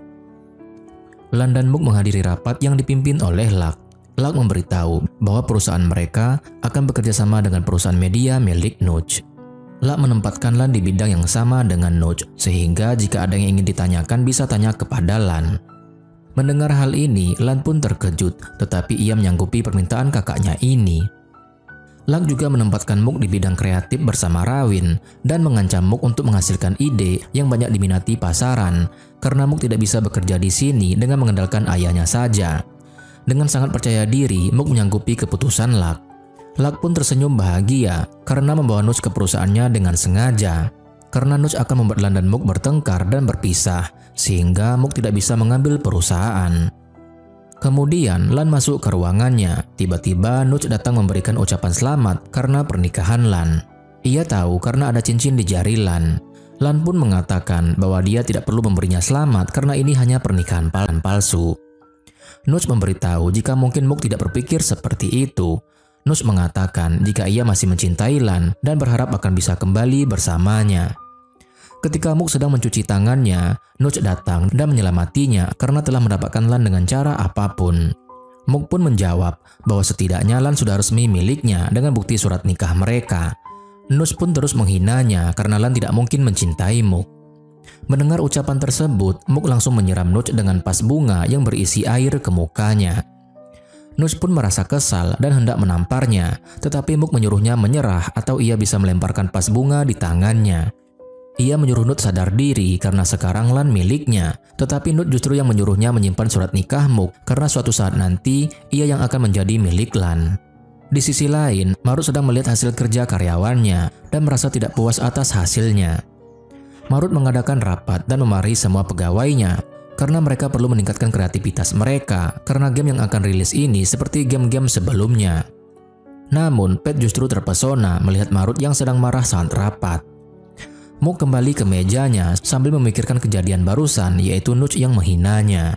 Lan dan Muk menghadiri rapat yang dipimpin oleh Lak. Lak memberitahu bahwa perusahaan mereka akan bekerja sama dengan perusahaan media milik Nuch. Lak menempatkan Lan di bidang yang sama dengan Nuch, sehingga jika ada yang ingin ditanyakan bisa tanya kepada Lan. Mendengar hal ini, Lan pun terkejut, tetapi ia menyanggupi permintaan kakaknya ini. Lak juga menempatkan Muk di bidang kreatif bersama Rawin dan mengancam Muk untuk menghasilkan ide yang banyak diminati pasaran, karena Muk tidak bisa bekerja di sini dengan mengandalkan ayahnya saja. Dengan sangat percaya diri, Muk menyanggupi keputusan Lak. Lak pun tersenyum bahagia karena membawa Nuch ke perusahaannya dengan sengaja. Karena Nuch akan membuat Lan dan Muk bertengkar dan berpisah, sehingga Muk tidak bisa mengambil perusahaan. Kemudian Lan masuk ke ruangannya. Tiba-tiba Nuch datang memberikan ucapan selamat karena pernikahan Lan. Ia tahu karena ada cincin di jari Lan. Lan pun mengatakan bahwa dia tidak perlu memberinya selamat karena ini hanya pernikahan palsu. Nuch memberitahu jika mungkin Muk tidak berpikir seperti itu. Nuch mengatakan jika ia masih mencintai Lan dan berharap akan bisa kembali bersamanya. Ketika Muk sedang mencuci tangannya, Nuch datang dan menyelamatinya karena telah mendapatkan Lan dengan cara apapun. Muk pun menjawab bahwa setidaknya Lan sudah resmi miliknya dengan bukti surat nikah mereka. Nuch pun terus menghinanya karena Lan tidak mungkin mencintai Muk. Mendengar ucapan tersebut, Muk langsung menyiram Nuch dengan vas bunga yang berisi air ke mukanya. Nuch pun merasa kesal dan hendak menamparnya, tetapi Muk menyuruhnya menyerah atau ia bisa melemparkan vas bunga di tangannya. Ia menyuruh Nuch sadar diri karena sekarang Lan miliknya, tetapi Nuch justru yang menyuruhnya menyimpan surat nikah Muk karena suatu saat nanti ia yang akan menjadi milik Lan. Di sisi lain, Marut sedang melihat hasil kerja karyawannya dan merasa tidak puas atas hasilnya. Marut mengadakan rapat dan memarahi semua pegawainya karena mereka perlu meningkatkan kreativitas mereka karena game yang akan rilis ini seperti game-game sebelumnya. Namun, Pet justru terpesona melihat Marut yang sedang marah saat rapat. Muk kembali ke mejanya sambil memikirkan kejadian barusan, yaitu Nuch yang menghinanya.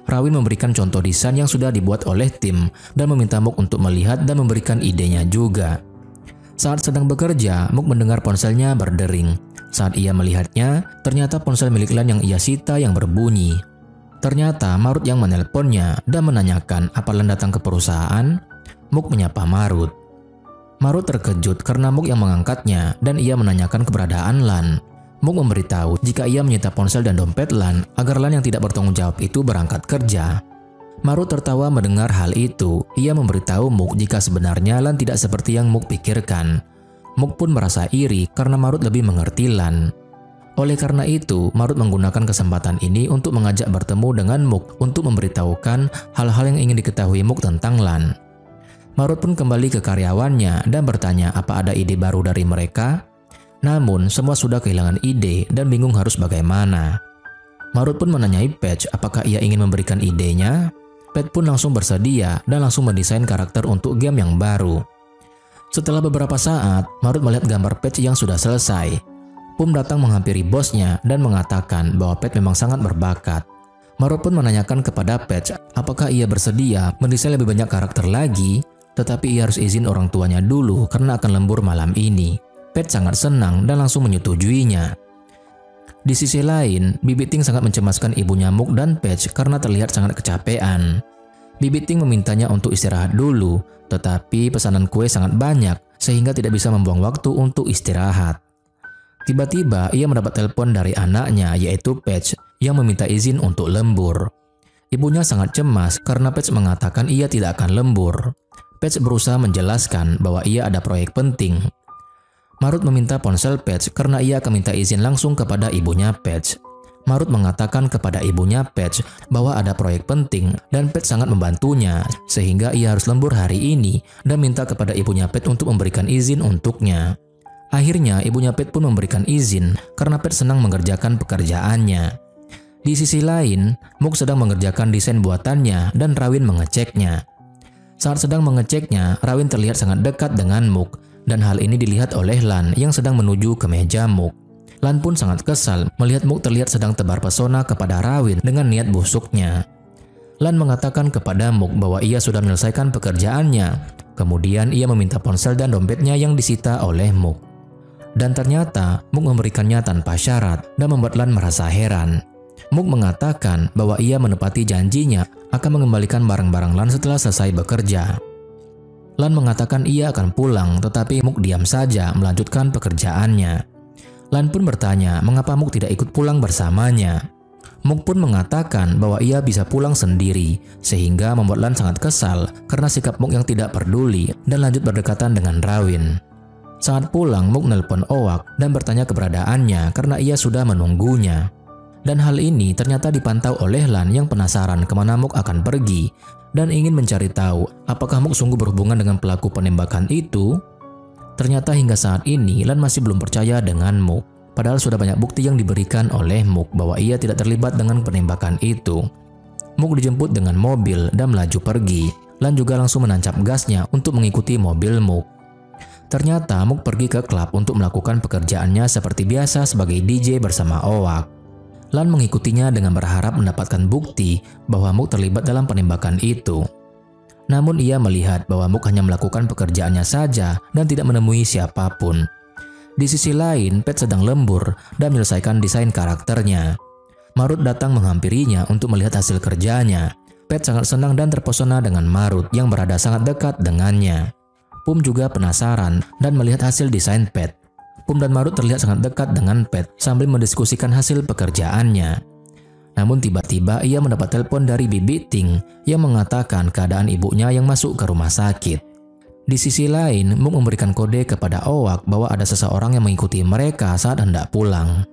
Rawin memberikan contoh desain yang sudah dibuat oleh tim dan meminta Muk untuk melihat dan memberikan idenya juga. Saat sedang bekerja, Muk mendengar ponselnya berdering. Saat ia melihatnya, ternyata ponsel milik Lan yang ia sita yang berbunyi. Ternyata Marut yang menelponnya dan menanyakan apa Lan datang ke perusahaan. Muk menyapa Marut. Marut terkejut karena Muk yang mengangkatnya dan ia menanyakan keberadaan Lan. Muk memberitahu jika ia menyita ponsel dan dompet Lan agar Lan yang tidak bertanggung jawab itu berangkat kerja. Marut tertawa mendengar hal itu. Ia memberitahu Muk jika sebenarnya Lan tidak seperti yang Muk pikirkan. Muk pun merasa iri karena Marut lebih mengerti Lan. Oleh karena itu, Marut menggunakan kesempatan ini untuk mengajak bertemu dengan Muk untuk memberitahukan hal-hal yang ingin diketahui Muk tentang Lan. Marut pun kembali ke karyawannya dan bertanya apa ada ide baru dari mereka. Namun, semua sudah kehilangan ide dan bingung harus bagaimana. Marut pun menanyai Patch apakah ia ingin memberikan idenya. Patch pun langsung bersedia dan langsung mendesain karakter untuk game yang baru. Setelah beberapa saat, Marut melihat gambar Patch yang sudah selesai. Pum datang menghampiri bosnya dan mengatakan bahwa Patch memang sangat berbakat. Marut pun menanyakan kepada Patch apakah ia bersedia mendesain lebih banyak karakter lagi, tetapi ia harus izin orang tuanya dulu karena akan lembur malam ini. Patch sangat senang dan langsung menyetujuinya. Di sisi lain, Bibi Ting sangat mencemaskan ibunya Mook dan Patch karena terlihat sangat kecapean. Bibi Ting memintanya untuk istirahat dulu, tetapi pesanan kue sangat banyak sehingga tidak bisa membuang waktu untuk istirahat. Tiba-tiba ia mendapat telepon dari anaknya yaitu Patch yang meminta izin untuk lembur. Ibunya sangat cemas karena Patch mengatakan ia tidak akan lembur. Patch berusaha menjelaskan bahwa ia ada proyek penting. Marut meminta ponsel Patch karena ia akan minta izin langsung kepada ibunya Patch. Marut mengatakan kepada ibunya Patch bahwa ada proyek penting dan Patch sangat membantunya sehingga ia harus lembur hari ini dan minta kepada ibunya Patch untuk memberikan izin untuknya. Akhirnya ibunya Patch pun memberikan izin karena Patch senang mengerjakan pekerjaannya. Di sisi lain, Mook sedang mengerjakan desain buatannya dan Rawin mengeceknya. Saat sedang mengeceknya, Rawin terlihat sangat dekat dengan Mook. Dan hal ini dilihat oleh Lan yang sedang menuju ke meja Mook. Lan pun sangat kesal melihat Mook terlihat sedang tebar pesona kepada Rawin dengan niat busuknya. Lan mengatakan kepada Mook bahwa ia sudah menyelesaikan pekerjaannya. Kemudian ia meminta ponsel dan dompetnya yang disita oleh Mook. Dan ternyata Mook memberikannya tanpa syarat dan membuat Lan merasa heran. Mook mengatakan bahwa ia menepati janjinya akan mengembalikan barang-barang Lan setelah selesai bekerja. Lan mengatakan ia akan pulang, tetapi Mook diam saja melanjutkan pekerjaannya. Lan pun bertanya mengapa Mook tidak ikut pulang bersamanya. Mook pun mengatakan bahwa ia bisa pulang sendiri, sehingga membuat Lan sangat kesal karena sikap Mook yang tidak peduli dan lanjut berdekatan dengan Rawin. Saat pulang, Mook nelpon Owak dan bertanya keberadaannya karena ia sudah menunggunya. Dan hal ini ternyata dipantau oleh Lan yang penasaran kemana Mook akan pergi dan ingin mencari tahu apakah Mook sungguh berhubungan dengan pelaku penembakan itu. Ternyata hingga saat ini Lan masih belum percaya dengan Mook. Padahal sudah banyak bukti yang diberikan oleh Mook bahwa ia tidak terlibat dengan penembakan itu. Mook dijemput dengan mobil dan melaju pergi. Lan juga langsung menancap gasnya untuk mengikuti mobil Mook. Ternyata Mook pergi ke klub untuk melakukan pekerjaannya seperti biasa sebagai DJ bersama Owak. Lan mengikutinya dengan berharap mendapatkan bukti bahwa Mook terlibat dalam penembakan itu. Namun ia melihat bahwa Mook hanya melakukan pekerjaannya saja dan tidak menemui siapapun. Di sisi lain, Patch sedang lembur dan menyelesaikan desain karakternya. Marut datang menghampirinya untuk melihat hasil kerjanya. Patch sangat senang dan terpesona dengan Marut yang berada sangat dekat dengannya. Pum juga penasaran dan melihat hasil desain Patch. Pum dan Marut terlihat sangat dekat dengan Patch sambil mendiskusikan hasil pekerjaannya. Namun tiba-tiba ia mendapat telepon dari Bibi Ting yang mengatakan keadaan ibunya yang masuk ke rumah sakit. Di sisi lain, Mook memberikan kode kepada Owak bahwa ada seseorang yang mengikuti mereka saat hendak pulang.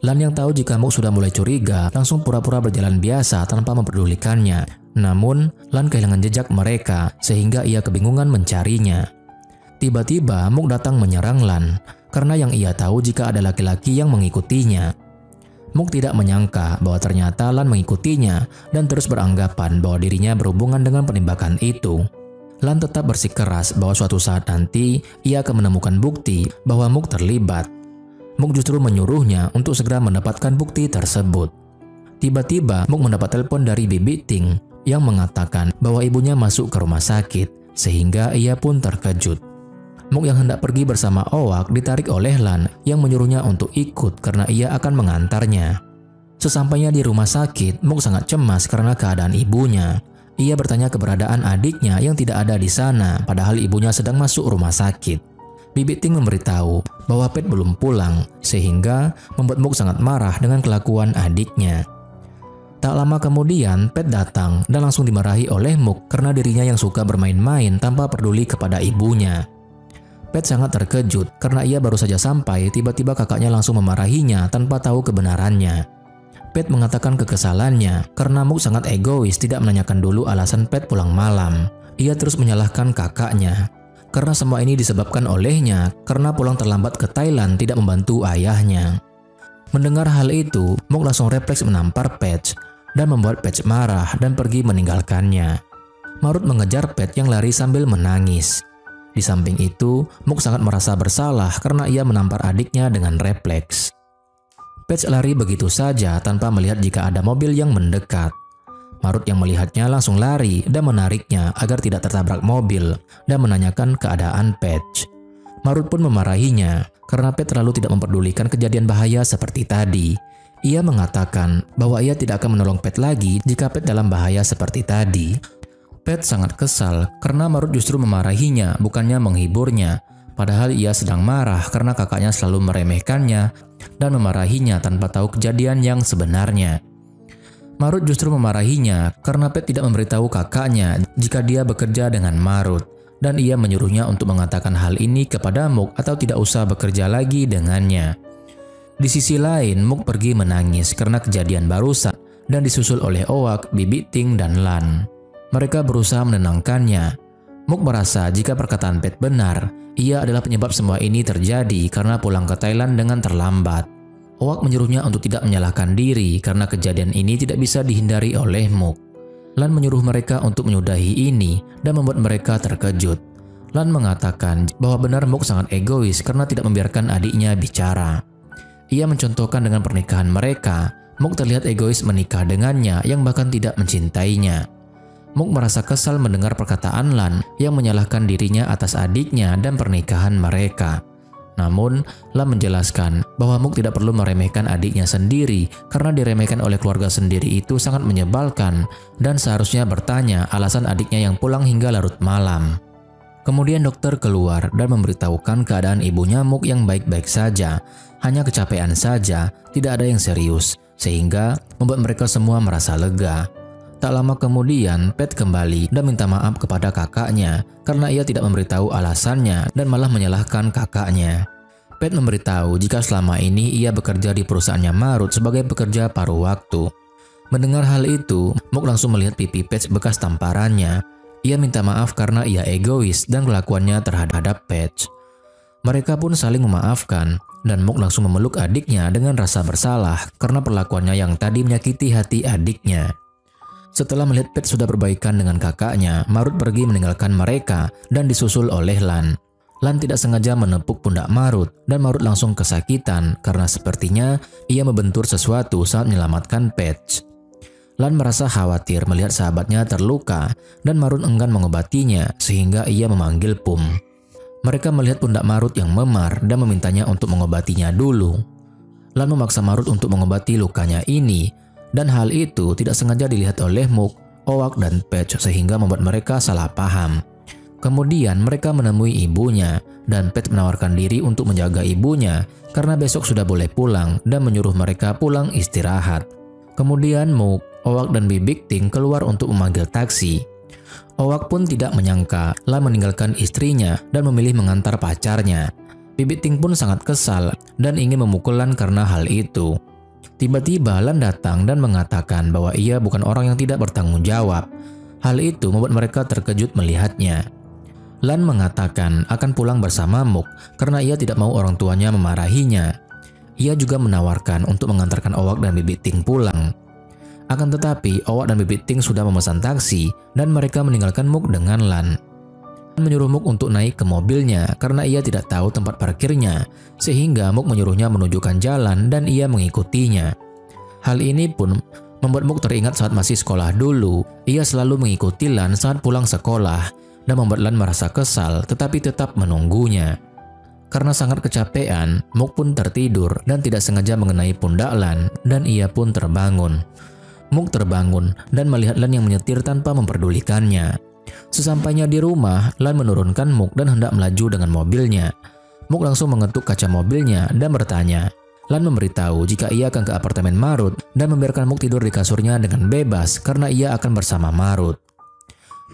Lan yang tahu jika Mook sudah mulai curiga langsung pura-pura berjalan biasa tanpa memperdulikannya. Namun, Lan kehilangan jejak mereka sehingga ia kebingungan mencarinya. Tiba-tiba Mook datang menyerang Lan karena yang ia tahu jika ada laki-laki yang mengikutinya. Mook tidak menyangka bahwa ternyata Lan mengikutinya dan terus beranggapan bahwa dirinya berhubungan dengan penembakan itu. Lan tetap bersikeras bahwa suatu saat nanti ia akan menemukan bukti bahwa Mook terlibat. Mook justru menyuruhnya untuk segera mendapatkan bukti tersebut. Tiba-tiba Mook mendapat telepon dari Bibi Ting yang mengatakan bahwa ibunya masuk ke rumah sakit sehingga ia pun terkejut. Mook yang hendak pergi bersama Owak ditarik oleh Lan yang menyuruhnya untuk ikut karena ia akan mengantarnya. Sesampainya di rumah sakit, Mook sangat cemas karena keadaan ibunya. Ia bertanya keberadaan adiknya yang tidak ada di sana padahal ibunya sedang masuk rumah sakit. Bibi Ting memberitahu bahwa Patch belum pulang sehingga membuat Mook sangat marah dengan kelakuan adiknya. Tak lama kemudian, Patch datang dan langsung dimarahi oleh Mook karena dirinya yang suka bermain-main tanpa peduli kepada ibunya. Patch sangat terkejut karena ia baru saja sampai, tiba-tiba kakaknya langsung memarahinya tanpa tahu kebenarannya. Patch mengatakan kekesalannya karena Mook sangat egois tidak menanyakan dulu alasan Patch pulang malam. Ia terus menyalahkan kakaknya. karena semua ini disebabkan olehnya karena pulang terlambat ke Thailand tidak membantu ayahnya. Mendengar hal itu, Mook langsung refleks menampar Patch dan membuat Patch marah dan pergi meninggalkannya. Marut mengejar Patch yang lari sambil menangis. Di samping itu, Mook sangat merasa bersalah karena ia menampar adiknya dengan refleks. Patch lari begitu saja tanpa melihat jika ada mobil yang mendekat. Marut yang melihatnya langsung lari dan menariknya agar tidak tertabrak mobil dan menanyakan keadaan Patch. Marut pun memarahinya karena Patch terlalu tidak memperdulikan kejadian bahaya seperti tadi. Ia mengatakan bahwa ia tidak akan menolong Patch lagi jika Patch dalam bahaya seperti tadi. Patch sangat kesal karena Marut justru memarahinya bukannya menghiburnya. Padahal ia sedang marah karena kakaknya selalu meremehkannya dan memarahinya tanpa tahu kejadian yang sebenarnya. Marut justru memarahinya karena Patch tidak memberitahu kakaknya jika dia bekerja dengan Marut, dan ia menyuruhnya untuk mengatakan hal ini kepada Mook atau tidak usah bekerja lagi dengannya. Di sisi lain, Mook pergi menangis karena kejadian barusan dan disusul oleh Owak, Bibi Ting, dan Lan. Mereka berusaha menenangkannya. Mook merasa jika perkataan Patch benar, ia adalah penyebab semua ini terjadi karena pulang ke Thailand dengan terlambat. Owak menyuruhnya untuk tidak menyalahkan diri karena kejadian ini tidak bisa dihindari oleh Mook. Lan menyuruh mereka untuk menyudahi ini dan membuat mereka terkejut. Lan mengatakan bahwa benar Mook sangat egois karena tidak membiarkan adiknya bicara. Ia mencontohkan dengan pernikahan mereka, Mook terlihat egois menikah dengannya yang bahkan tidak mencintainya. Mook merasa kesal mendengar perkataan Lan yang menyalahkan dirinya atas adiknya dan pernikahan mereka. Namun, Lan menjelaskan bahwa Mook tidak perlu meremehkan adiknya sendiri karena diremehkan oleh keluarga sendiri itu sangat menyebalkan dan seharusnya bertanya alasan adiknya yang pulang hingga larut malam. Kemudian dokter keluar dan memberitahukan keadaan ibunya Mook yang baik-baik saja, hanya kecapean saja, tidak ada yang serius, sehingga membuat mereka semua merasa lega. Tak lama kemudian, Patch kembali dan minta maaf kepada kakaknya karena ia tidak memberitahu alasannya dan malah menyalahkan kakaknya. Patch memberitahu jika selama ini ia bekerja di perusahaannya Marut sebagai pekerja paruh waktu. Mendengar hal itu, Mook langsung melihat pipi Patch bekas tamparannya. Ia minta maaf karena ia egois dan kelakuannya terhadap Patch. Mereka pun saling memaafkan dan Mook langsung memeluk adiknya dengan rasa bersalah karena perlakuannya yang tadi menyakiti hati adiknya. Setelah melihat Patch sudah berbaikan dengan kakaknya, Marut pergi meninggalkan mereka dan disusul oleh Lan. Lan tidak sengaja menepuk pundak Marut dan Marut langsung kesakitan karena sepertinya ia membentur sesuatu saat menyelamatkan Patch. Lan merasa khawatir melihat sahabatnya terluka dan Marut enggan mengobatinya sehingga ia memanggil Pum. Mereka melihat pundak Marut yang memar dan memintanya untuk mengobatinya dulu. Lan memaksa Marut untuk mengobati lukanya ini. Dan hal itu tidak sengaja dilihat oleh Mook, Owak, dan Patch sehingga membuat mereka salah paham. Kemudian mereka menemui ibunya dan Patch menawarkan diri untuk menjaga ibunya karena besok sudah boleh pulang dan menyuruh mereka pulang istirahat. Kemudian Mook, Owak, dan Bibi Ting keluar untuk memanggil taksi. Owak pun tidak menyangka Lan meninggalkan istrinya dan memilih mengantar pacarnya. Bibi Ting pun sangat kesal dan ingin memukul Lan karena hal itu. Tiba-tiba Lan datang dan mengatakan bahwa ia bukan orang yang tidak bertanggung jawab. Hal itu membuat mereka terkejut melihatnya. Lan mengatakan akan pulang bersama Mook karena ia tidak mau orang tuanya memarahinya. Ia juga menawarkan untuk mengantarkan Owak dan Bibi Ting pulang. Akan tetapi Owak dan Bibi Ting sudah memesan taksi dan mereka meninggalkan Mook dengan Lan. Menyuruh Mook untuk naik ke mobilnya karena ia tidak tahu tempat parkirnya, sehingga Mook menyuruhnya menunjukkan jalan dan ia mengikutinya. Hal ini pun membuat Mook teringat saat masih sekolah dulu, ia selalu mengikuti Lan saat pulang sekolah dan membuat Lan merasa kesal tetapi tetap menunggunya. Karena sangat kecapean, Mook pun tertidur dan tidak sengaja mengenai pundak Lan dan ia pun terbangun. Mook terbangun dan melihat Lan yang menyetir tanpa memperdulikannya. Sesampainya di rumah, Lan menurunkan Mook dan hendak melaju dengan mobilnya. Mook langsung mengetuk kaca mobilnya dan bertanya. Lan memberitahu jika ia akan ke apartemen Marut dan membiarkan Mook tidur di kasurnya dengan bebas karena ia akan bersama Marut.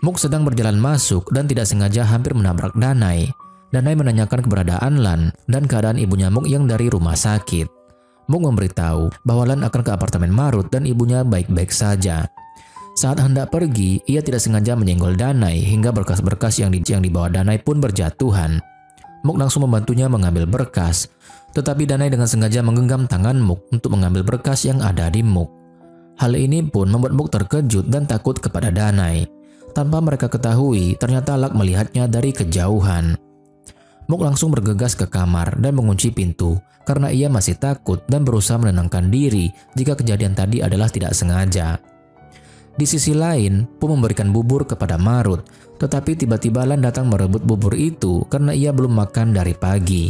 Mook sedang berjalan masuk dan tidak sengaja hampir menabrak Danai. Danai menanyakan keberadaan Lan dan keadaan ibunya Mook yang dari rumah sakit. Mook memberitahu bahwa Lan akan ke apartemen Marut dan ibunya baik-baik saja. Saat hendak pergi, ia tidak sengaja menyenggol Danai hingga berkas-berkas yang dibawa Danai pun berjatuhan. Mook langsung membantunya mengambil berkas, tetapi Danai dengan sengaja menggenggam tangan Mook untuk mengambil berkas yang ada di Mook. Hal ini pun membuat Mook terkejut dan takut kepada Danai. Tanpa mereka ketahui, ternyata Luck melihatnya dari kejauhan. Mook langsung bergegas ke kamar dan mengunci pintu karena ia masih takut dan berusaha menenangkan diri jika kejadian tadi adalah tidak sengaja. Di sisi lain, Pum memberikan bubur kepada Marut, tetapi tiba-tiba Lan datang merebut bubur itu karena ia belum makan dari pagi.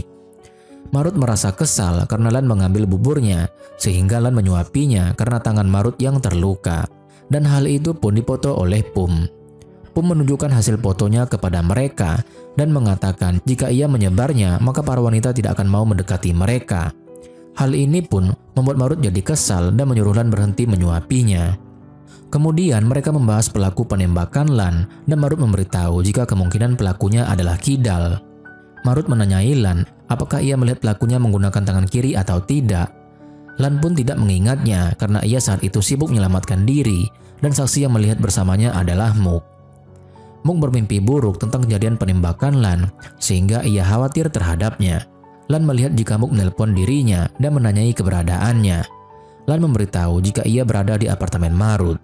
Marut merasa kesal karena Lan mengambil buburnya, sehingga Lan menyuapinya karena tangan Marut yang terluka. Dan hal itu pun dipoto oleh Pum. Pum menunjukkan hasil fotonya kepada mereka dan mengatakan jika ia menyebarnya maka para wanita tidak akan mau mendekati mereka. Hal ini pun membuat Marut jadi kesal dan menyuruh Lan berhenti menyuapinya. Kemudian mereka membahas pelaku penembakan Lan dan Marut memberitahu jika kemungkinan pelakunya adalah Kidal. Marut menanyai Lan apakah ia melihat pelakunya menggunakan tangan kiri atau tidak. Lan pun tidak mengingatnya karena ia saat itu sibuk menyelamatkan diri dan saksi yang melihat bersamanya adalah Mook. Mook bermimpi buruk tentang kejadian penembakan Lan sehingga ia khawatir terhadapnya. Lan melihat jika Mook menelpon dirinya dan menanyai keberadaannya. Lan memberitahu jika ia berada di apartemen Marut.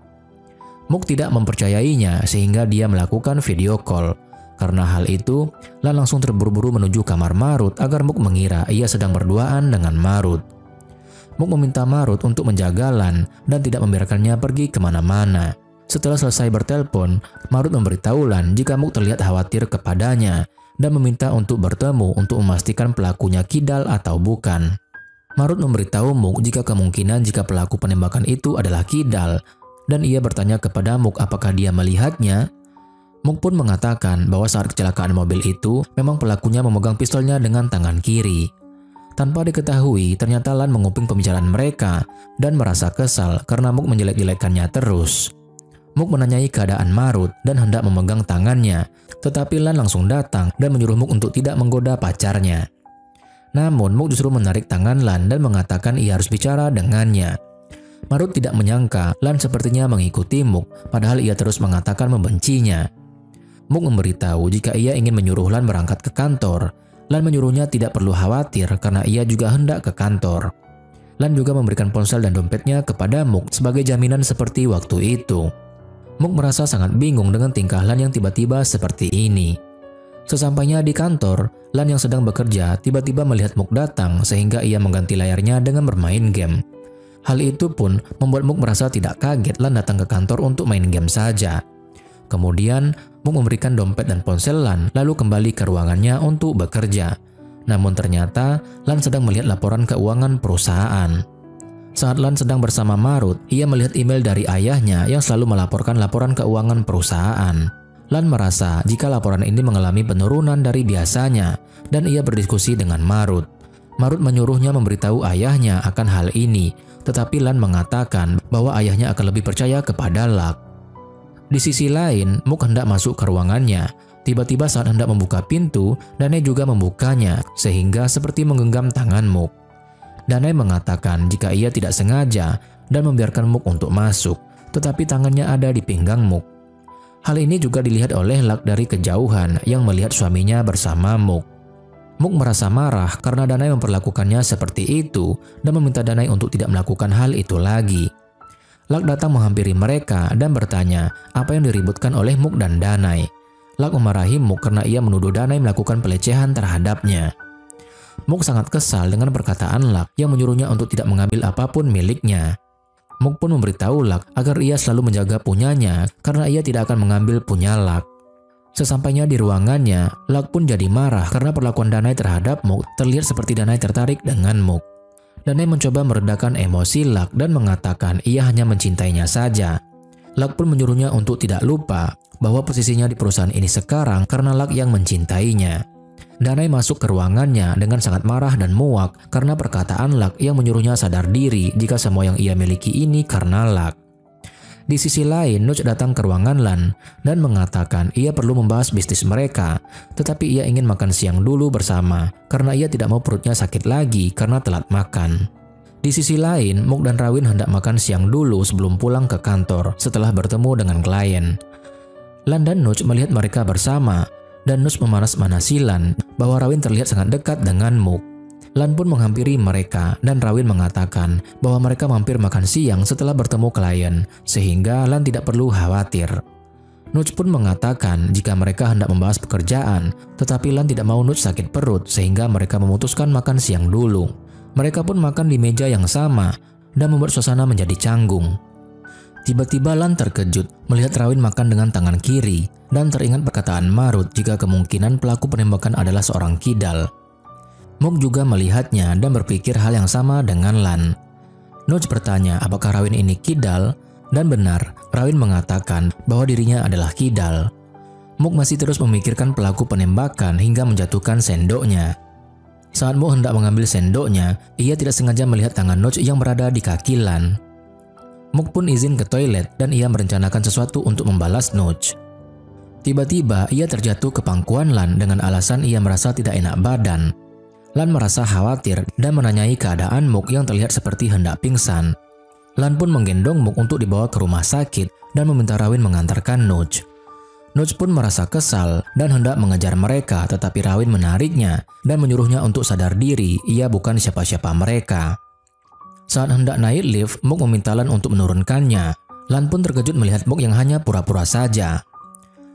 Mook tidak mempercayainya sehingga dia melakukan video call. Karena hal itu, Lan langsung terburu-buru menuju kamar Marut agar Mook mengira ia sedang berduaan dengan Marut. Mook meminta Marut untuk menjaga Lan dan tidak membiarkannya pergi kemana-mana. Setelah selesai bertelpon, Marut memberitahu Lan jika Mook terlihat khawatir kepadanya dan meminta untuk bertemu untuk memastikan pelakunya Kidal atau bukan. Marut memberitahu Mook jika kemungkinan jika pelaku penembakan itu adalah Kidal, dan ia bertanya kepada Mook apakah dia melihatnya. Mook pun mengatakan bahwa saat kecelakaan mobil itu memang pelakunya memegang pistolnya dengan tangan kiri. Tanpa diketahui, ternyata Lan menguping pembicaraan mereka dan merasa kesal karena Mook menjelek-jelekannya terus. Mook menanyai keadaan Marut dan hendak memegang tangannya, tetapi Lan langsung datang dan menyuruh Mook untuk tidak menggoda pacarnya. Namun Mook justru menarik tangan Lan dan mengatakan ia harus bicara dengannya. Marut tidak menyangka Lan sepertinya mengikuti Mook, padahal ia terus mengatakan membencinya. Mook memberitahu jika ia ingin menyuruh Lan berangkat ke kantor. Lan menyuruhnya tidak perlu khawatir karena ia juga hendak ke kantor. Lan juga memberikan ponsel dan dompetnya kepada Mook sebagai jaminan seperti waktu itu. Mook merasa sangat bingung dengan tingkah Lan yang tiba-tiba seperti ini. Sesampainya di kantor, Lan yang sedang bekerja tiba-tiba melihat Mook datang sehingga ia mengganti layarnya dengan bermain game. Hal itu pun membuat Mook merasa tidak kaget Lan datang ke kantor untuk main game saja. Kemudian, Mook memberikan dompet dan ponsel Lan lalu kembali ke ruangannya untuk bekerja. Namun ternyata, Lan sedang melihat laporan keuangan perusahaan. Saat Lan sedang bersama Marut, ia melihat email dari ayahnya yang selalu melaporkan laporan keuangan perusahaan. Lan merasa jika laporan ini mengalami penurunan dari biasanya dan ia berdiskusi dengan Marut. Marut menyuruhnya memberitahu ayahnya akan hal ini, tetapi Lan mengatakan bahwa ayahnya akan lebih percaya kepada Luck. Di sisi lain, Mook hendak masuk ke ruangannya. Tiba-tiba saat hendak membuka pintu, Danai juga membukanya, sehingga seperti menggenggam tangan Mook. Danai mengatakan jika ia tidak sengaja dan membiarkan Mook untuk masuk, tetapi tangannya ada di pinggang Mook. Hal ini juga dilihat oleh Luck dari kejauhan yang melihat suaminya bersama Mook. Mook merasa marah karena Danai memperlakukannya seperti itu dan meminta Danai untuk tidak melakukan hal itu lagi. Luck datang menghampiri mereka dan bertanya apa yang diributkan oleh Mook dan Danai. Luck memarahi Mook karena ia menuduh Danai melakukan pelecehan terhadapnya. Mook sangat kesal dengan perkataan Luck yang menyuruhnya untuk tidak mengambil apapun miliknya. Mook pun memberitahu Luck agar ia selalu menjaga punyanya karena ia tidak akan mengambil punya Luck. Sesampainya di ruangannya, Luck pun jadi marah karena perlakuan Danai terhadap Mook terlihat seperti Danai tertarik dengan Mook. Danai mencoba meredakan emosi Luck dan mengatakan ia hanya mencintainya saja. Luck pun menyuruhnya untuk tidak lupa bahwa posisinya di perusahaan ini sekarang karena Luck yang mencintainya. Danai masuk ke ruangannya dengan sangat marah dan muak karena perkataan Luck yang menyuruhnya sadar diri jika semua yang ia miliki ini karena Luck. Di sisi lain, Nuch datang ke ruangan Lan dan mengatakan ia perlu membahas bisnis mereka, tetapi ia ingin makan siang dulu bersama karena ia tidak mau perutnya sakit lagi karena telat makan. Di sisi lain, Muk dan Rawin hendak makan siang dulu sebelum pulang ke kantor setelah bertemu dengan klien. Lan dan Nuch melihat mereka bersama, dan Nuch memanas-manasi Lan bahwa Rawin terlihat sangat dekat dengan Muk. Lan pun menghampiri mereka dan Rawin mengatakan bahwa mereka mampir makan siang setelah bertemu klien, sehingga Lan tidak perlu khawatir. Nuch pun mengatakan jika mereka hendak membahas pekerjaan, tetapi Lan tidak mau Nuch sakit perut sehingga mereka memutuskan makan siang dulu. Mereka pun makan di meja yang sama dan membuat suasana menjadi canggung. Tiba-tiba Lan terkejut melihat Rawin makan dengan tangan kiri dan teringat perkataan Marut jika kemungkinan pelaku penembakan adalah seorang kidal. Muk juga melihatnya dan berpikir hal yang sama dengan Lan. Nuch bertanya apakah Rawin ini kidal, dan benar, Rawin mengatakan bahwa dirinya adalah kidal. Muk masih terus memikirkan pelaku penembakan hingga menjatuhkan sendoknya. Saat Muk hendak mengambil sendoknya, ia tidak sengaja melihat tangan Nuch yang berada di kaki Lan. Muk pun izin ke toilet dan ia merencanakan sesuatu untuk membalas Nuch. Tiba-tiba ia terjatuh ke pangkuan Lan dengan alasan ia merasa tidak enak badan. Lan merasa khawatir dan menanyai keadaan Muk yang terlihat seperti hendak pingsan. Lan pun menggendong Muk untuk dibawa ke rumah sakit dan meminta Rawin mengantarkan Nuch. Nuch pun merasa kesal dan hendak mengejar mereka, tetapi Rawin menariknya dan menyuruhnya untuk sadar diri ia bukan siapa-siapa mereka. Saat hendak naik lift, Muk meminta Lan untuk menurunkannya. Lan pun terkejut melihat Muk yang hanya pura-pura saja.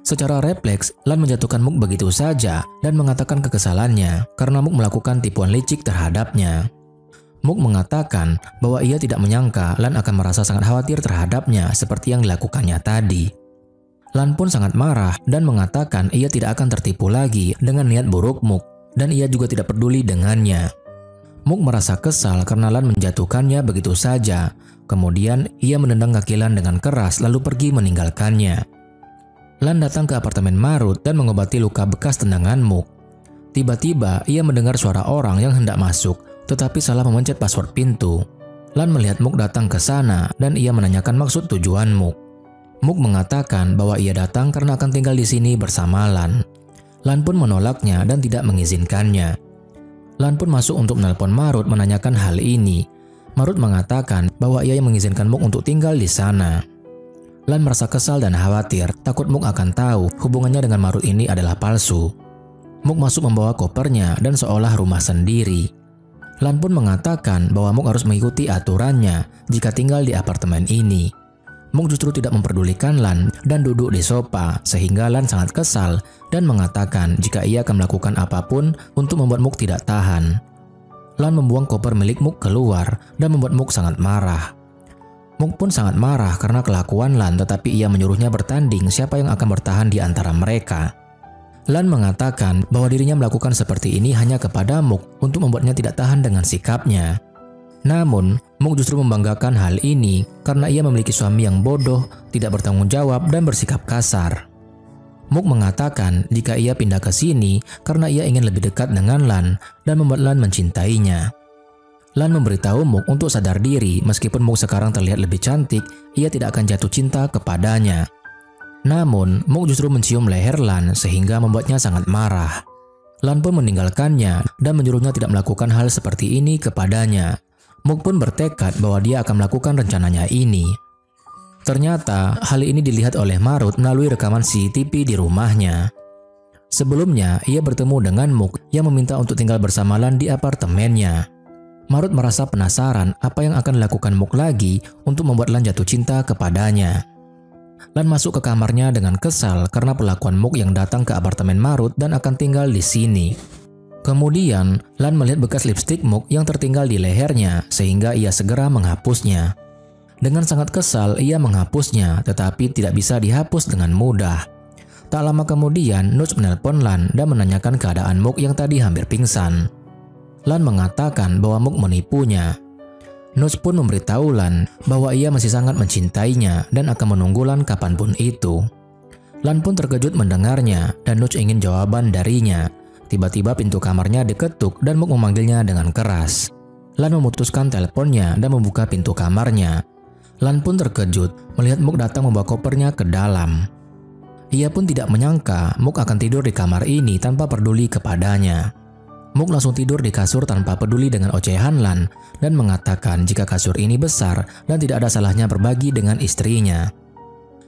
Secara refleks, Lan menjatuhkan Muk begitu saja dan mengatakan kekesalannya karena Muk melakukan tipuan licik terhadapnya. Muk mengatakan bahwa ia tidak menyangka Lan akan merasa sangat khawatir terhadapnya seperti yang dilakukannya tadi. Lan pun sangat marah dan mengatakan ia tidak akan tertipu lagi dengan niat buruk Muk dan ia juga tidak peduli dengannya. Muk merasa kesal karena Lan menjatuhkannya begitu saja. Kemudian ia menendang kaki Lan dengan keras lalu pergi meninggalkannya. Lan datang ke apartemen Marut dan mengobati luka bekas tendangan Muk. Tiba-tiba ia mendengar suara orang yang hendak masuk tetapi salah memencet password pintu. Lan melihat Muk datang ke sana dan ia menanyakan maksud tujuan Muk. Muk mengatakan bahwa ia datang karena akan tinggal di sini bersama Lan. Lan pun menolaknya dan tidak mengizinkannya. Lan pun masuk untuk menelpon Marut menanyakan hal ini. Marut mengatakan bahwa ia yang mengizinkan Muk untuk tinggal di sana. Lan merasa kesal dan khawatir, takut Muk akan tahu hubungannya dengan Marut ini adalah palsu. Muk masuk membawa kopernya dan seolah rumah sendiri. Lan pun mengatakan bahwa Muk harus mengikuti aturannya jika tinggal di apartemen ini. Muk justru tidak memperdulikan Lan dan duduk di sofa sehingga Lan sangat kesal dan mengatakan jika ia akan melakukan apapun untuk membuat Muk tidak tahan. Lan membuang koper milik Muk keluar dan membuat Muk sangat marah. Muk pun sangat marah karena kelakuan Lan tetapi ia menyuruhnya bertanding siapa yang akan bertahan di antara mereka. Lan mengatakan bahwa dirinya melakukan seperti ini hanya kepada Muk untuk membuatnya tidak tahan dengan sikapnya. Namun, Muk justru membanggakan hal ini karena ia memiliki suami yang bodoh, tidak bertanggung jawab, dan bersikap kasar. Muk mengatakan jika ia pindah ke sini karena ia ingin lebih dekat dengan Lan dan membuat Lan mencintainya. Lan memberitahu Muk untuk sadar diri meskipun Muk sekarang terlihat lebih cantik, ia tidak akan jatuh cinta kepadanya. Namun, Muk justru mencium leher Lan sehingga membuatnya sangat marah. Lan pun meninggalkannya dan menyuruhnya tidak melakukan hal seperti ini kepadanya. Muk pun bertekad bahwa dia akan melakukan rencananya ini. Ternyata hal ini dilihat oleh Marut melalui rekaman CCTV di rumahnya. Sebelumnya ia bertemu dengan Muk yang meminta untuk tinggal bersama Lan di apartemennya. Marut merasa penasaran apa yang akan dilakukan Muk lagi untuk membuat Lan jatuh cinta kepadanya. Lan masuk ke kamarnya dengan kesal karena perlakuan Muk yang datang ke apartemen Marut dan akan tinggal di sini. Kemudian, Lan melihat bekas lipstik Muk yang tertinggal di lehernya sehingga ia segera menghapusnya. Dengan sangat kesal, ia menghapusnya tetapi tidak bisa dihapus dengan mudah. Tak lama kemudian, Nuch menelpon Lan dan menanyakan keadaan Muk yang tadi hampir pingsan. Lan mengatakan bahwa Muk menipunya. Nuch pun memberitahu Lan bahwa ia masih sangat mencintainya dan akan menunggu Lan kapanpun itu. Lan pun terkejut mendengarnya dan Nuch ingin jawaban darinya. Tiba-tiba pintu kamarnya diketuk dan Muk memanggilnya dengan keras. Lan memutuskan teleponnya dan membuka pintu kamarnya. Lan pun terkejut melihat Muk datang membawa kopernya ke dalam. Ia pun tidak menyangka Muk akan tidur di kamar ini tanpa peduli kepadanya. Mook langsung tidur di kasur tanpa peduli dengan ocehan Lan dan mengatakan jika kasur ini besar dan tidak ada salahnya berbagi dengan istrinya.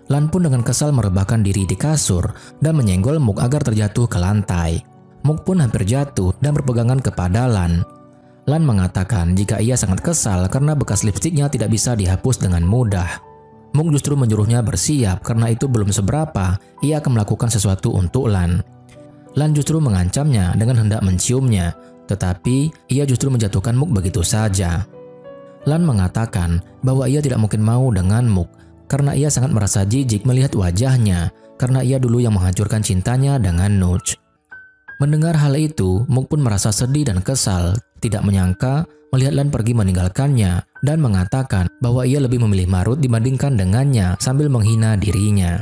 Lan pun dengan kesal merebahkan diri di kasur dan menyenggol Mook agar terjatuh ke lantai. Mook pun hampir jatuh dan berpegangan kepada Lan. Lan mengatakan jika ia sangat kesal karena bekas lipstiknya tidak bisa dihapus dengan mudah. Mook justru menyuruhnya bersiap karena itu belum seberapa ia akan melakukan sesuatu untuk Lan. Lan justru mengancamnya dengan hendak menciumnya, tetapi ia justru menjatuhkan Mook begitu saja. Lan mengatakan bahwa ia tidak mungkin mau dengan Mook karena ia sangat merasa jijik melihat wajahnya karena ia dulu yang menghancurkan cintanya dengan Nuge. Mendengar hal itu, Mook pun merasa sedih dan kesal, tidak menyangka melihat Lan pergi meninggalkannya dan mengatakan bahwa ia lebih memilih Marut dibandingkan dengannya sambil menghina dirinya.